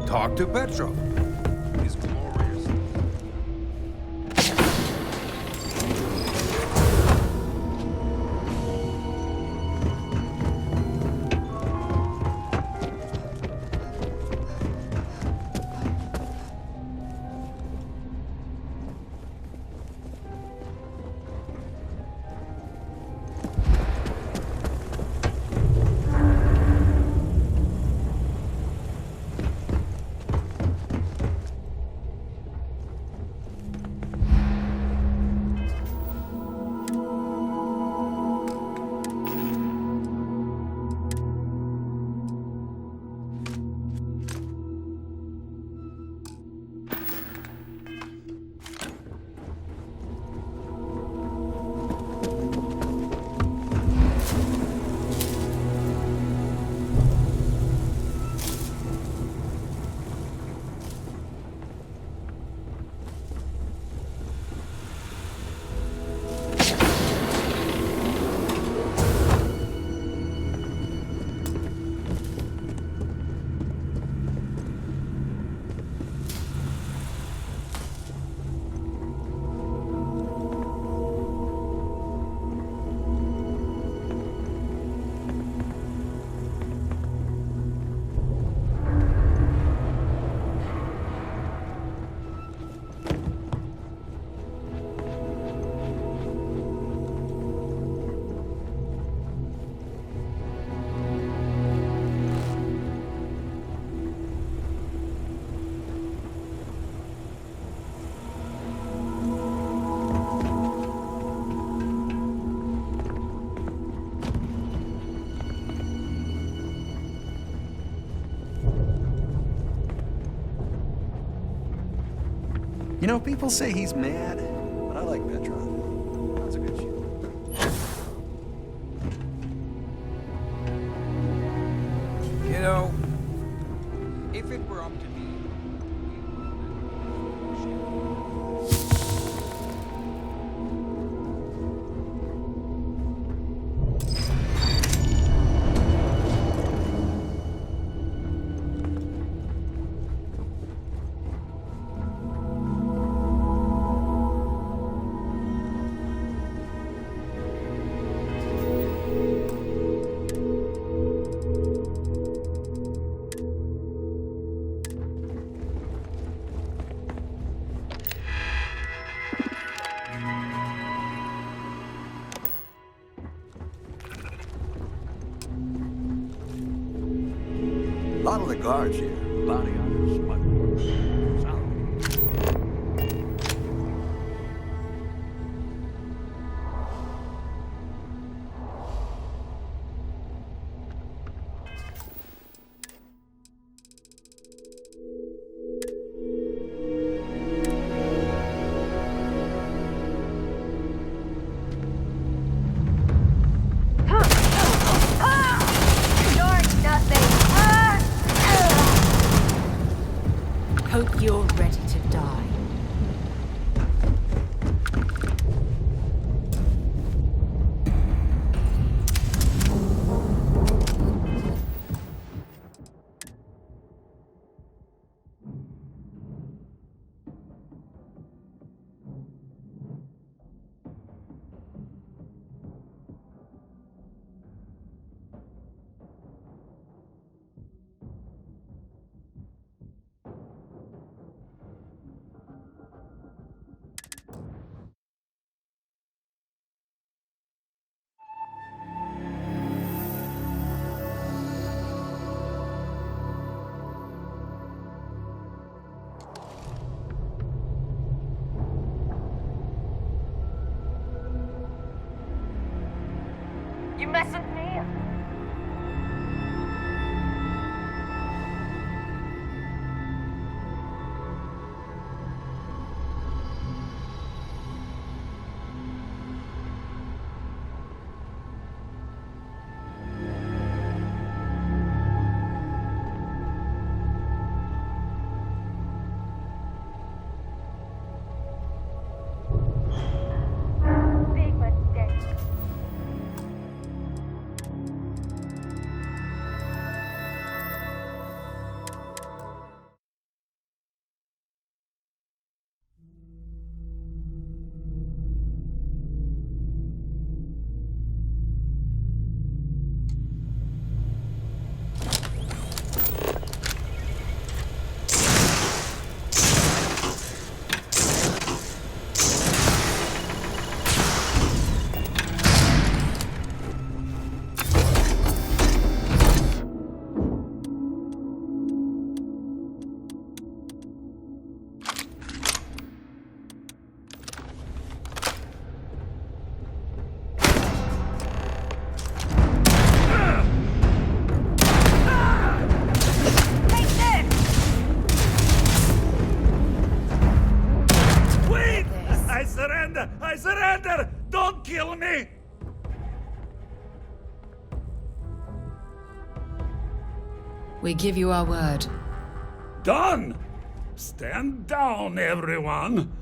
Talk to Petrov. He's glorious. You know, people say he's mad, but I like Petrov. That's a good shooter. You know, if it were up to me, A lot of the guards here. Bounty hunters, smugglers, solid. Hope you're ready to die. You messing with me? Big mistake. I surrender! Don't kill me! We give you our word. Done! Stand down, everyone.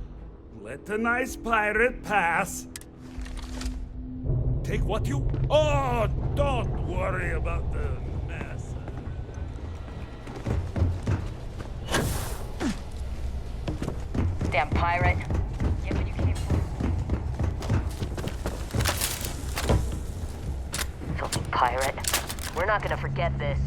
Let the nice pirate pass. Take what you... Oh, don't worry about the mess. Damn pirate. Get what you came for. Filthy pirate. We're not gonna forget this.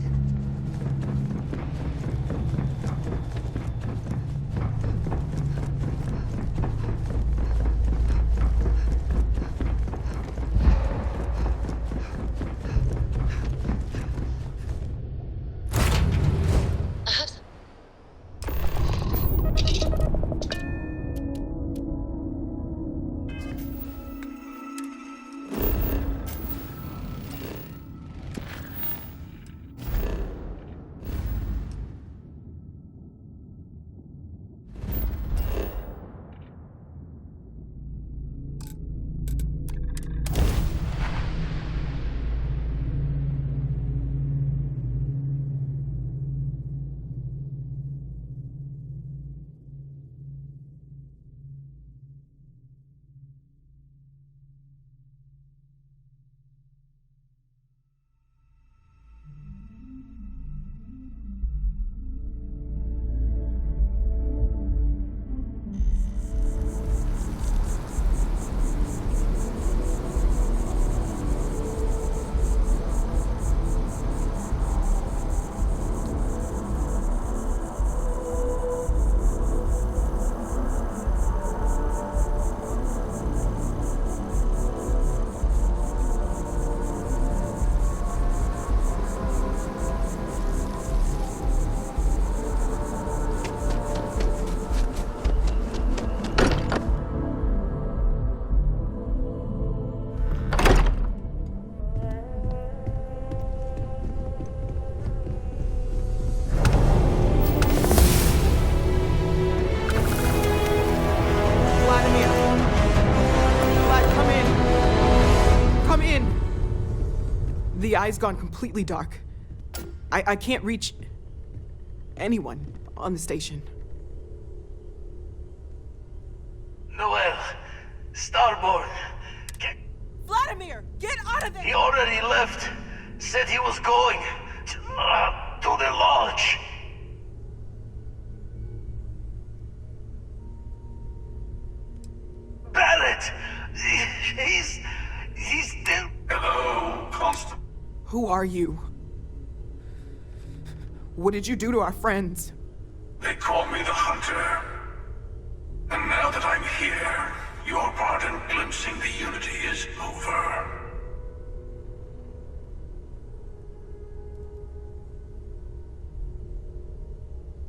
The eye's gone completely dark. I can't reach anyone on the station. Noel, Starborn. Vladimir, get out of there! He already left. Said he was going to the lodge. Barrett! He's still... Hello, Constable. Who are you? What did you do to our friends? They call me the Hunter. And now that I'm here, your part in glimpsing the Unity is over.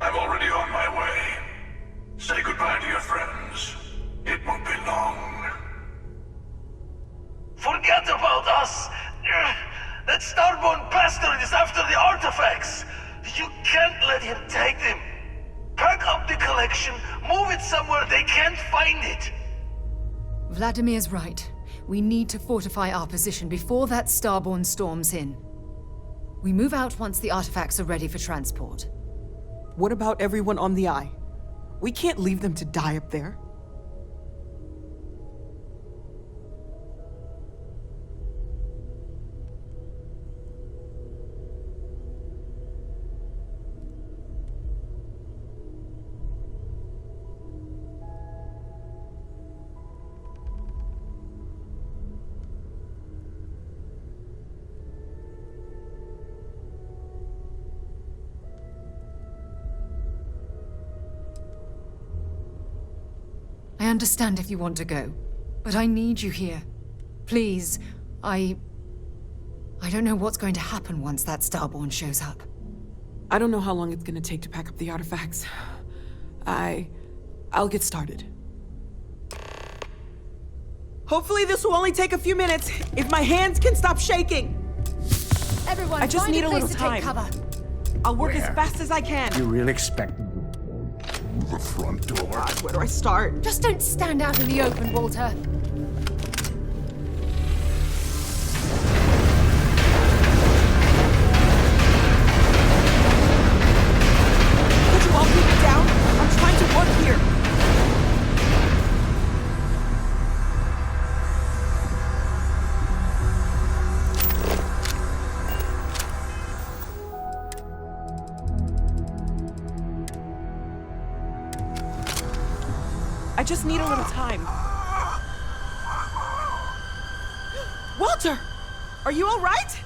I'm already on my way. Say goodbye to your friends. It won't be long. Forget about us! That Starborn bastard is after the artifacts! You can't let him take them! Pack up the collection, move it somewhere they can't find it! Vladimir's right. We need to fortify our position before that Starborn storms in. We move out once the artifacts are ready for transport. What about everyone on the Eye? We can't leave them to die up there. I understand if you want to go, but I need you here. Please, I don't know what's going to happen once that Starborn shows up. I don't know how long it's gonna take to pack up the artifacts. I'll get started. Hopefully this will only take a few minutes, if my hands can stop shaking. Everyone, I just find need a place little to time. take cover. I'll work as fast as I can. You really expect The front door. God, where do I start? Just don't stand out in the open, Walter. Could you all keep it down? I'm trying to work here. I just need a little time. Walter! Are you all right?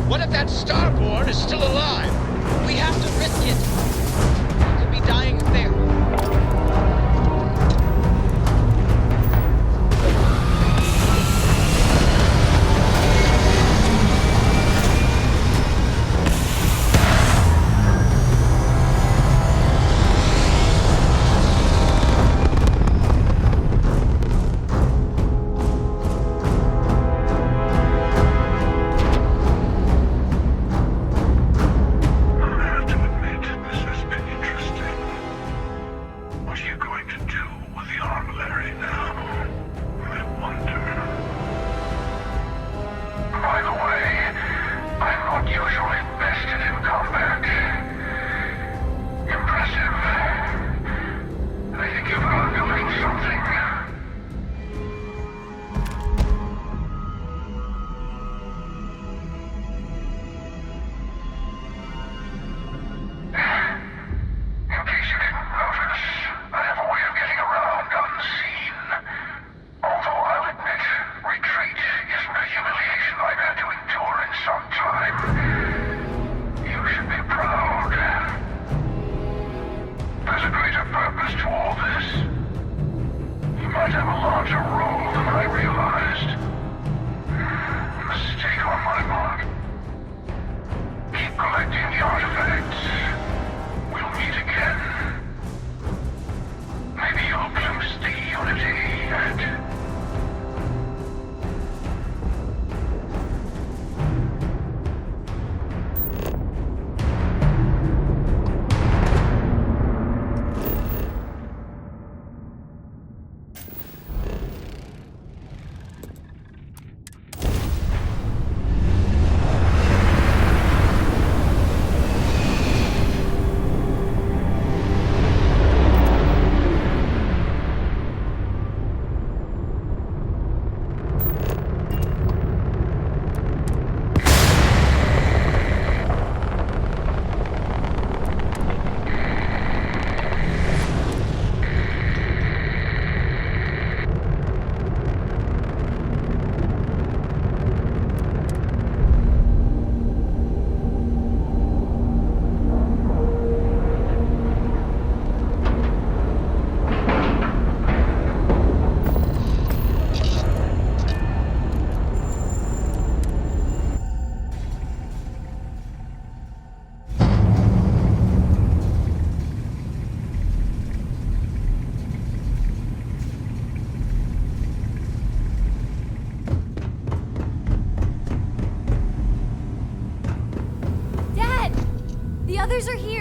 What if that Starborn is still alive? We have to risk it. He could be dying there.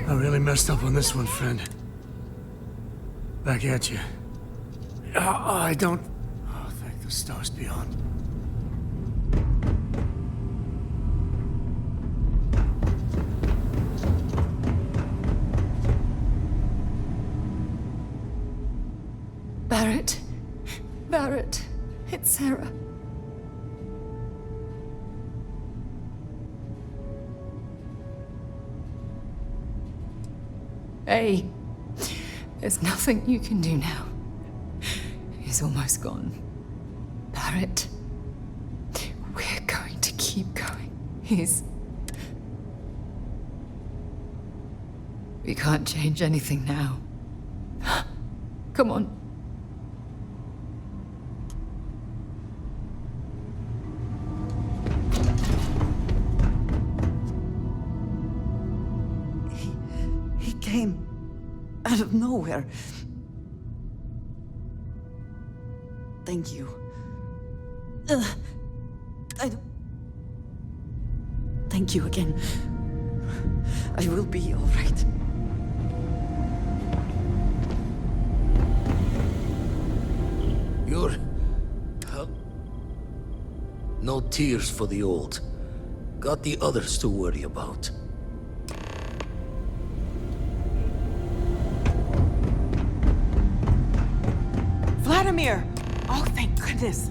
I really messed up on this one, friend. Back at you. I don't... Oh, thank the stars beyond. Barrett. Barrett. It's Sarah. Hey. There's nothing you can do now. He's almost gone. Barrett. We're going to keep going. We can't change anything now. Come on. He came out of nowhere. Thank you. Thank you again. I will be all right. You're... no tears for the old. Got the others to worry about. Vladimir! Oh, thank goodness.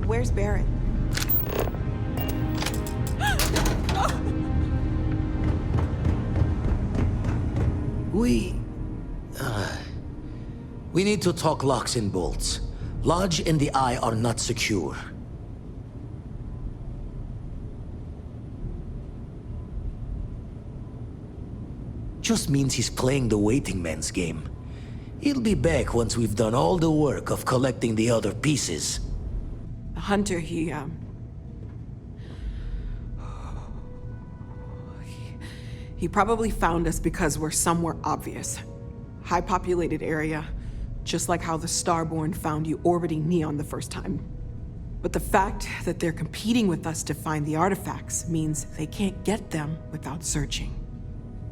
Where's Barrett? We need to talk locks and bolts. Lodge and the Eye are not secure. Just means he's playing the waiting man's game. He'll be back once we've done all the work of collecting the other pieces. The hunter, he probably found us because we're somewhere obvious. High-populated area, just like how the Starborn found you orbiting Neon the first time. But the fact that they're competing with us to find the artifacts means they can't get them without searching.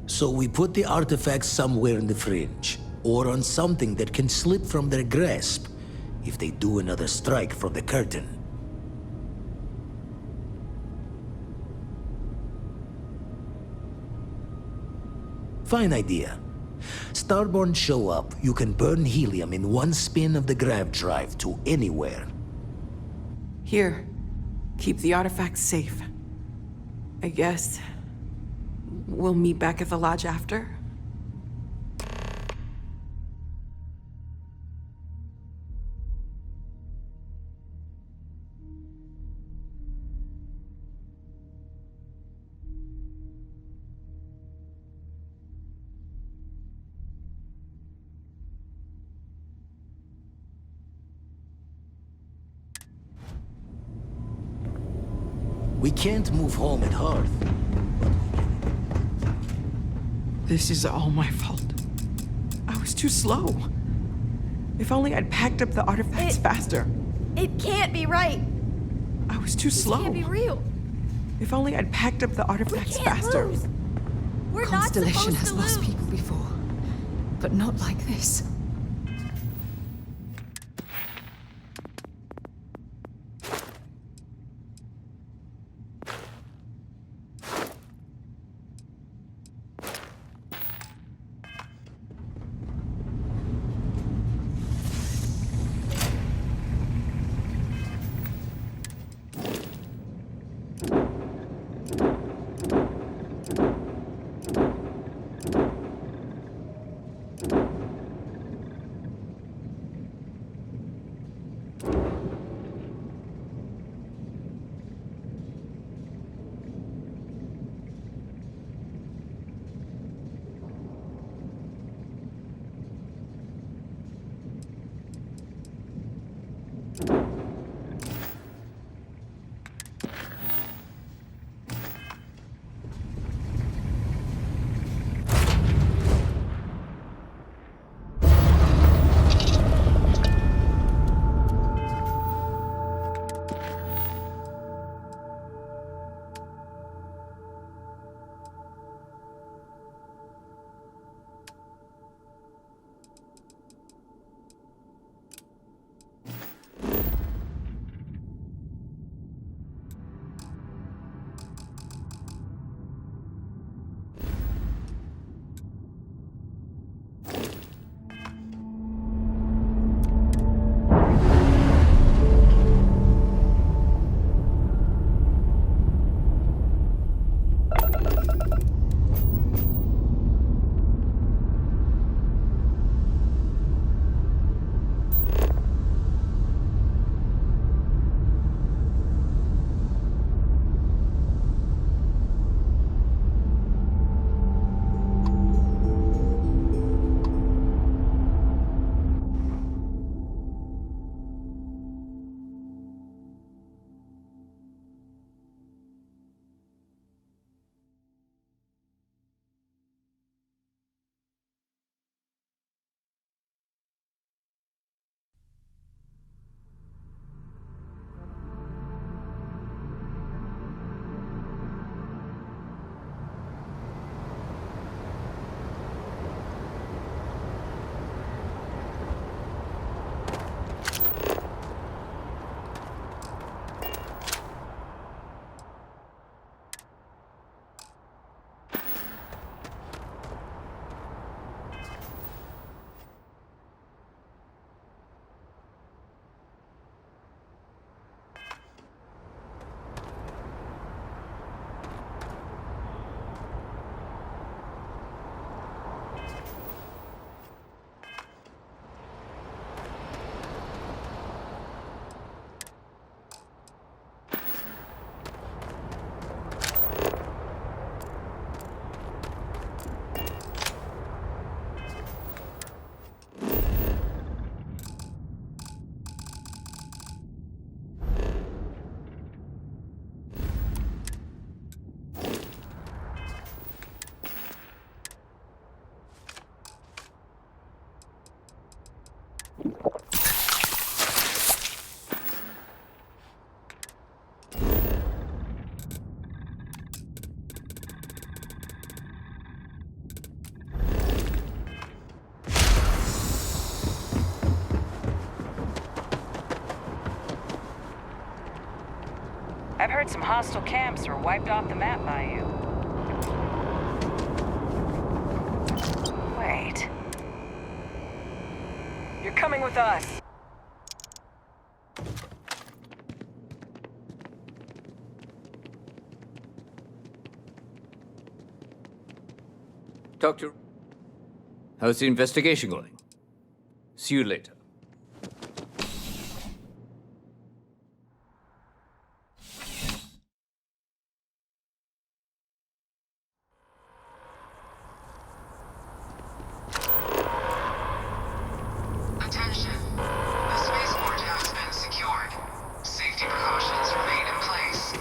So we put the artifacts somewhere in the fringe, or on something that can slip from their grasp if they do another strike from the curtain. Fine idea. Starborn show up, you can burn helium in one spin of the grav drive to anywhere. Here, keep the artifacts safe. I guess we'll meet back at the lodge after? We can't move home at Hearth. This is all my fault. I was too slow. If only I'd packed up the artifacts faster. It can't be right. I was too slow. It can't be real. If only I'd packed up the artifacts We can't faster. lose. We're Constellation not supposed has to lost lose. people before, but not like this. I've heard some hostile camps were wiped off the map by you. Wait. You're coming with us. Doctor, how's the investigation going? See you later. Attention. The spaceport has been secured. Safety precautions remain in place.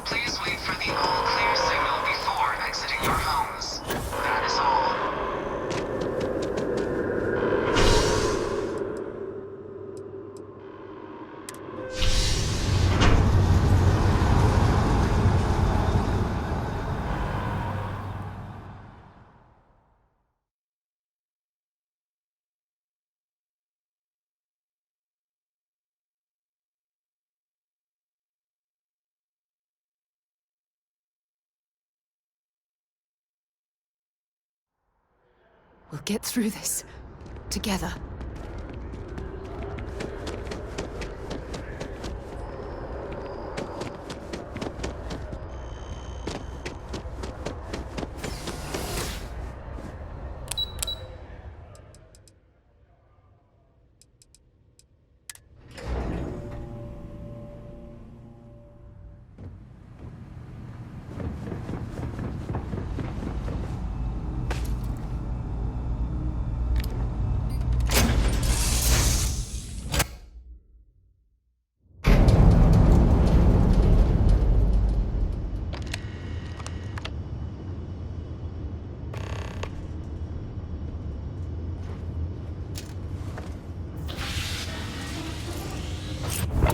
Please wait for the all-clear signal before exiting your homes. That is all. We'll get through this. Together.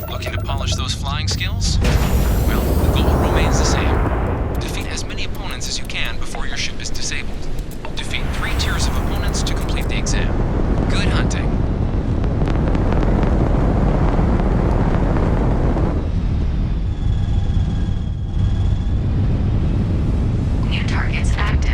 Looking to polish those flying skills? Well, the goal remains the same. Defeat as many opponents as you can before your ship is disabled. Defeat 3 tiers of opponents to complete the exam. Good hunting. New targets active.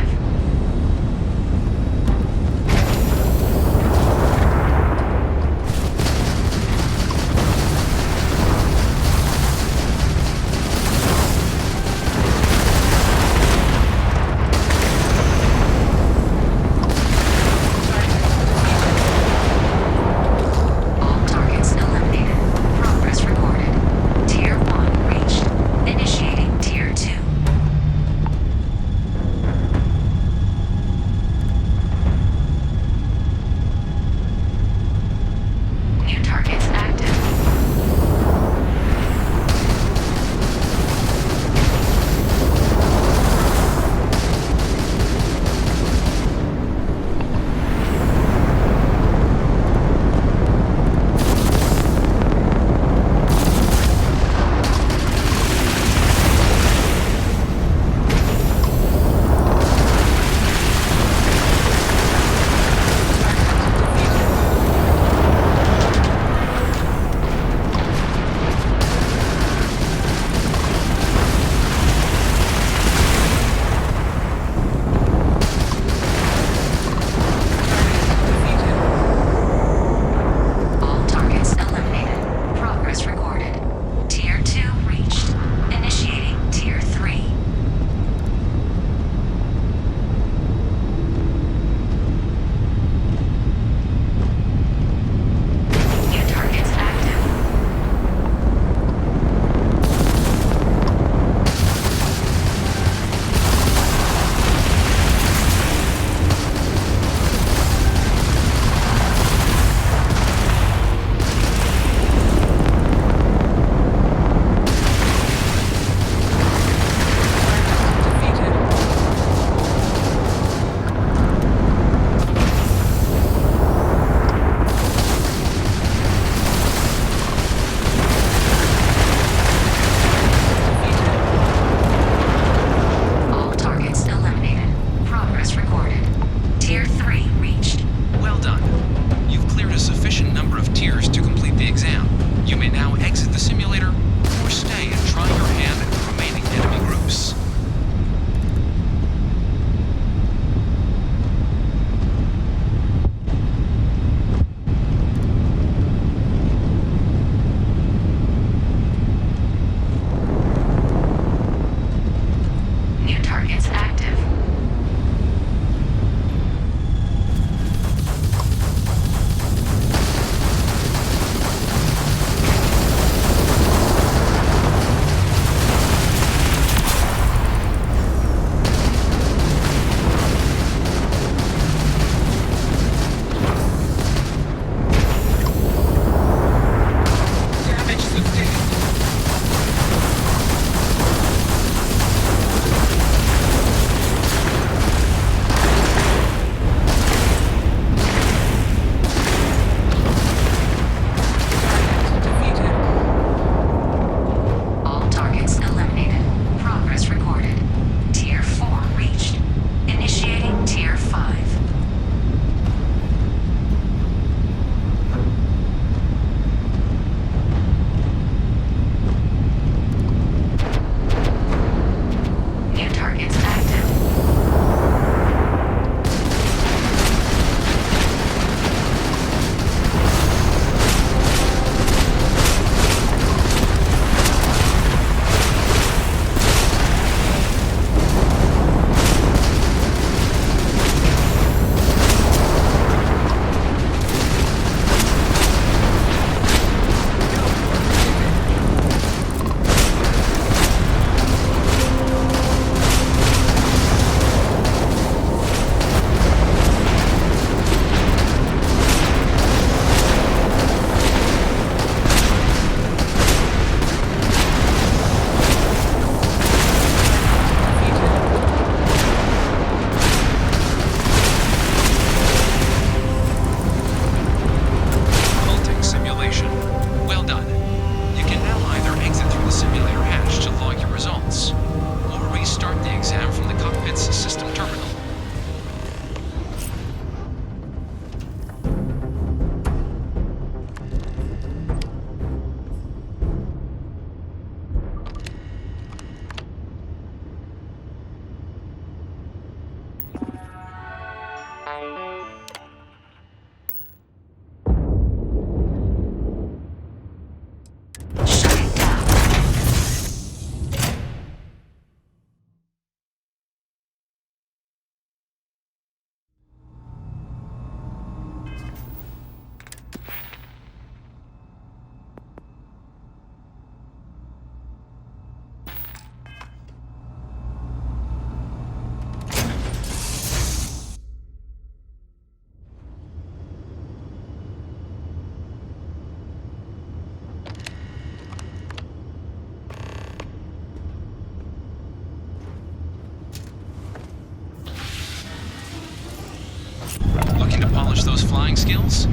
flying skills?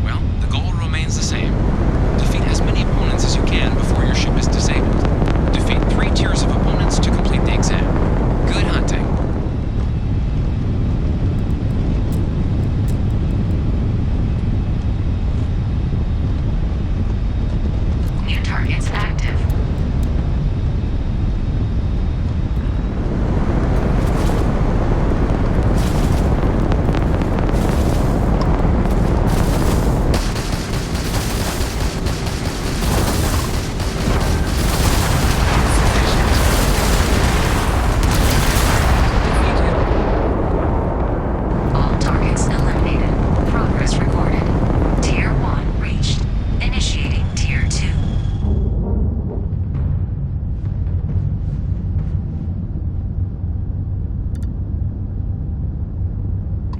Well, the goal remains the same. Defeat as many opponents as you can before your ship is disabled. Defeat 3 tiers of opponents to complete the exam. Good hunting. New targets active. All targets eliminated. Progress recorded. Tier 1 reached. Initiating Tier 2.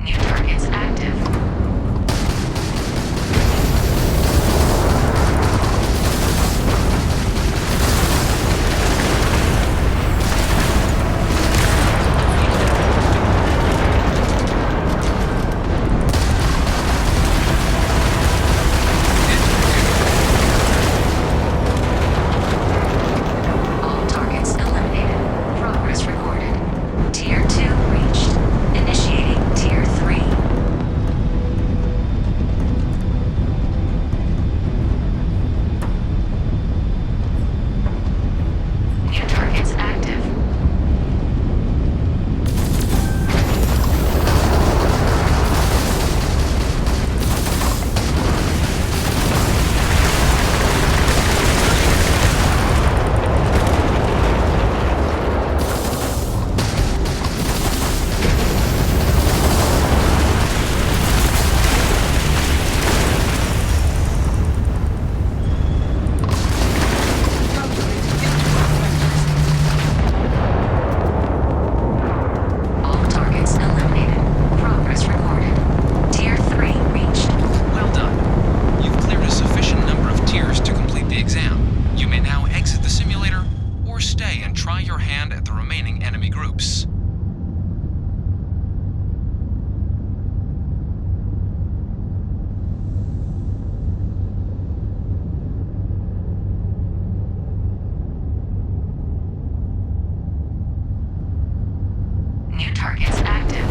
New targets active. All targets eliminated. Progress recorded. Tier 2 reached. Initiating Tier 3. New targets active. All targets eliminated. Progress recorded. Tier 3 reached. Well done. You've cleared a sufficient number of tiers to complete the exam. You may now exit the simulator, or stay and try your hand at the remaining enemy groups. New targets active.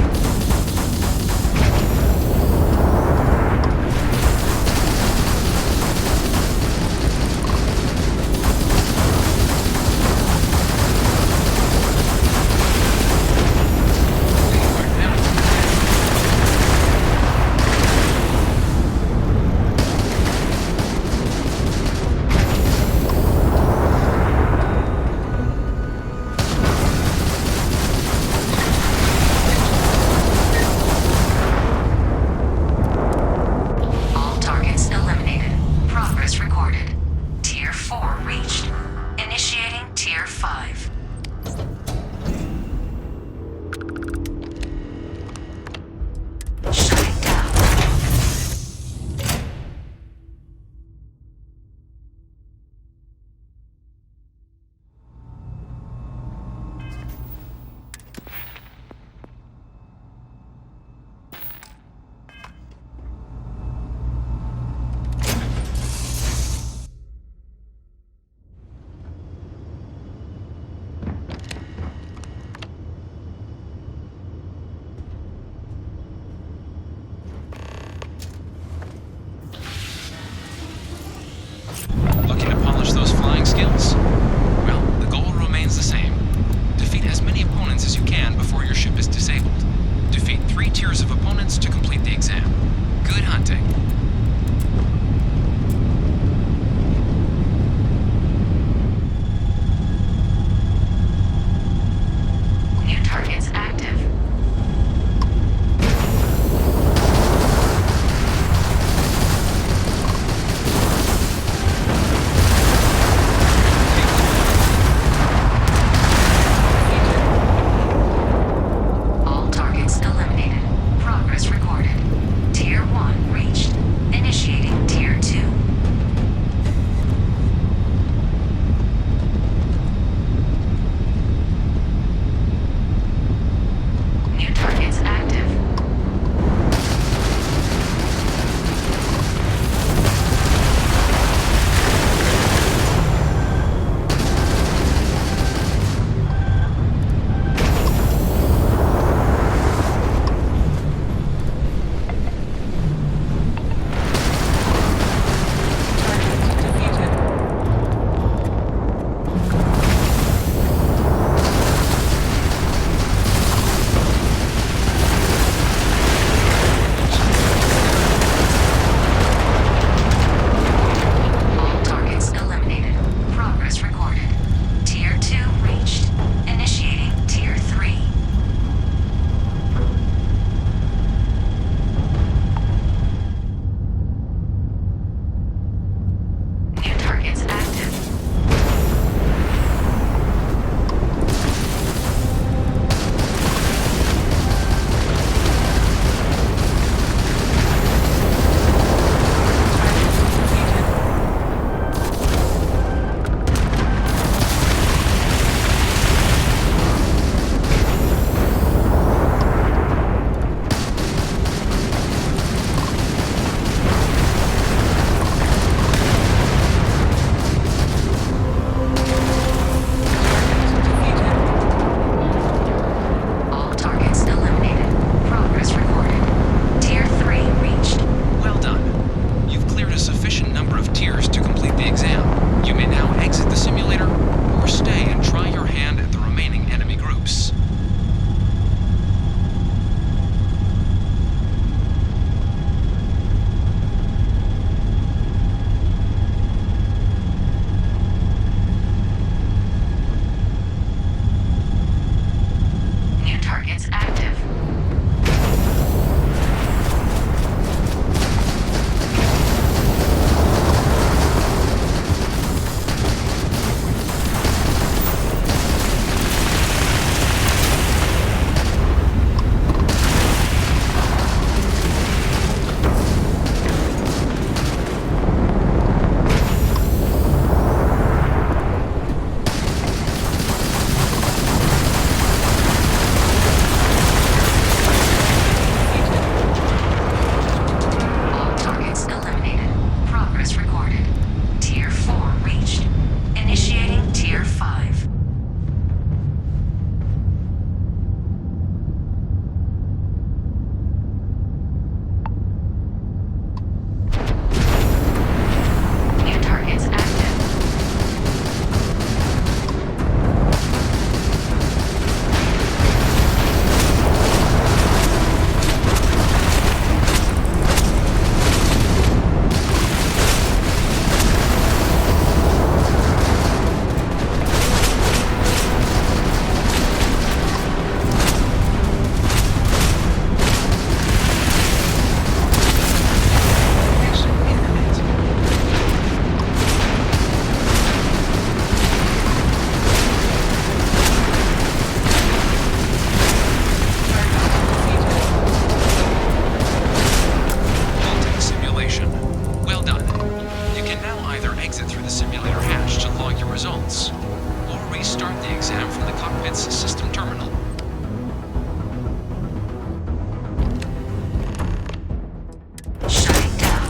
results. Or restart the exam from the cockpit's system terminal. Shutting down.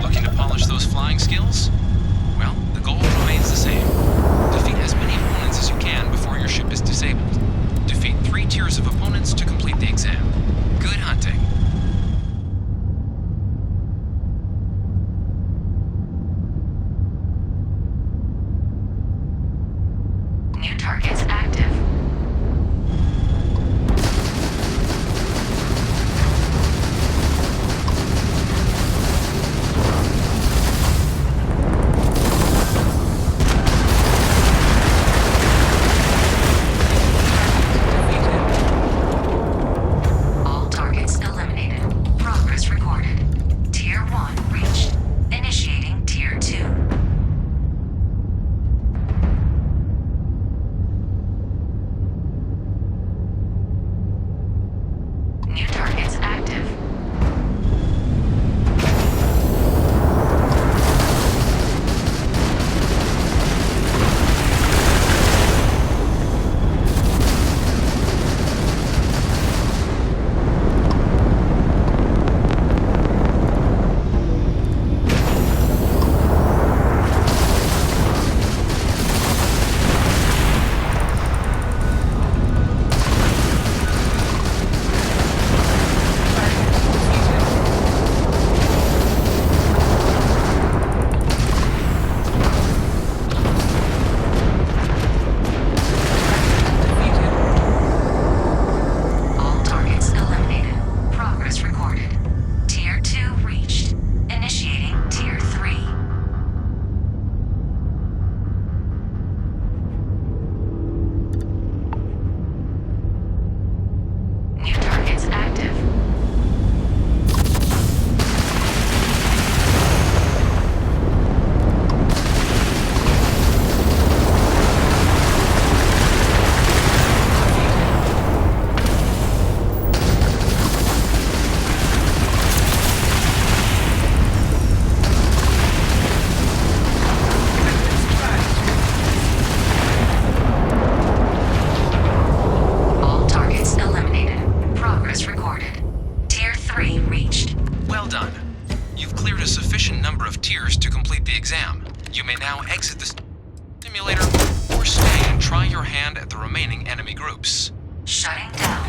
Looking to polish those flying skills? Well, the goal remains the same. Defeat as many opponents as you can before your ship is disabled. Defeat 3 tiers of opponents to complete the exam. Good hunting. New targets active. All targets eliminated. Progress recorded. Tier 1 reached. Initiating Tier 2. New targets active. All targets eliminated. Progress recorded. Tier 2 reached. Initiating Tier 3. New targets active. All targets eliminated. Progress recorded. Tier 3 reached. Well done. You've cleared a sufficient number of tiers to complete the exam. You may now exit the simulator or stay and try your hand at the remaining enemy groups. Shutting down.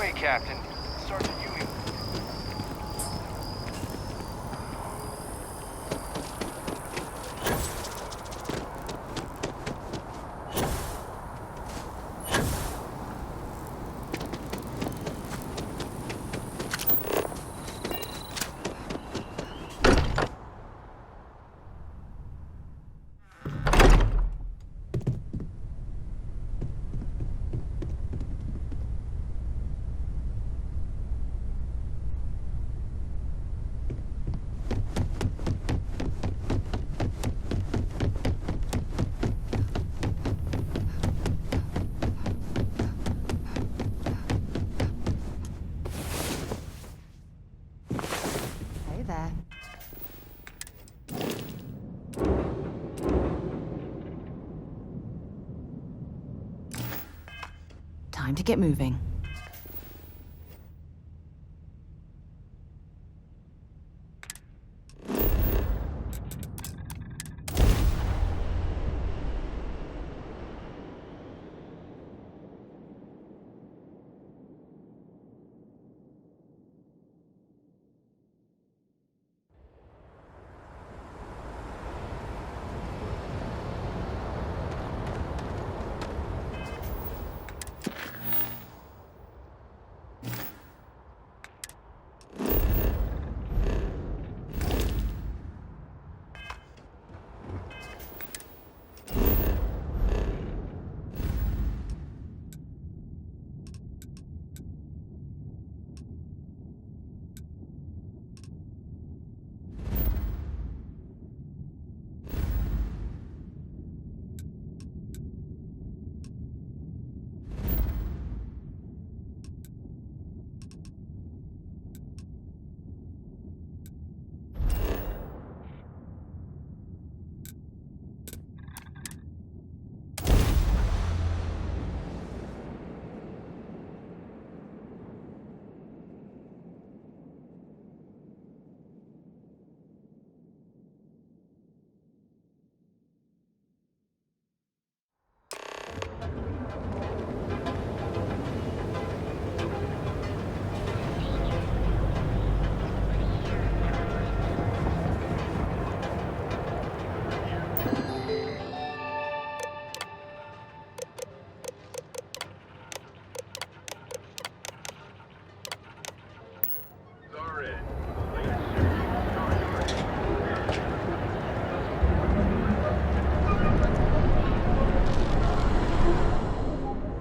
way, Captain. Sergeant Ewing. Hey there. Time to get moving.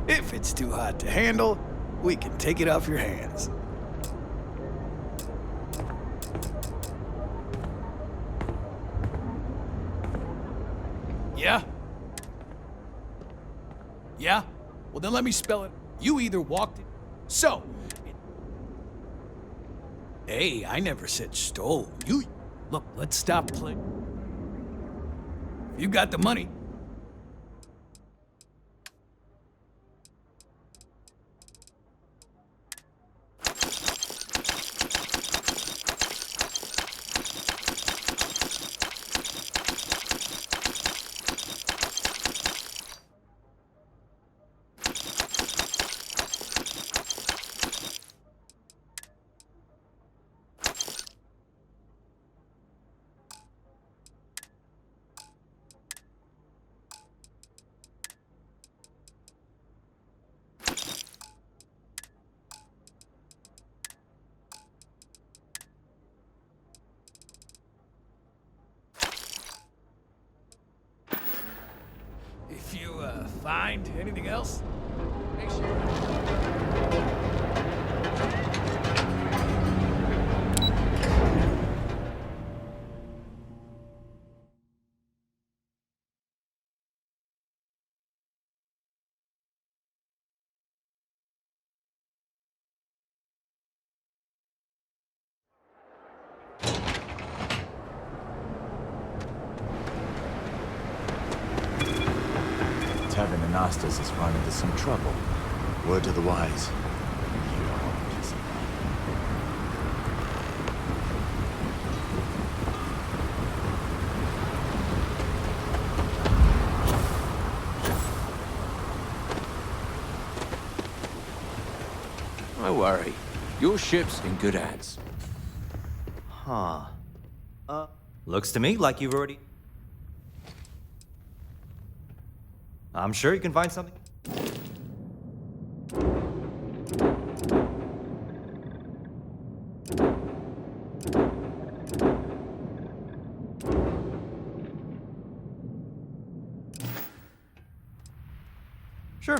If it's too hot to handle, we can take it off your hands. Yeah? Yeah? Well, then let me spell it. You either walked it. So. Hey, I never said stole. You. Look, let's stop playing. You got the money. If you, find anything else, make sure. Tavern Anastas has run into some trouble. Word to the wise. Don't worry. Your ship's in good hands. Huh. Looks to me like you've already... I'm sure you can find something. Sure.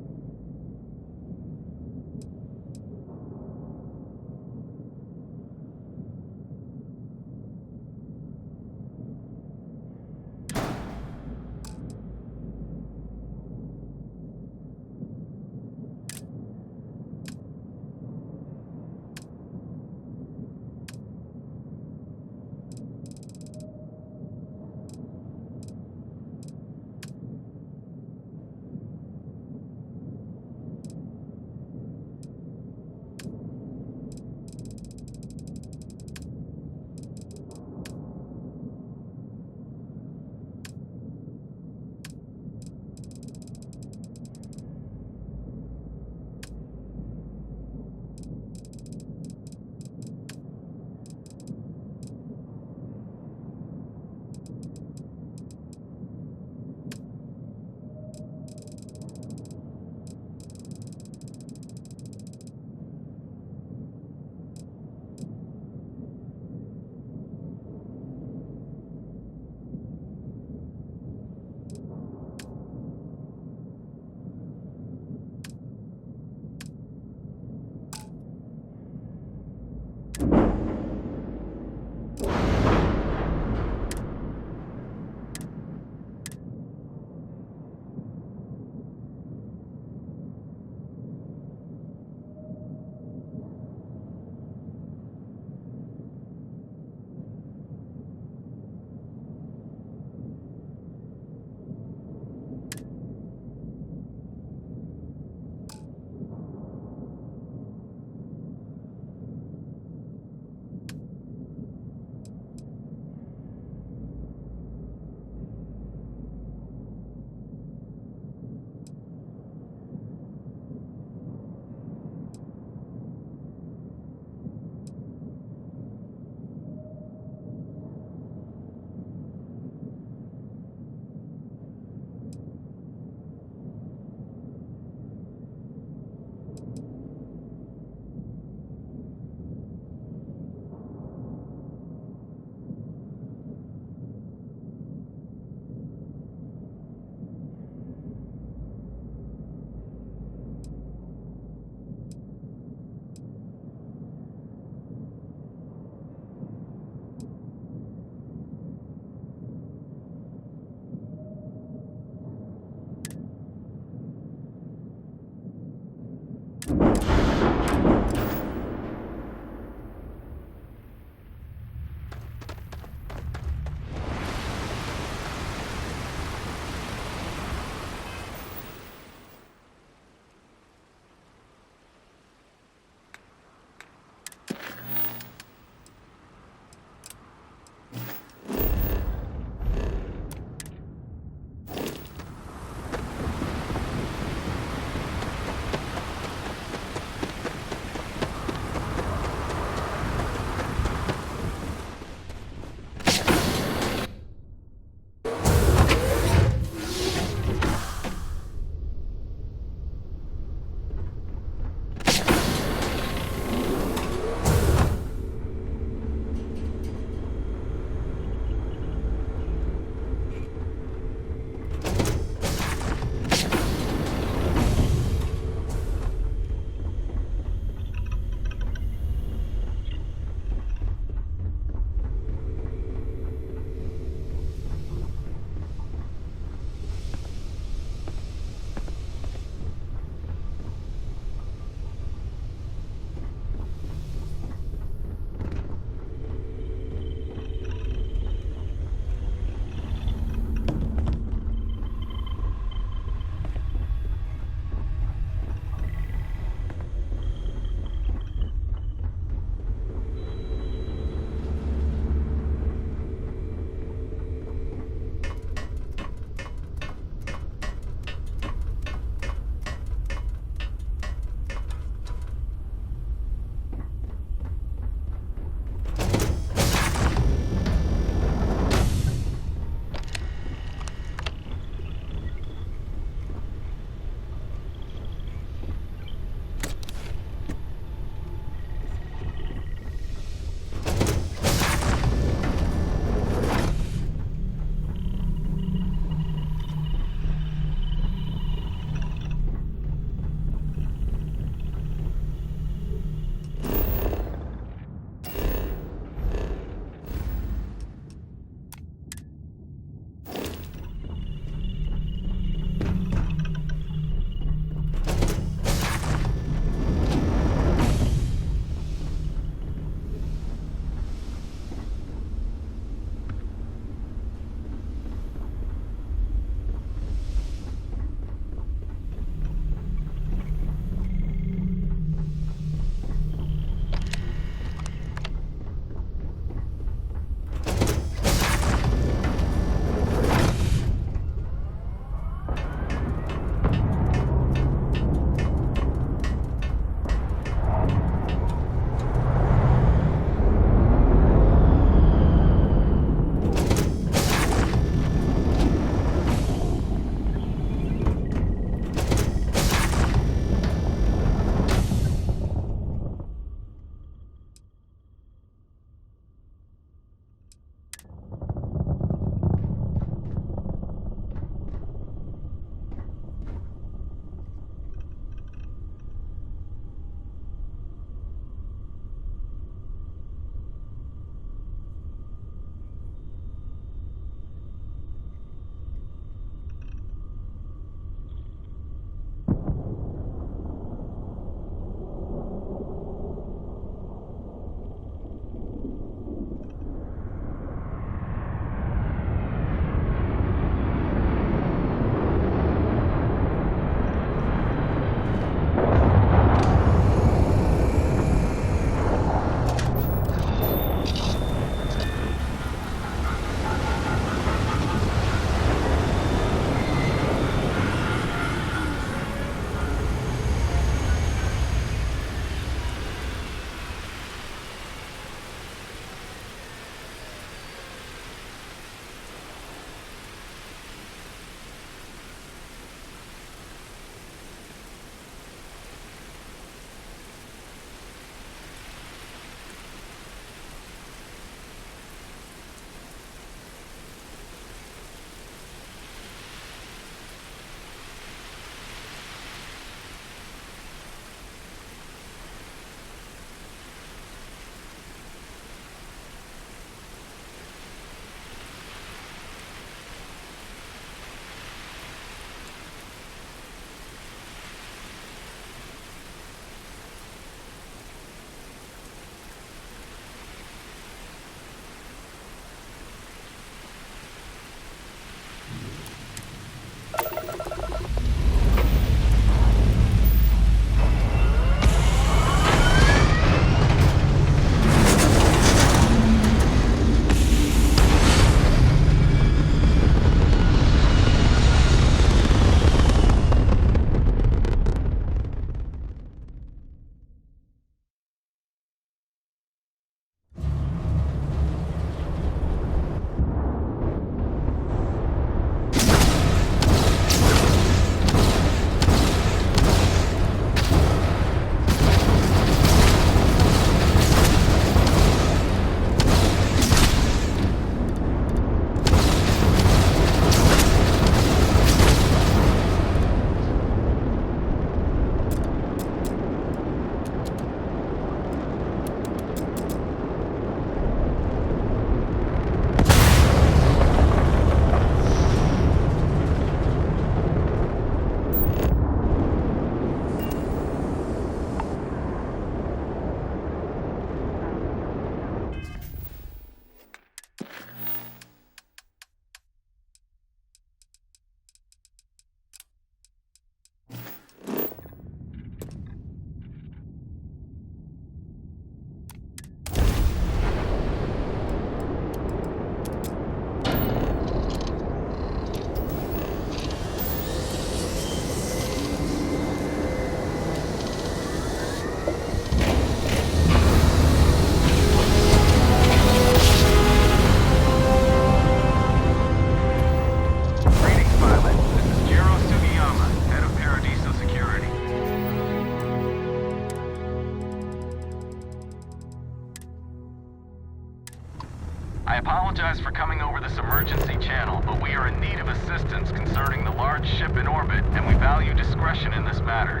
I apologize for coming over this emergency channel, but we are in need of assistance concerning the large ship in orbit, and we value discretion in this matter.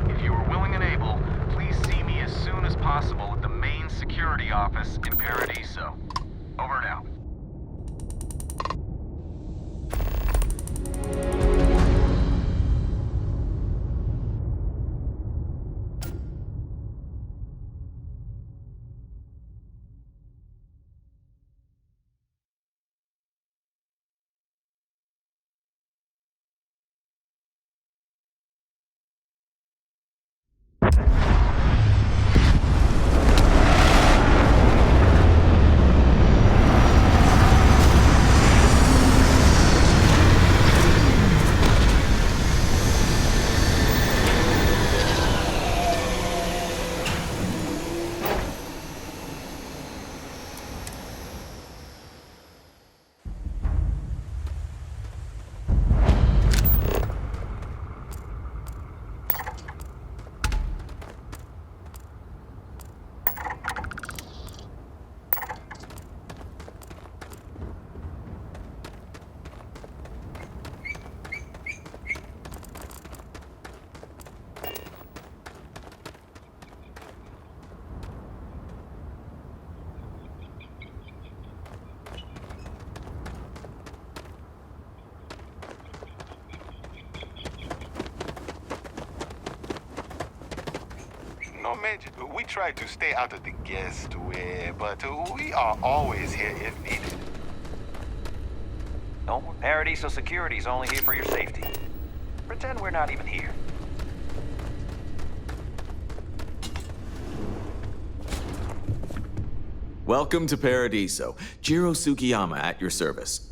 If you are willing and able, please see me as soon as possible at the main security office in Paradiso. Over and out. No, Major, we try to stay out of the guest way, but we are always here if needed. No, Paradiso Security's only here for your safety. Pretend we're not even here. Welcome to Paradiso. Jiro Sukiyama at your service.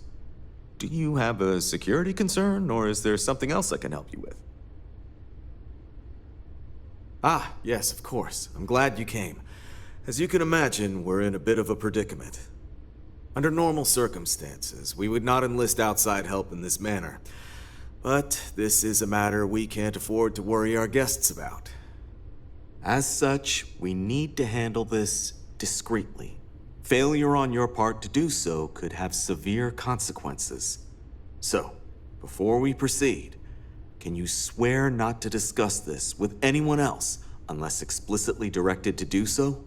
Do you have a security concern, or is there something else I can help you with? Ah, yes, of course. I'm glad you came. As you can imagine, we're in a bit of a predicament. Under normal circumstances, we would not enlist outside help in this manner. But this is a matter we can't afford to worry our guests about. As such, we need to handle this discreetly. Failure on your part to do so could have severe consequences. So, before we proceed, can you swear not to discuss this with anyone else unless explicitly directed to do so?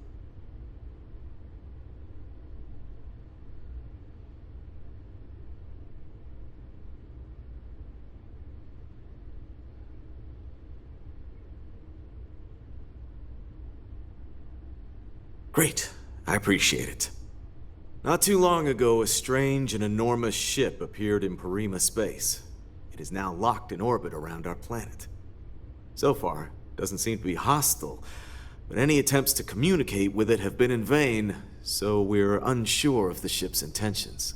Great. I appreciate it. Not too long ago, a strange and enormous ship appeared in Parima space. It is now locked in orbit around our planet. So far, it doesn't seem to be hostile, but any attempts to communicate with it have been in vain, so we're unsure of the ship's intentions.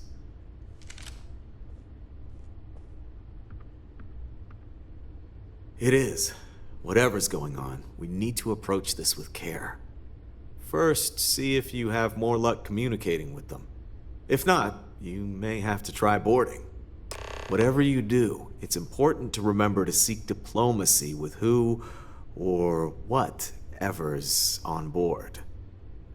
It is. Whatever's going on, we need to approach this with care. First, see if you have more luck communicating with them. If not, you may have to try boarding. Whatever you do, it's important to remember to seek diplomacy with who or whatever's on board.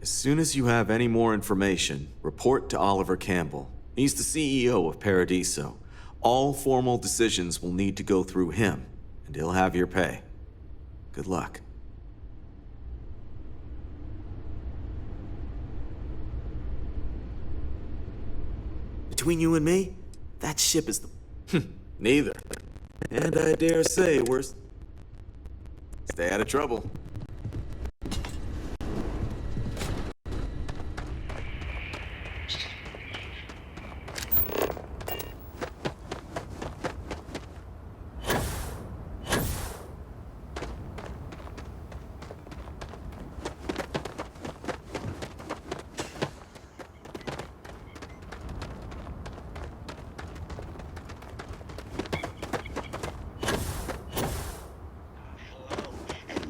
As soon as you have any more information, report to Oliver Campbell. He's the CEO of Paradiso. All formal decisions will need to go through him, and he'll have your pay. Good luck. Between you and me, that ship is the... Neither. And I dare say we're... Stay out of trouble.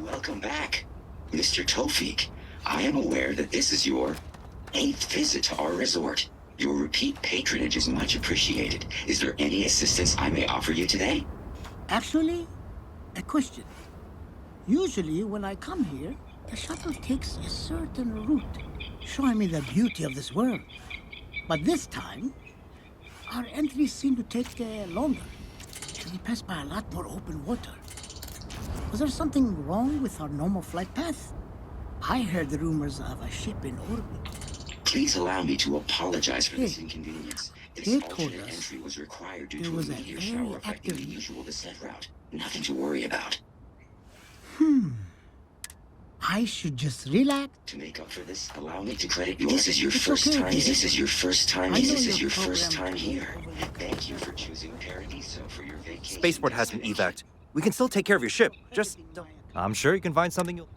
Welcome back. Mr. Tofik, I am aware that this is your 8th visit to our resort. Your repeat patronage is much appreciated. Is there any assistance I may offer you today? Actually, a question. Usually when I come here, the shuttle takes a certain route, showing me the beauty of this world. But this time, our entries seem to take longer. And we passed by a lot more open water. Was there something wrong with our normal flight path? I heard the rumors of a ship in orbit. Please allow me to apologize for this inconvenience. They This told alternate us entry was required due there to a was a meteor very shower affecting the active- usual descent route. Nothing to worry about. I should just relax. To make up for this, allow me to credit you. This is your It's first okay, time. Dave. This is your first time. I know This is your your first program time here. Thank you for choosing Paradiso for your vacation. Spaceport has been evac'd. We can still take care of your ship. Just don't... I'm sure you can find something you'll...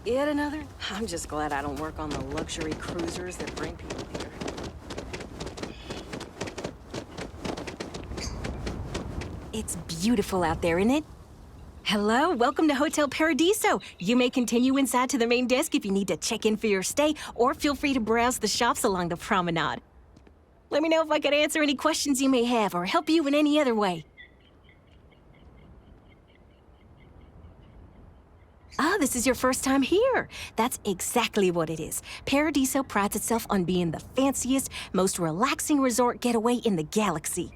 Yet another? I'm just glad I don't work on the luxury cruisers that bring people here. It's beautiful out there, isn't it? Hello, welcome to Hotel Paradiso. You may continue inside to the main desk if you need to check in for your stay, or feel free to browse the shops along the promenade. Let me know if I could answer any questions you may have or help you in any other way. Ah, this is your first time here. That's exactly what it is. Paradiso prides itself on being the fanciest, most relaxing resort getaway in the galaxy.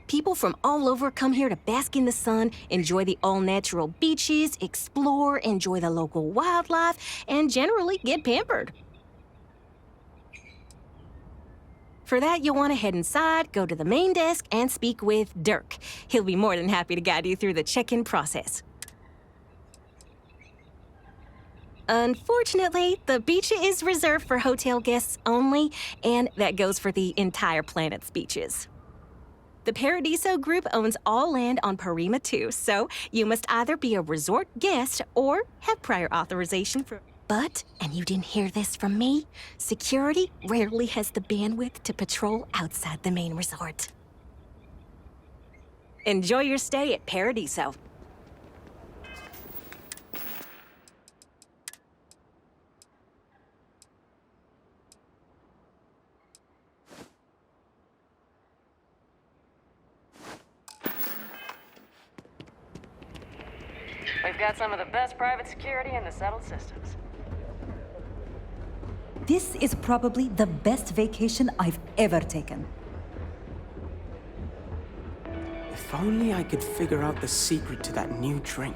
People from all over come here to bask in the sun, enjoy the all-natural beaches, explore, enjoy the local wildlife, and generally get pampered. For that, you'll want to head inside, go to the main desk, and speak with Dirk. He'll be more than happy to guide you through the check-in process. Unfortunately, the beach is reserved for hotel guests only, and that goes for the entire planet's beaches. The Paradiso Group owns all land on Parima 2, so you must either be a resort guest or have prior authorization for... But, and you didn't hear this from me, security rarely has the bandwidth to patrol outside the main resort. Enjoy your stay at Paradiso. We've got some of the best private security in the settled systems. This is probably the best vacation I've ever taken. If only I could figure out the secret to that new drink.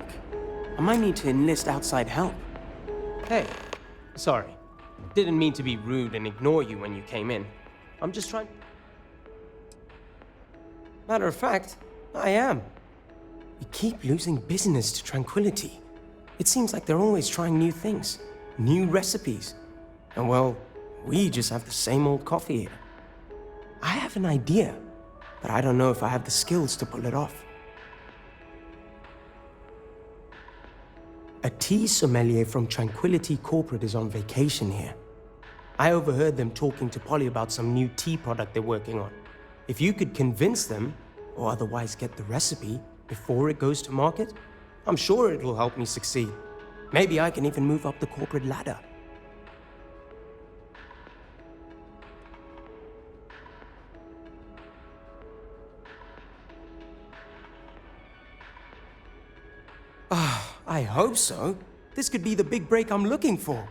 I might need to enlist outside help. Hey, sorry. Didn't mean to be rude and ignore you when you came in. I'm just trying... Matter of fact, I am. We keep losing business to Tranquility. It seems like they're always trying new things, new recipes. And well, we just have the same old coffee here. I have an idea, but I don't know if I have the skills to pull it off. A tea sommelier from Tranquility Corporate is on vacation here. I overheard them talking to Polly about some new tea product they're working on. If you could convince them, or otherwise get the recipe before it goes to market, I'm sure it will help me succeed. Maybe I can even move up the corporate ladder. I hope so. This could be the big break I'm looking for.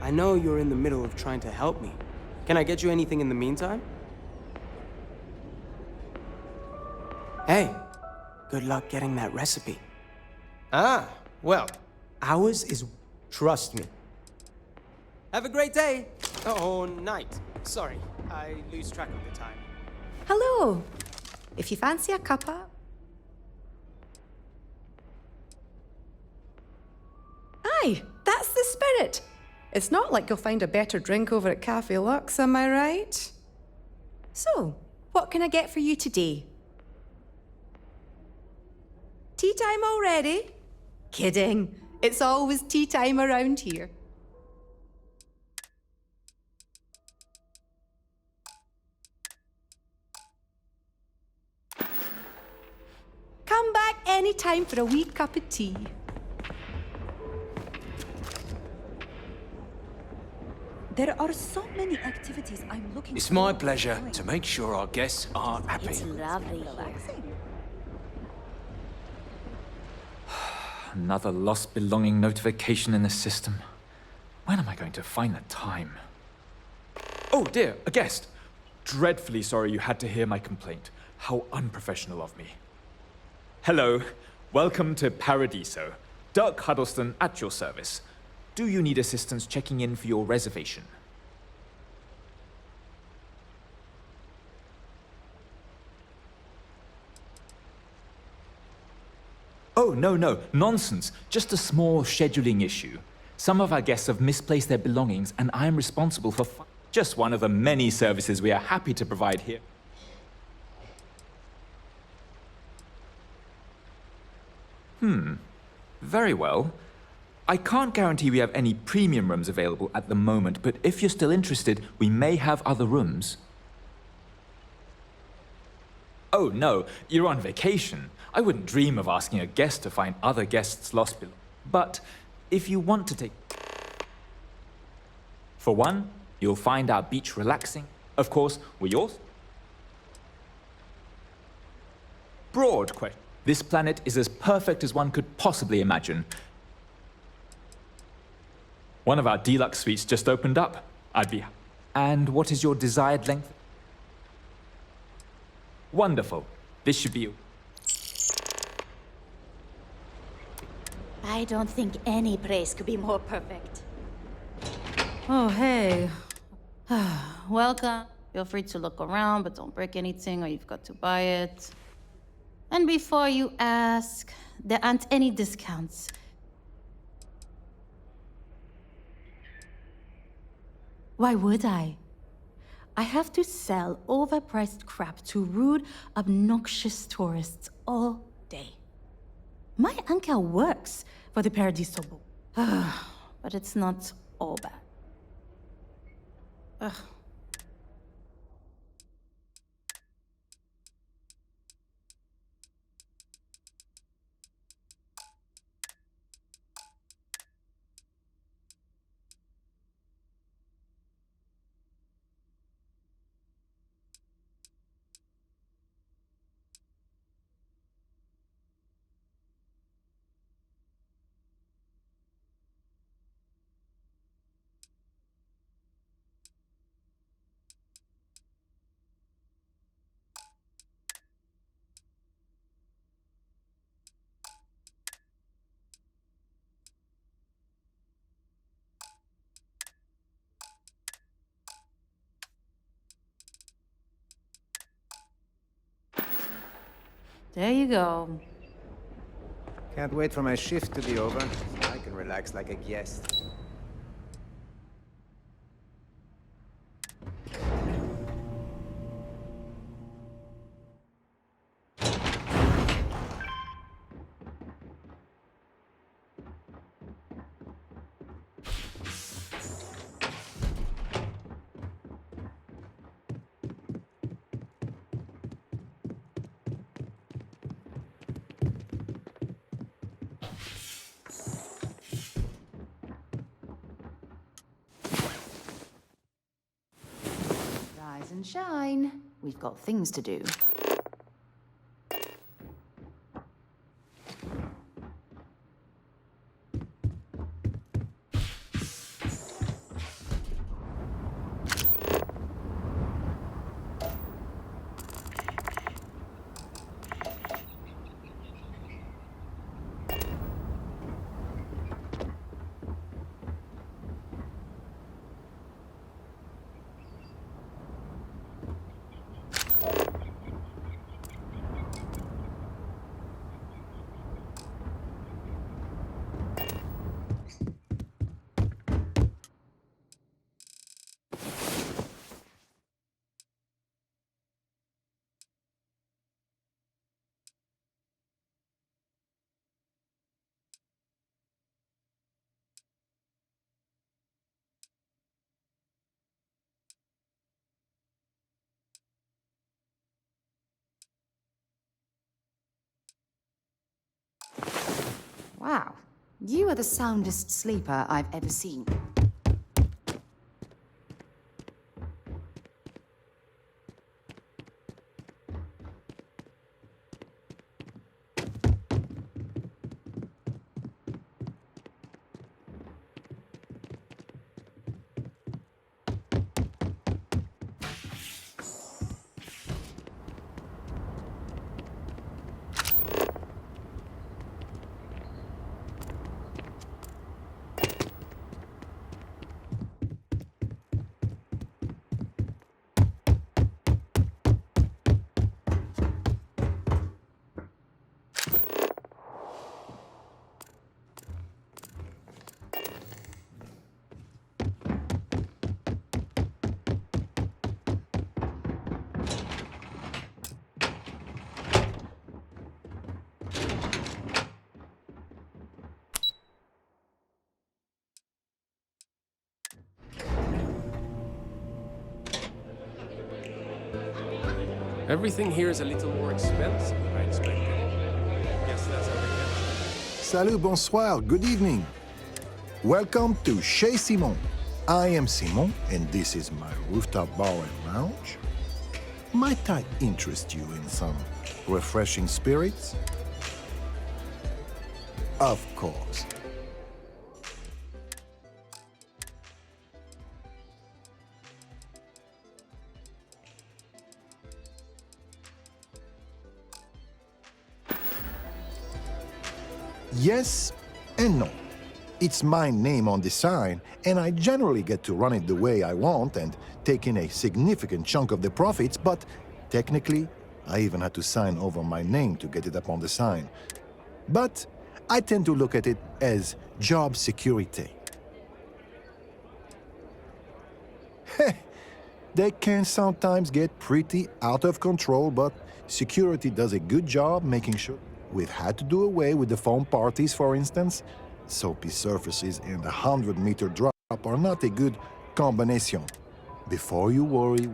I know you're in the middle of trying to help me. Can I get you anything in the meantime? Hey, good luck getting that recipe. Ah, well, ours is... Trust me. Have a great day. Oh, night. Sorry, I lose track of the time. Hello. If you fancy a cuppa. Aye, that's the spirit. It's not like you'll find a better drink over at Cafe Lux, am I right? So, what can I get for you today? Tea time already? Kidding. It's always tea time around here. Come back anytime for a wee cup of tea. There are so many activities I'm looking It's forward my to pleasure doing. to make sure our guests are happy. It's lovely here. Another lost belonging notification in the system. When am I going to find the time? Oh dear, a guest! Dreadfully sorry you had to hear my complaint. How unprofessional of me. Hello, welcome to Paradiso. Dirk Huddleston at your service. Do you need assistance checking in for your reservation? Oh, no, nonsense. Just a small scheduling issue. Some of our guests have misplaced their belongings, and I am responsible for just one of the many services we are happy to provide here. Very well. I can't guarantee we have any premium rooms available at the moment, but if you're still interested, we may have other rooms. Oh, no, you're on vacation. I wouldn't dream of asking a guest to find other guests' lost belongings. But if you want to take... For one, you'll find our beach relaxing. Of course, we're yours. Broad question. This planet is as perfect as one could possibly imagine. One of our deluxe suites just opened up. And what is your desired length? Wonderful. This should be... I don't think any place could be more perfect. Oh, hey. Welcome. Feel free to look around, but don't break anything or you've got to buy it. And before you ask, there aren't any discounts. Why would I? I have to sell overpriced crap to rude, obnoxious tourists all day. My uncle works for the Paradiso Bowl. But it's not all bad. Ugh. There you go. Can't wait for my shift to be over. I can relax like a guest. Rise and shine. We've got things to do. Wow, you are the soundest sleeper I've ever seen. Everything here is a little more expensive than I expected. Guess that's how they get it. Salut, bonsoir, good evening. Welcome to Chez Simon. I am Simon, and this is my rooftop bar and lounge. Might I interest you in some refreshing spirits? Of course. Yes and no. It's my name on the sign, and I generally get to run it the way I want and take in a significant chunk of the profits, but technically, I even had to sign over my name to get it up on the sign. But I tend to look at it as job security. Heh, they can sometimes get pretty out of control, but security does a good job making sure. We've had to do away with the foam parties, for instance. Soapy surfaces and a 100-meter drop are not a good combination. Before you worry,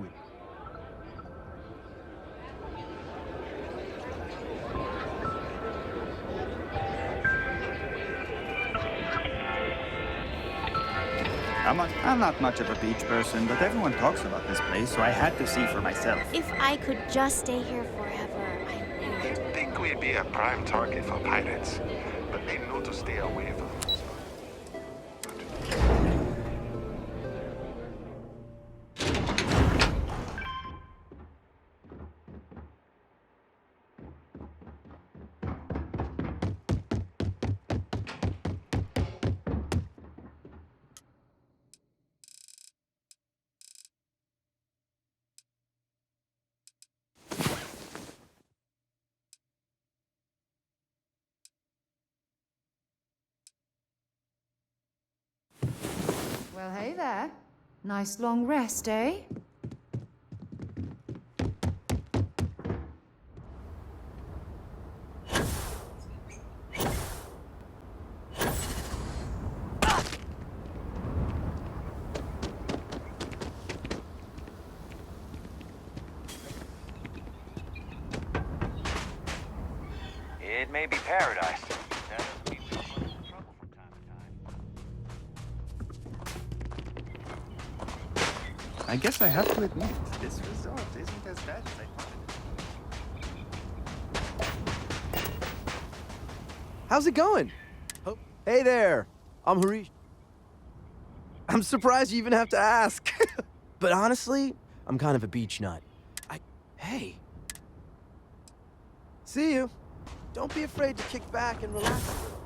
I'm not much of a beach person, but everyone talks about this place, so I had to see for myself. If I could just stay here forever, I would. They think we'd be a prime target for pirates, but they know to stay away from us. Well, hey there. Nice long rest, eh? It may be paradise. That doesn't mean we don't run into trouble from time to time. I guess I have to admit, this resort isn't as bad as I thought it How's it going? Oh, hey there. I'm Harish. I'm surprised you even have to ask. But honestly, I'm kind of a beach nut. Hey. See you. Don't be afraid to kick back and relax a little.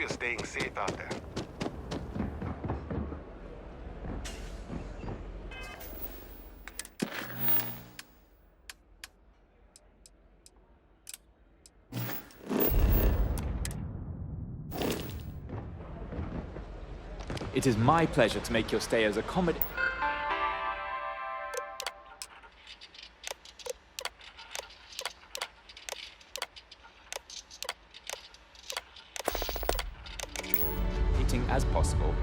Staying safe out there. It is my pleasure to make your stay as accommodating. As possible.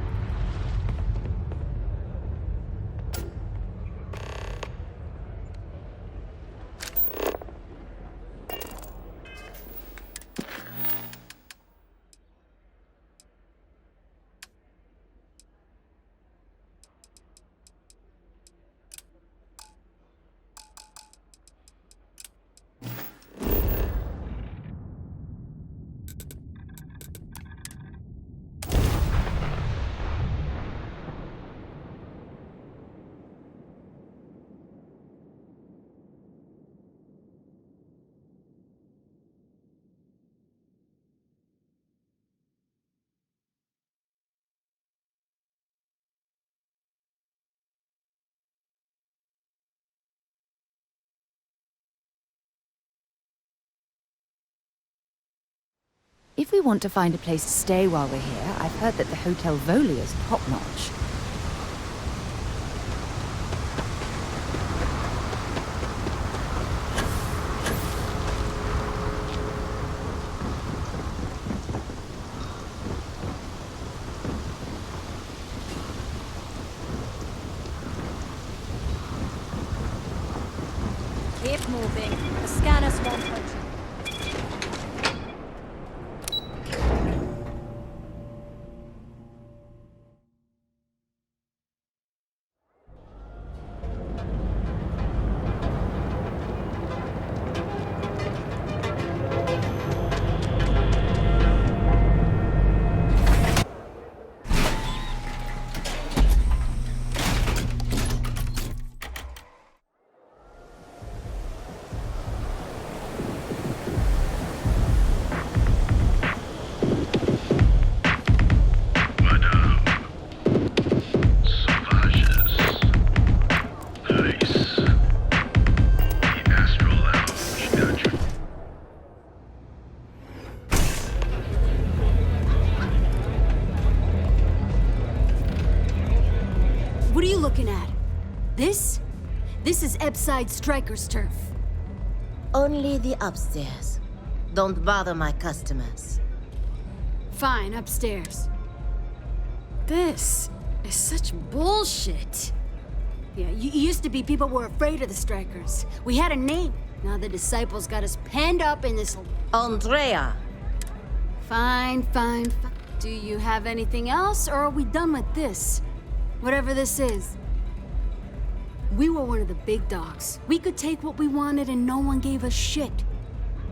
If we want to find a place to stay while we're here, I've heard that the Hotel Voli is top-notch. Keep moving. The scanners won't hurt you. What are you looking at? This? This is Ebside Striker's turf. Only the upstairs. Don't bother my customers. Fine, upstairs. This is such bullshit. Yeah, used to be people were afraid of the strikers. We had a name. Now the disciples got us penned up in this... Andrea! Fine. Do you have anything else, or are we done with this? Whatever this is. We were one of the big dogs. We could take what we wanted and no one gave us shit.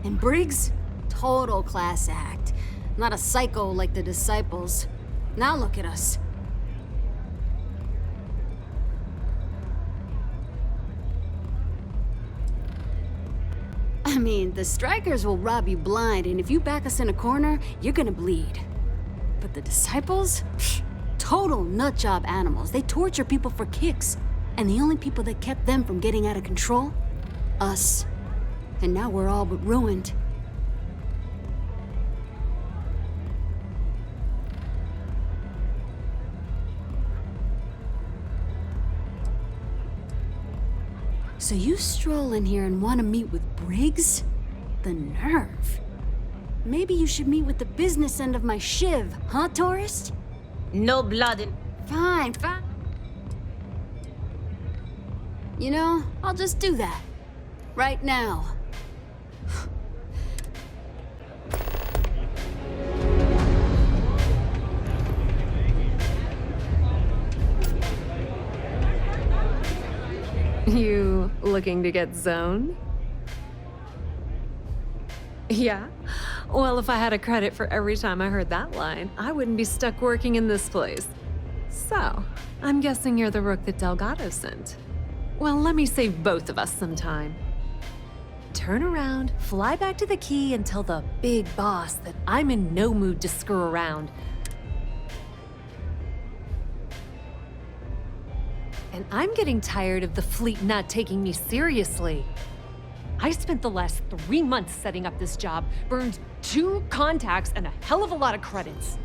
And Briggs? Total class act. Not a psycho like the disciples. Now look at us. I mean, the strikers will rob you blind, and if you back us in a corner, you're gonna bleed. But the disciples? Psh, total nutjob animals. They torture people for kicks. And the only people that kept them from getting out of control? Us. And now we're all but ruined. So you stroll in here and want to meet with Briggs? The nerve. Maybe you should meet with the business end of my shiv, huh, tourist? No blood in... Fine. You know, I'll just do that. Right now. You looking to get zoned? Yeah? Well, if I had a credit for every time I heard that line, I wouldn't be stuck working in this place. So, I'm guessing you're the rook that Delgado sent. Well, let me save both of us some time. Turn around, fly back to the key, and tell the big boss that I'm in no mood to screw around. And I'm getting tired of the fleet not taking me seriously. I spent the last 3 months setting up this job, burned 2 contacts and a hell of a lot of credits.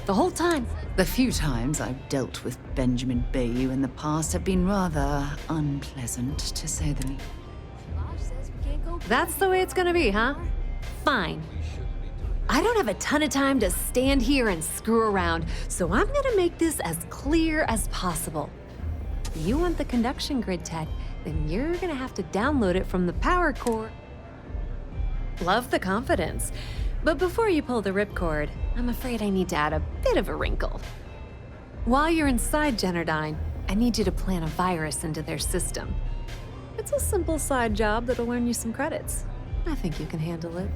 The whole time. The few times I've dealt with Benjamin Bayou in the past have been rather unpleasant, to say the least. That's the way it's gonna be, huh? Fine. I don't have a ton of time to stand here and screw around, so I'm gonna make this as clear as possible. If you want the conduction grid tech, then you're gonna have to download it from the power core. Love the confidence. But before you pull the ripcord, I'm afraid I need to add a bit of a wrinkle. While you're inside Generdyne, I need you to plant a virus into their system. It's a simple side job that'll earn you some credits. I think you can handle it.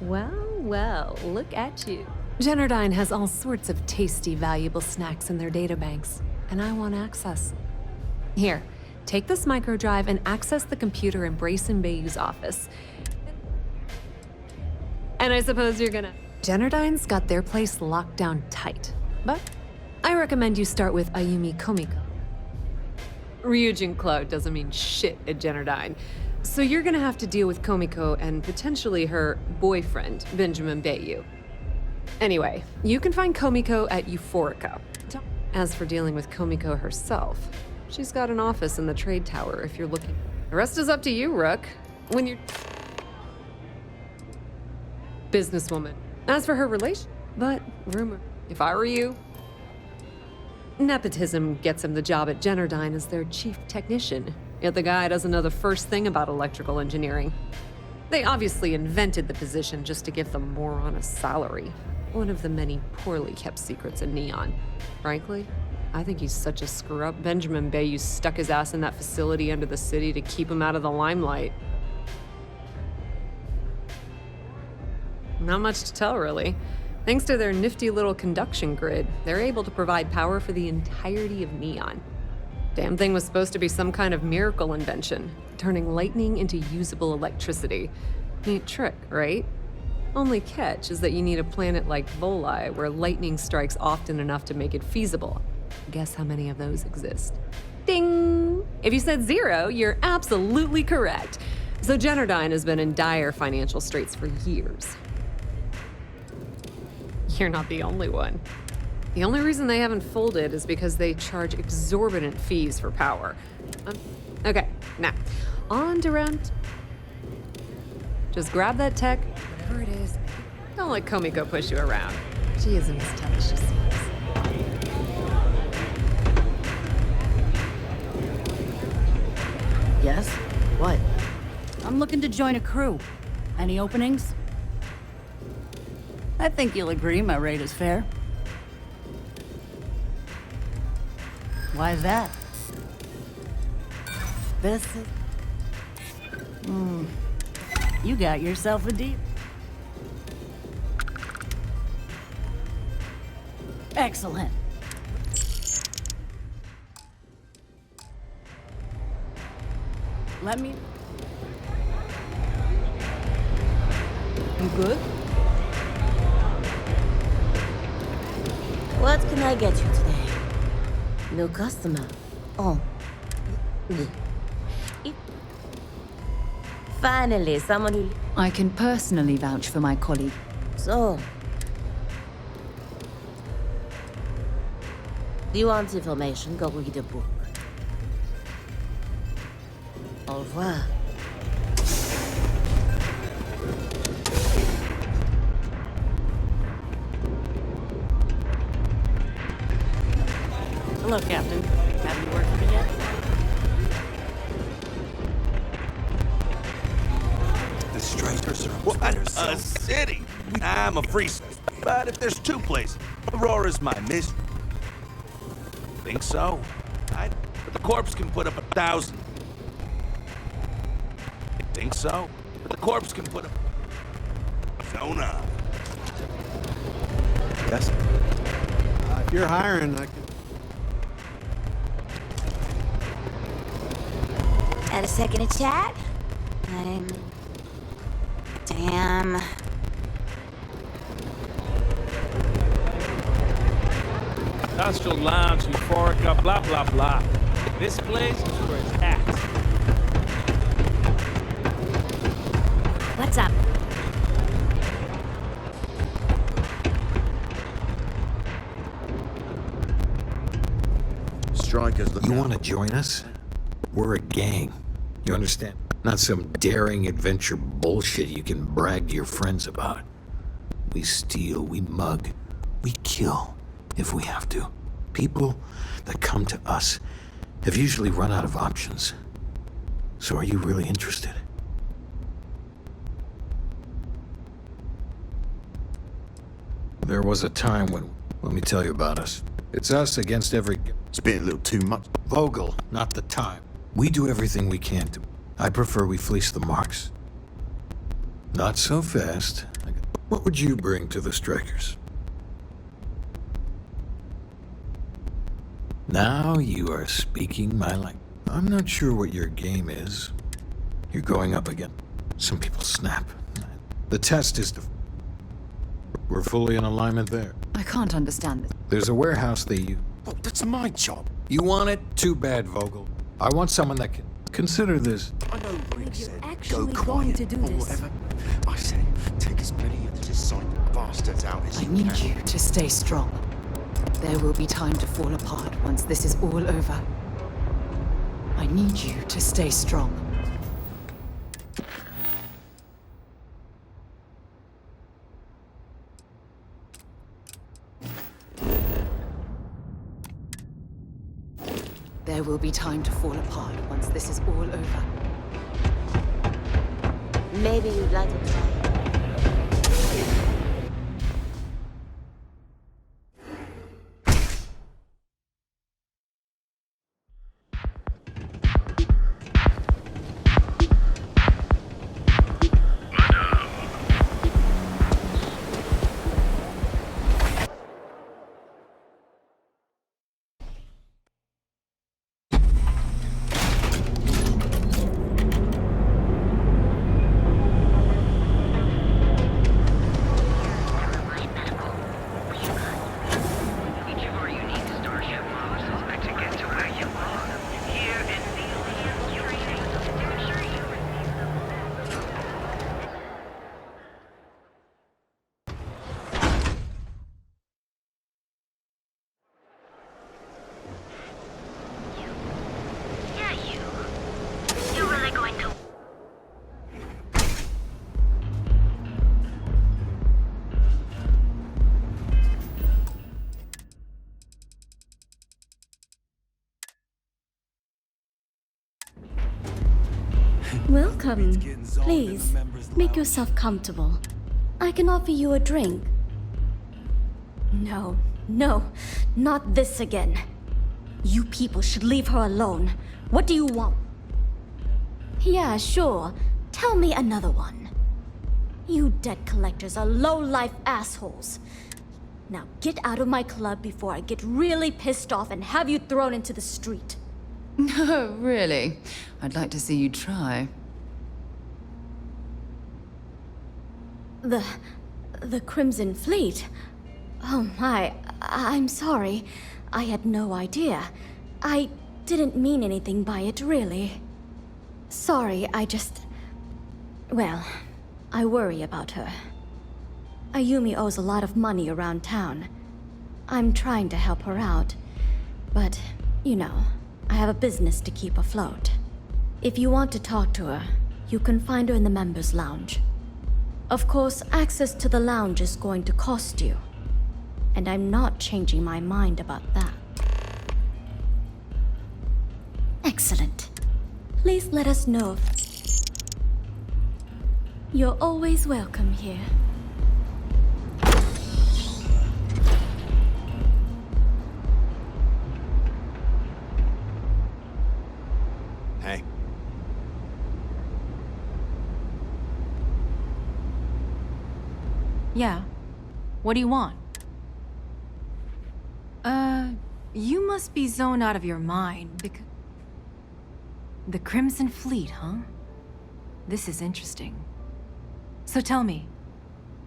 Well, look at you. Generdyne has all sorts of tasty, valuable snacks in their databanks, and I want access. Here, take this microdrive and access the computer in Brayson Bayou's office. And I suppose you're gonna... Generdyne's got their place locked down tight, but I recommend you start with Ayumi Komiko. Ryujin Cloud doesn't mean shit at Generdyne, so you're gonna have to deal with Komiko and potentially her boyfriend, Benjamin Bayou. Anyway, you can find Komiko at Euphorica. As for dealing with Komiko herself, she's got an office in the trade tower if you're looking. The rest is up to you, Rook. When you're... businesswoman. As for her relation, but rumor, if I were you... Nepotism gets him the job at Generdyne as their chief technician, yet the guy doesn't know the first thing about electrical engineering. They obviously invented the position just to give them more on a salary. One of the many poorly kept secrets in Neon. Frankly, I think he's such a screw-up. Benjamin Bayou stuck his ass in that facility under the city to keep him out of the limelight. Not much to tell, really. Thanks to their nifty little conduction grid, they're able to provide power for the entirety of Neon. Damn thing was supposed to be some kind of miracle invention, turning lightning into usable electricity. Neat trick, right? Only catch is that you need a planet like Voli, where lightning strikes often enough to make it feasible. Guess how many of those exist? Ding! If you said 0, you're absolutely correct. So Generdyne has been in dire financial straits for years. You're not the only one. The only reason they haven't folded is because they charge exorbitant fees for power. Okay, now, on to round. Just grab that tech, whatever it is. Don't let Komiko push you around. She isn't as tough as she seems. Yes? What? I'm looking to join a crew. Any openings? I think you'll agree my rate is fair. Why is that? This is... You got yourself a deal. Excellent. Let me... You good? What can I get you today? New customer. Oh. Finally, someone who... I can personally vouch for my colleague. So... Do you want information? Go read a book. Au revoir. Hello, Captain. Haven't worked for me yet? The strikers are what a city! I'm a free but if there's two places, Aurora's my mistress. Think so? But the corpse can put up 1,000. Think so? But the corpse can put up... Zona. Yes. If you're hiring, I can... Had a second to chat? Damn. Industrial lounge, euphorica, blah, blah, blah. This place is where it's at. What's up? Strikers, look You want to join us? We're a gang. You understand? Not some daring adventure bullshit you can brag to your friends about. We steal, we mug, we kill, if we have to. People that come to us have usually run out of options. So are you really interested? There was a time when, let me tell you about us. It's us against every... It's been a little too much. Vogel, not the time. We do everything we can to... I prefer we fleece the marks. Not so fast. What would you bring to the strikers? Now you are speaking my language. I'm not sure what your game is. You're going up again. Some people snap. The test is to... We're fully in alignment there. I can't understand this. There's a warehouse they use. Oh, that's my job. You want it? Too bad, Vogel. I want someone that can... Consider this. I know Rick said go Actually quiet going to do or this. whatever. I say take as many of these silent bastards out as I you need can. you to stay strong. There will be time to fall apart once this is all over. I need you to stay strong. There will be time to fall apart once this is all over. Maybe you'd like to try. Welcome. Please, make yourself comfortable. I can offer you a drink. No, not this again. You people should leave her alone. What do you want? Yeah, sure. Tell me another one. You debt collectors are low-life assholes. Now get out of my club before I get really pissed off and have you thrown into the street. No, really. I'd like to see you try. The Crimson Fleet? Oh my, I'm sorry. I had no idea. I didn't mean anything by it, really. Sorry, well, I worry about her. Ayumi owes a lot of money around town. I'm trying to help her out, but, you know, I have a business to keep afloat. If you want to talk to her, you can find her in the members' lounge. Of course, access to the lounge is going to cost you, and I'm not changing my mind about that. Excellent. Please let us know if... You're always welcome here. Hey. Yeah. What do you want? You must be zoned out of your mind, because... The Crimson Fleet, huh? This is interesting. So tell me,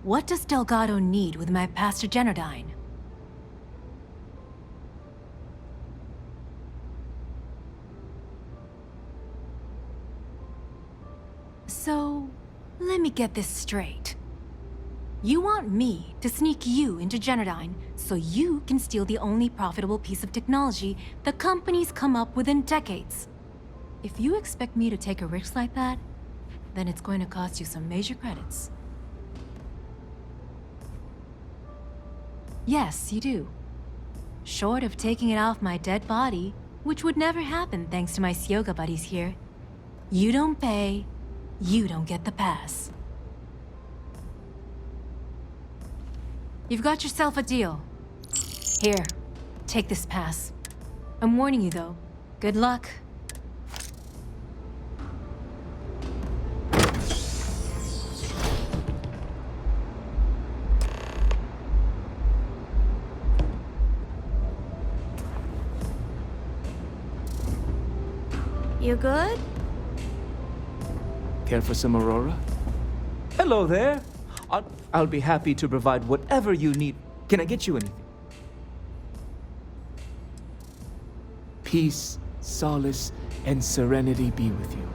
what does Delgado need with my Pastor Genodyne? So, let me get this straight. You want me to sneak you into Genodyne so you can steal the only profitable piece of technology the company's come up with in decades. If you expect me to take a risk like that, then it's going to cost you some major credits. Yes, you do. Short of taking it off my dead body, which would never happen thanks to my Syoga buddies here. You don't pay, you don't get the pass. You've got yourself a deal. Here, take this pass. I'm warning you though, good luck. You good? Care for some Aurora? Hello there. I'll be happy to provide whatever you need. Can I get you anything? Peace, solace, and serenity be with you.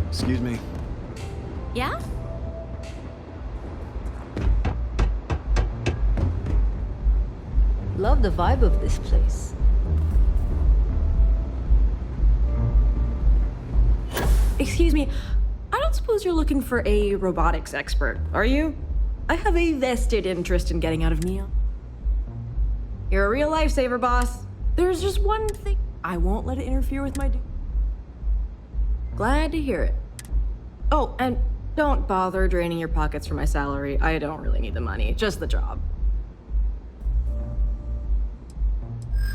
Excuse me. Yeah? Love the vibe of this place. Excuse me, I don't suppose you're looking for a robotics expert, are you? I have a vested interest in getting out of Neon. You're a real lifesaver, boss. There's just one thing. I won't let it interfere with my Glad to hear it. Oh, and don't bother draining your pockets for my salary. I don't really need the money, just the job.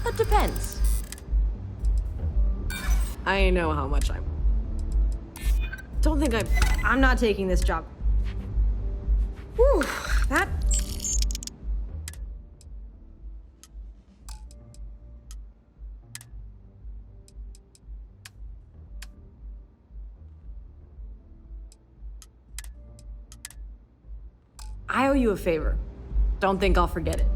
That depends. I know how much I'm... Don't think I'm not taking this job. Whew, that... I owe you a favor. Don't think I'll forget it.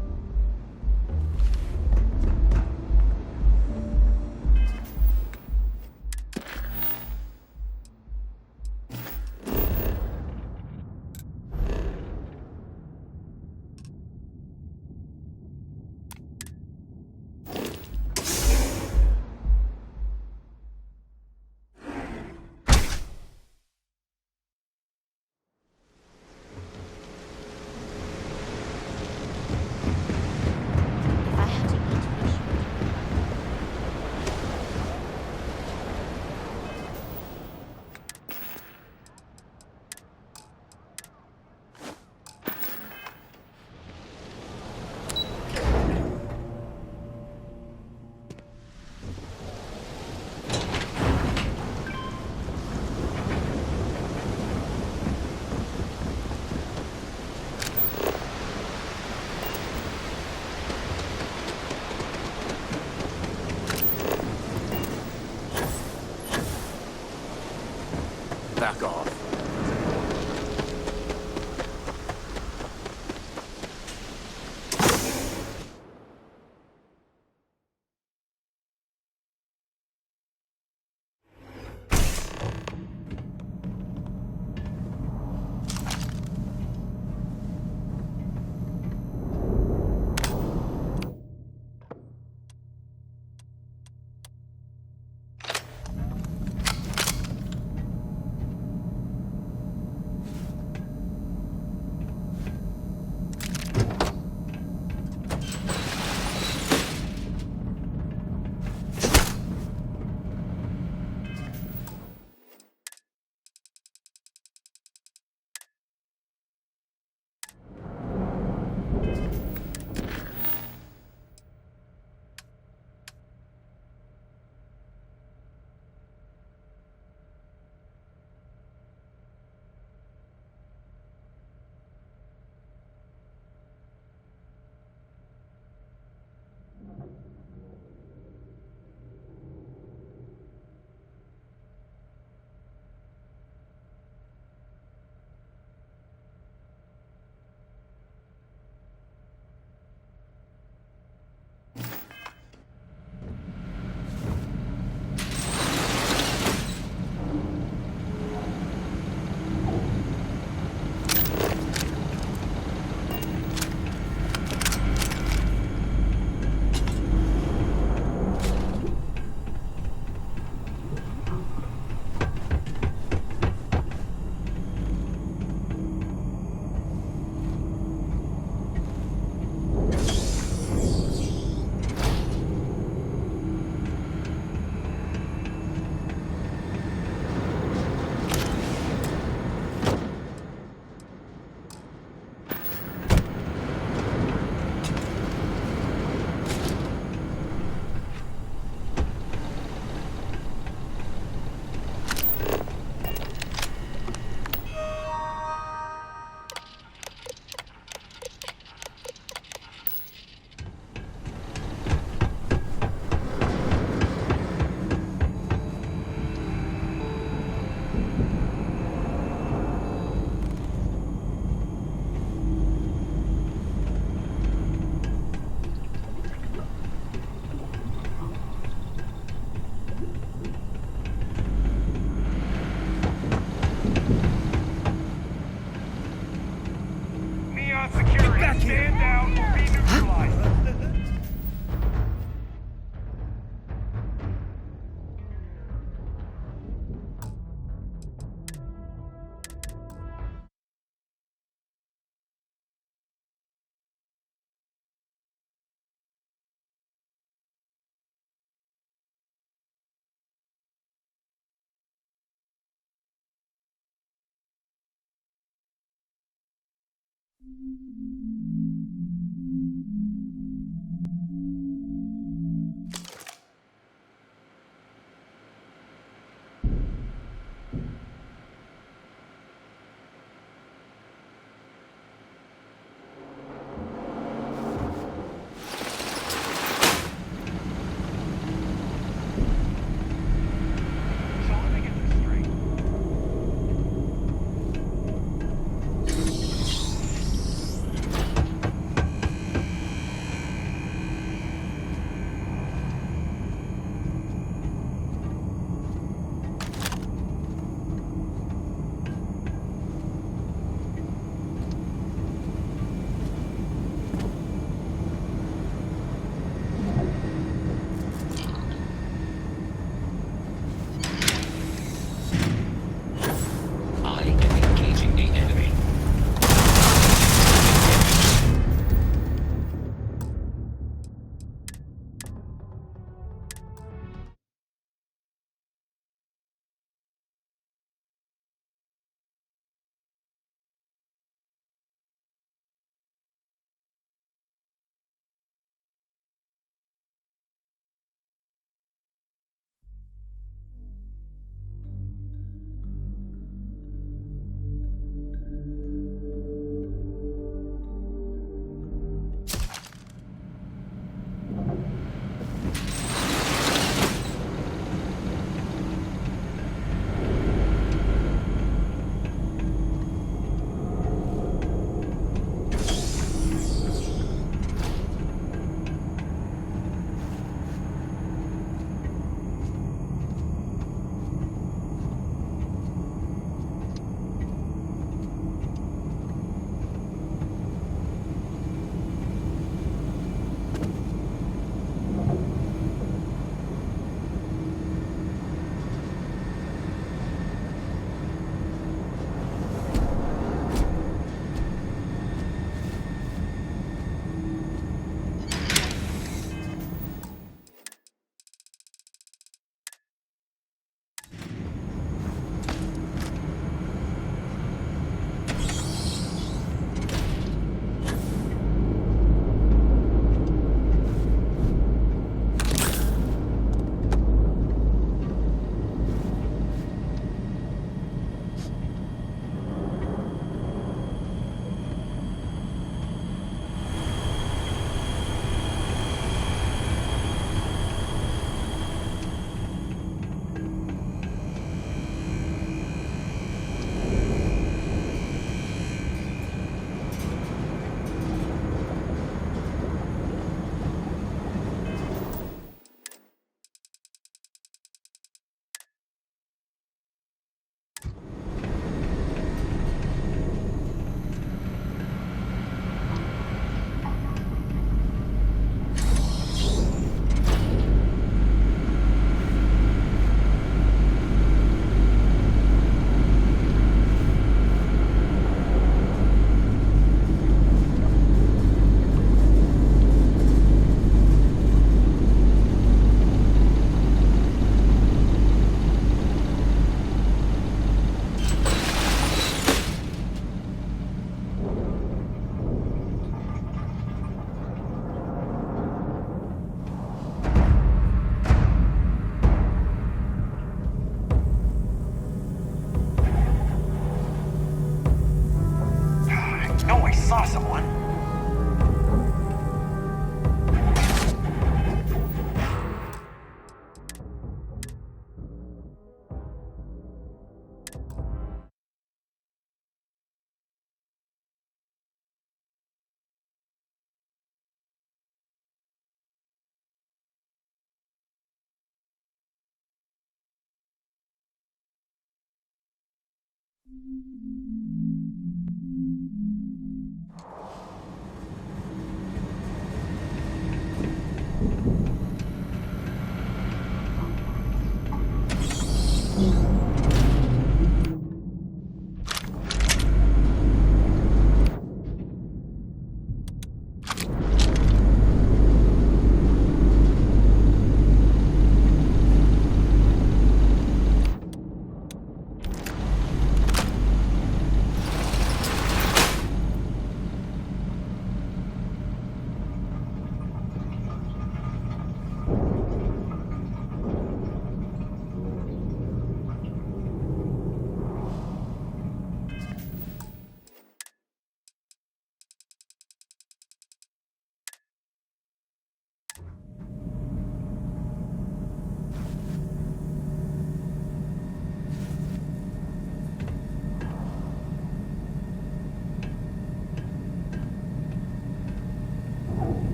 back off.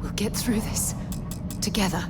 We'll get through this. Together.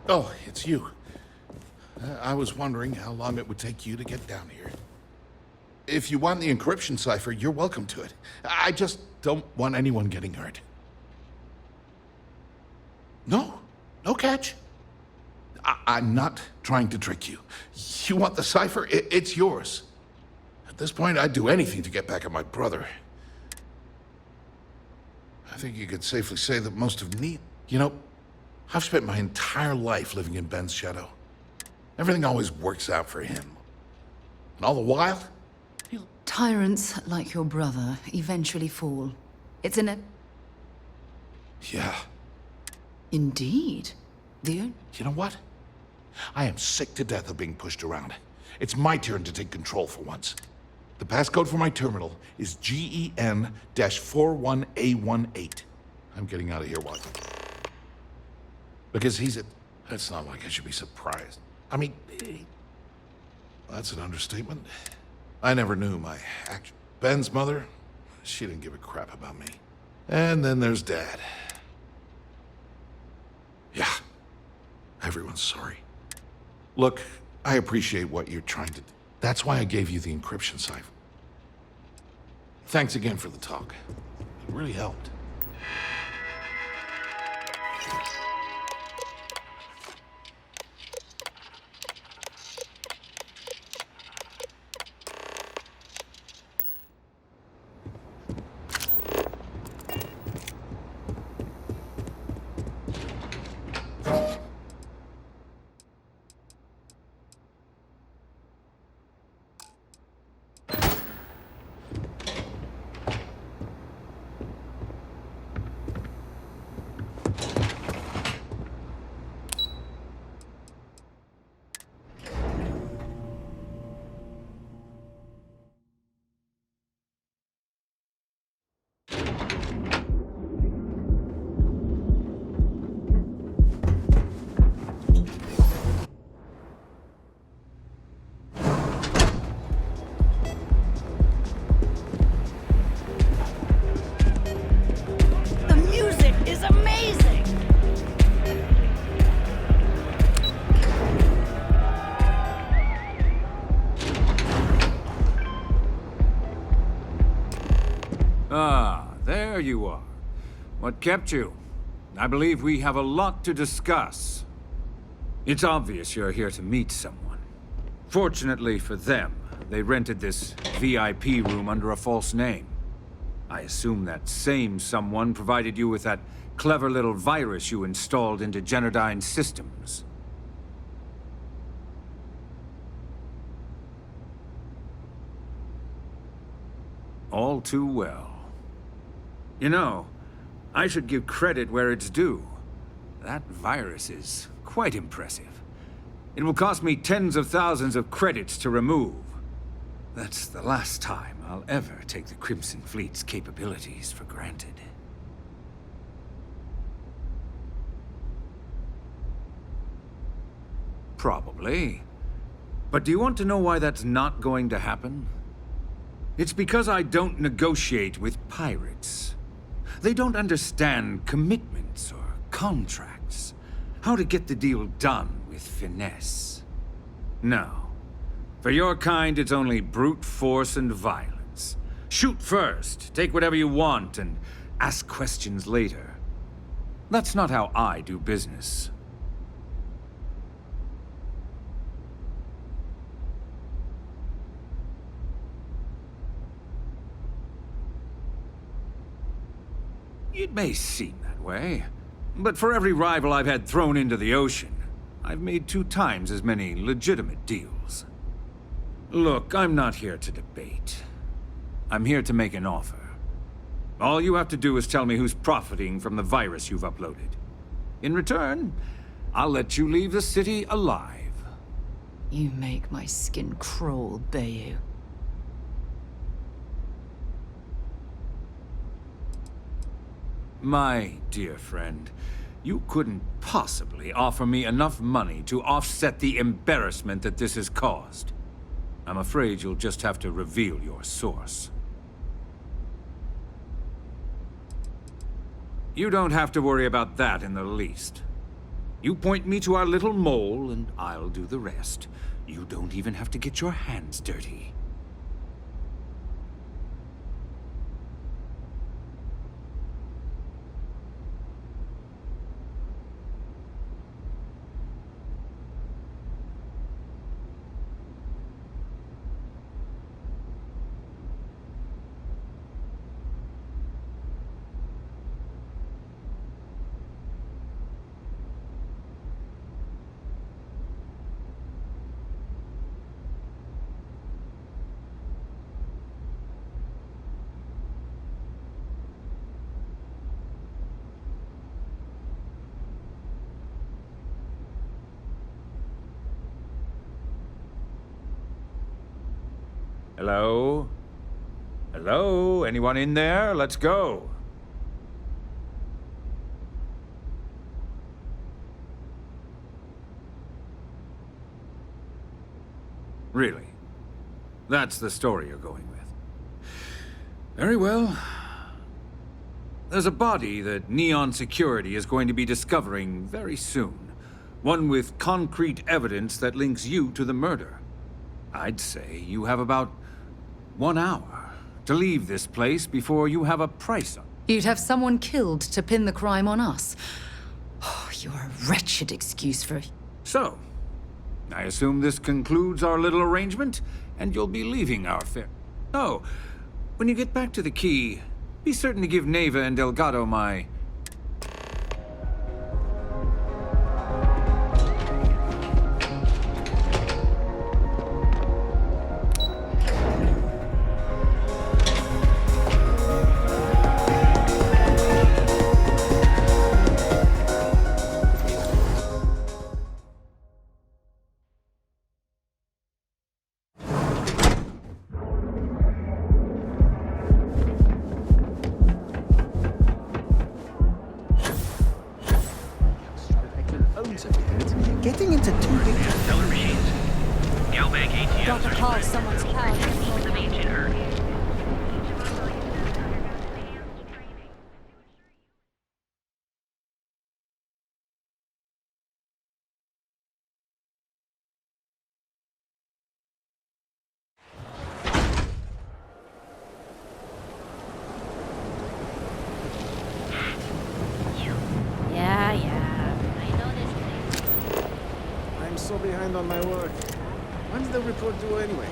Oh, it's you. I was wondering how long it would take you to get down here. If you want the encryption cipher, you're welcome to it. I just don't want anyone getting hurt. No catch. I'm not trying to trick you. You want the cipher? It's yours. At this point, I'd do anything to get back at my brother. I think you could safely say that most of me... You know, I've spent my entire life living in Ben's shadow. Everything always works out for him. And all the while... Tyrants like your brother eventually fall. It's in a... Yeah. Indeed. You know what? I am sick to death of being pushed around. It's my turn to take control for once. The passcode for my terminal is GEN-41A18. I'm getting out of here, Watson. Because he's a... It's not like I should be surprised. I mean... That's an understatement. I never knew my actual... Ben's mother, she didn't give a crap about me. And then there's Dad. Yeah. Everyone's sorry. Look, I appreciate what you're trying to do. That's why I gave you the encryption cipher. Thanks again for the talk. It really helped. There you are. What kept you? I believe we have a lot to discuss. It's obvious you're here to meet someone. Fortunately for them, they rented this VIP room under a false name. I assume that same someone provided you with that clever little virus you installed into Genodyne's systems. All too well. You know, I should give credit where it's due. That virus is quite impressive. It will cost me tens of thousands of credits to remove. That's the last time I'll ever take the Crimson Fleet's capabilities for granted. Probably. But do you want to know why that's not going to happen? It's because I don't negotiate with pirates. They don't understand commitments or contracts. How to get the deal done with finesse. No. For your kind, it's only brute force and violence. Shoot first, take whatever you want, and ask questions later. That's not how I do business. It may seem that way, but for every rival I've had thrown into the ocean, I've made 2 times as many legitimate deals. Look, I'm not here to debate. I'm here to make an offer. All you have to do is tell me who's profiting from the virus you've uploaded. In return, I'll let you leave the city alive. You make my skin crawl, Bayou. My dear friend, you couldn't possibly offer me enough money to offset the embarrassment that this has caused. I'm afraid you'll just have to reveal your source. You don't have to worry about that in the least. You point me to our little mole, and I'll do the rest. You don't even have to get your hands dirty. Hello? Hello? Anyone in there? Let's go. Really? That's the story you're going with. Very well. There's a body that Neon Security is going to be discovering very soon. One with concrete evidence that links you to the murder. I'd say you have about 1 hour to leave this place before you have a price on. You'd have someone killed to pin the crime on us. Oh, you're a wretched excuse for... So, I assume this concludes our little arrangement, and you'll be leaving our fair... Oh, when you get back to the key, be certain to give Neva and Delgado my... Getting into too big. Stellar machines. Galbank ATM. Dr. Paul, someone's power control. Of ancient Earth. Yeah. I'm so behind on my work. When's the report due anyway?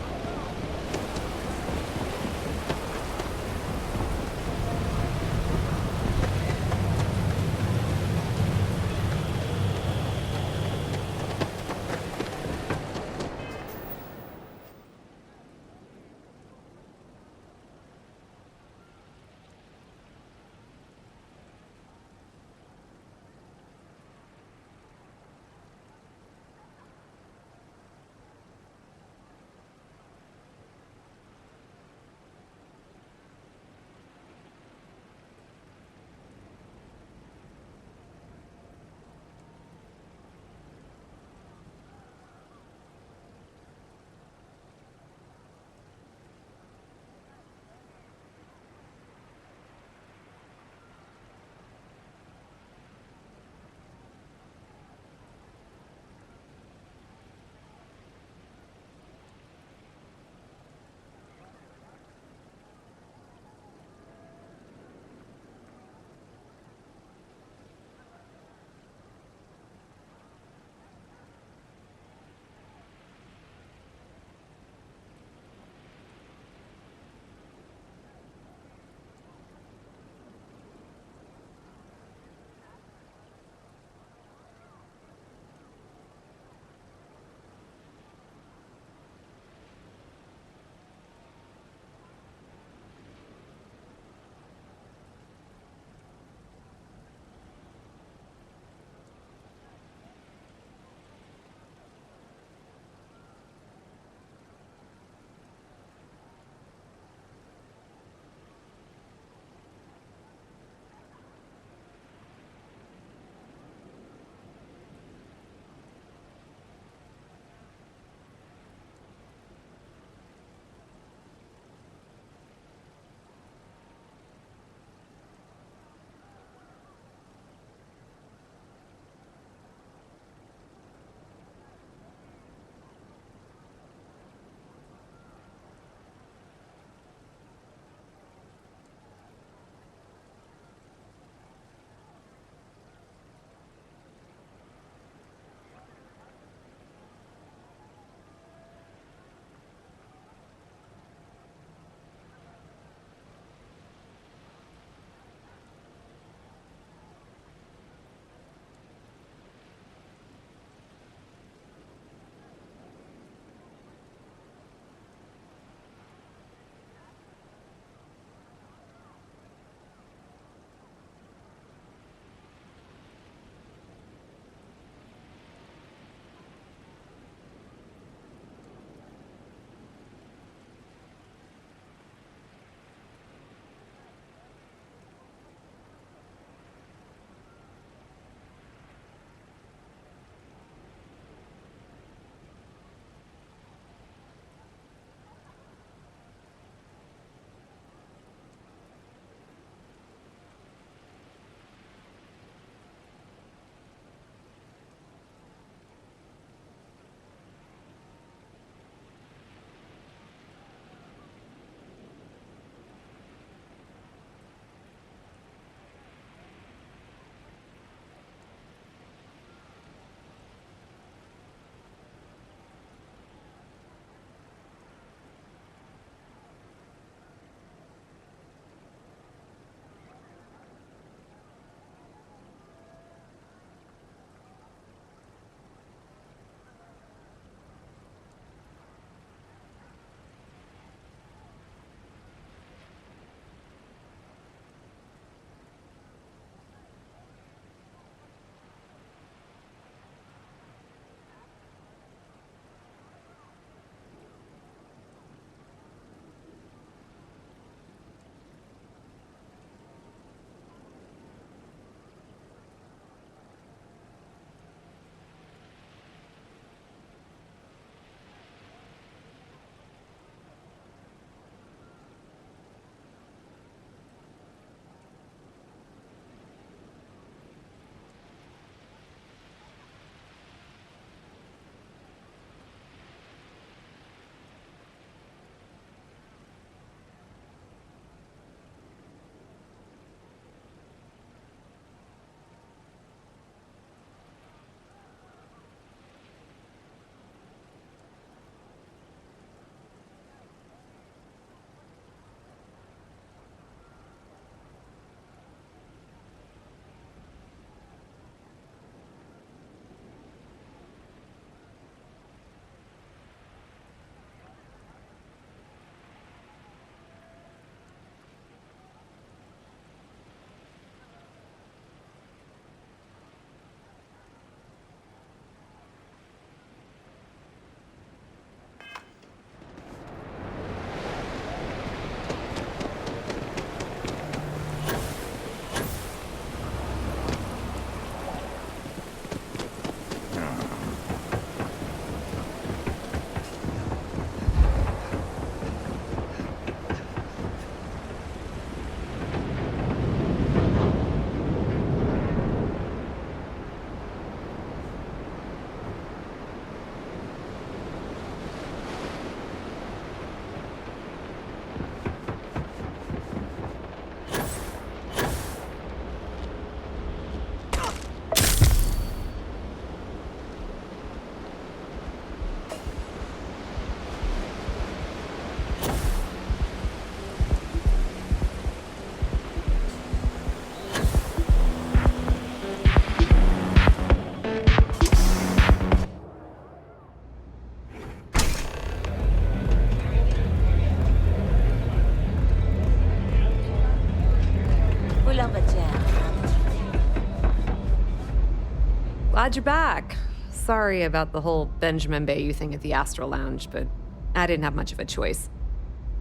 Glad you're back. Sorry about the whole Benjamin Bayou thing at the Astral Lounge, but I didn't have much of a choice.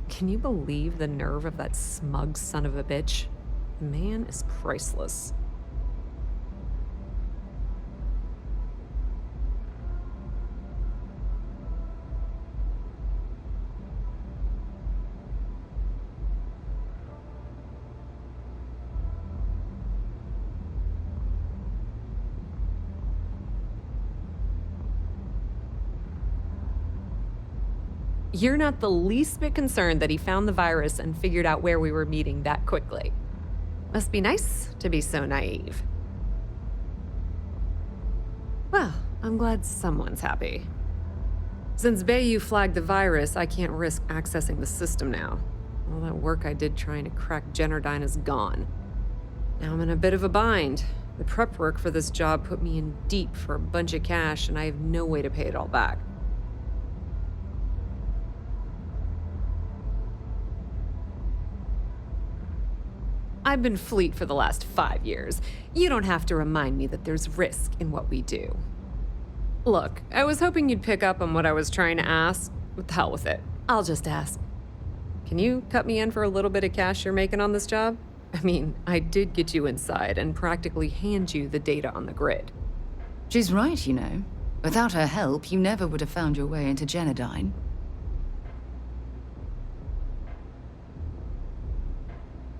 Can you believe the nerve of that smug son of a bitch? The man is priceless. You're not the least bit concerned that he found the virus and figured out where we were meeting that quickly. Must be nice to be so naive. Well, I'm glad someone's happy. Since Bayou flagged the virus, I can't risk accessing the system now. All that work I did trying to crack Generdyne is gone. Now I'm in a bit of a bind. The prep work for this job put me in deep for a bunch of cash, and I have no way to pay it all back. I've been fleet for the last 5 years. You don't have to remind me that there's risk in what we do. Look, I was hoping you'd pick up on what I was trying to ask. What the hell with it? I'll just ask. Can you cut me in for a little bit of cash you're making on this job? I mean, I did get you inside and practically hand you the data on the grid. She's right, you know. Without her help, you never would have found your way into Generdyne.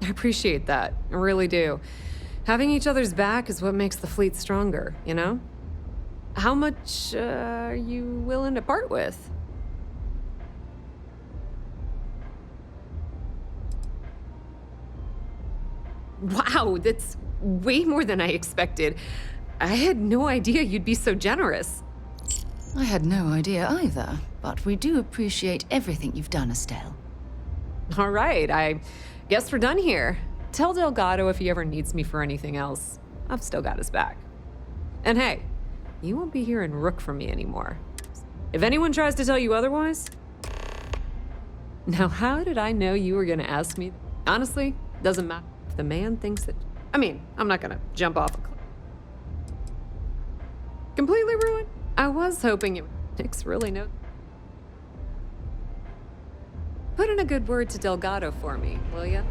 I appreciate that. I really do. Having each other's back is what makes the fleet stronger, you know? How much are you willing to part with? Wow, that's way more than I expected. I had no idea you'd be so generous. I had no idea either, but we do appreciate everything you've done, Estelle. All right, I guess we're done here. Tell Delgado if he ever needs me for anything else. I've still got his back. And hey, you won't be hearing Rook from me anymore. If anyone tries to tell you otherwise... Now, how did I know you were gonna ask me? Honestly, doesn't matter if the man thinks that... I mean, I'm not gonna jump off a cliff. Completely ruined? I was hoping it... Nick's really no... Put in a good word to Delgado for me, will ya?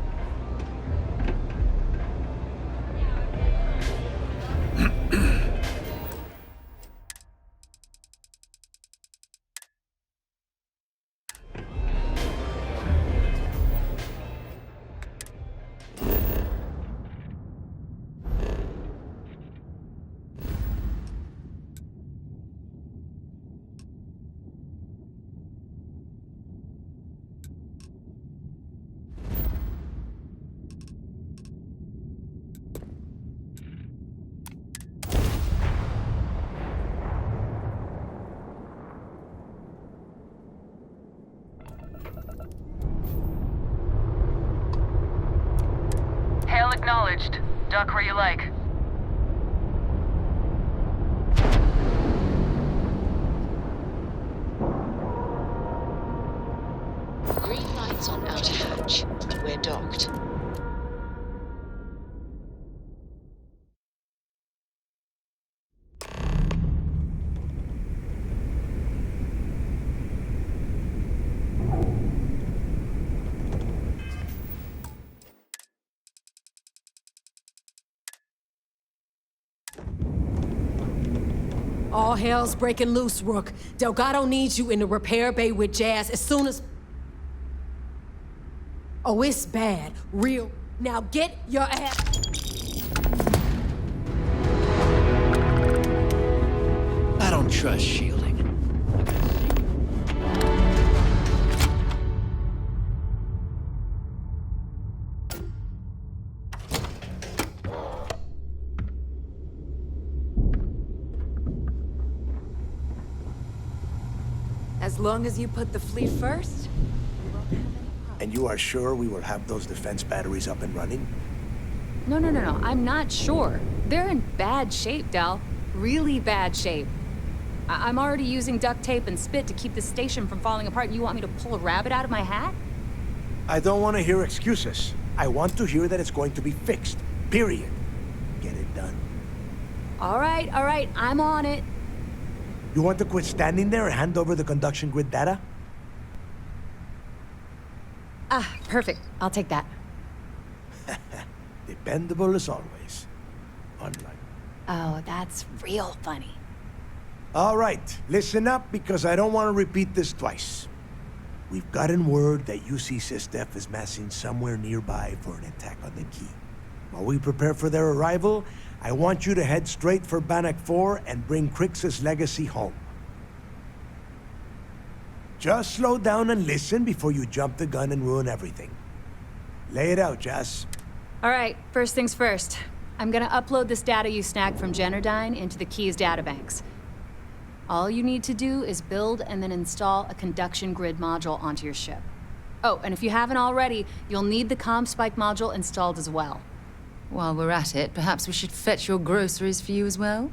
Hail acknowledged. Duck where you like. Green lights on outer hatch. We're docked. All hell's breaking loose, Rook. Delgado needs you in the repair bay with Jazz as soon as... Oh, it's bad. Real. Now get your ass... I don't trust shielding. As long as you put the fleet first? And you are sure we will have those defense batteries up and running? No. I'm not sure. They're in bad shape, Del. Really bad shape. I'm already using duct tape and spit to keep the station from falling apart, and you want me to pull a rabbit out of my hat? I don't want to hear excuses. I want to hear that it's going to be fixed. Period. Get it done. All right, I'm on it. You want to quit standing there and hand over the conduction grid data? Ah, perfect. I'll take that. Dependable as always. Unlike. Oh, that's real funny. All right, listen up because I don't want to repeat this twice. We've gotten word that UC Systef is massing somewhere nearby for an attack on the key. While we prepare for their arrival, I want you to head straight for Bannock 4 and bring Crix's legacy home. Just slow down and listen before you jump the gun and ruin everything. Lay it out, Jess. All right, first things first. I'm gonna upload this data you snagged from Generdyne into the Key's databanks. All you need to do is build and then install a conduction grid module onto your ship. Oh, and if you haven't already, you'll need the comm spike module installed as well. While we're at it, perhaps we should fetch your groceries for you as well?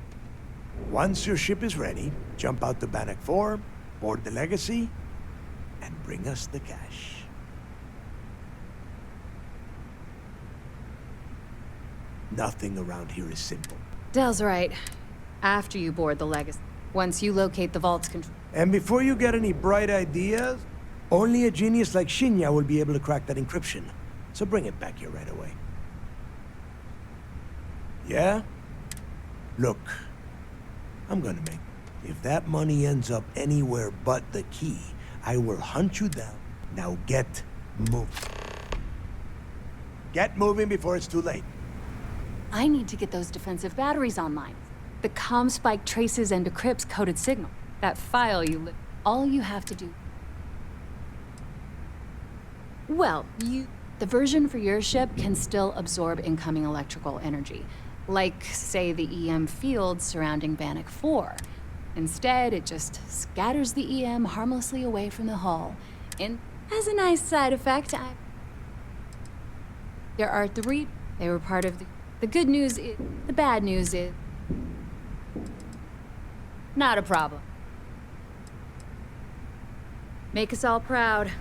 Once your ship is ready, jump out to Bannock 4, board the legacy, and bring us the cash. Nothing around here is simple. Dell's right. After you board the legacy. Once you locate the vault's control. And before you get any bright ideas, only a genius like Shinya will be able to crack that encryption. So bring it back here right away. Yeah? Look, I'm gonna make... If that money ends up anywhere but the key, I will hunt you down. Now get moving. Get moving before it's too late. I need to get those defensive batteries online. The comm spike traces and decrypts coded signal. That file you all you have to do. Well, the version for your ship can still absorb incoming electrical energy, like, say, the EM field surrounding Bannock 4. Instead, it just scatters the EM harmlessly away from the hull. And as a nice side effect, there are 3. They were part of the good news is... The bad news is... Not a problem. Make us all proud.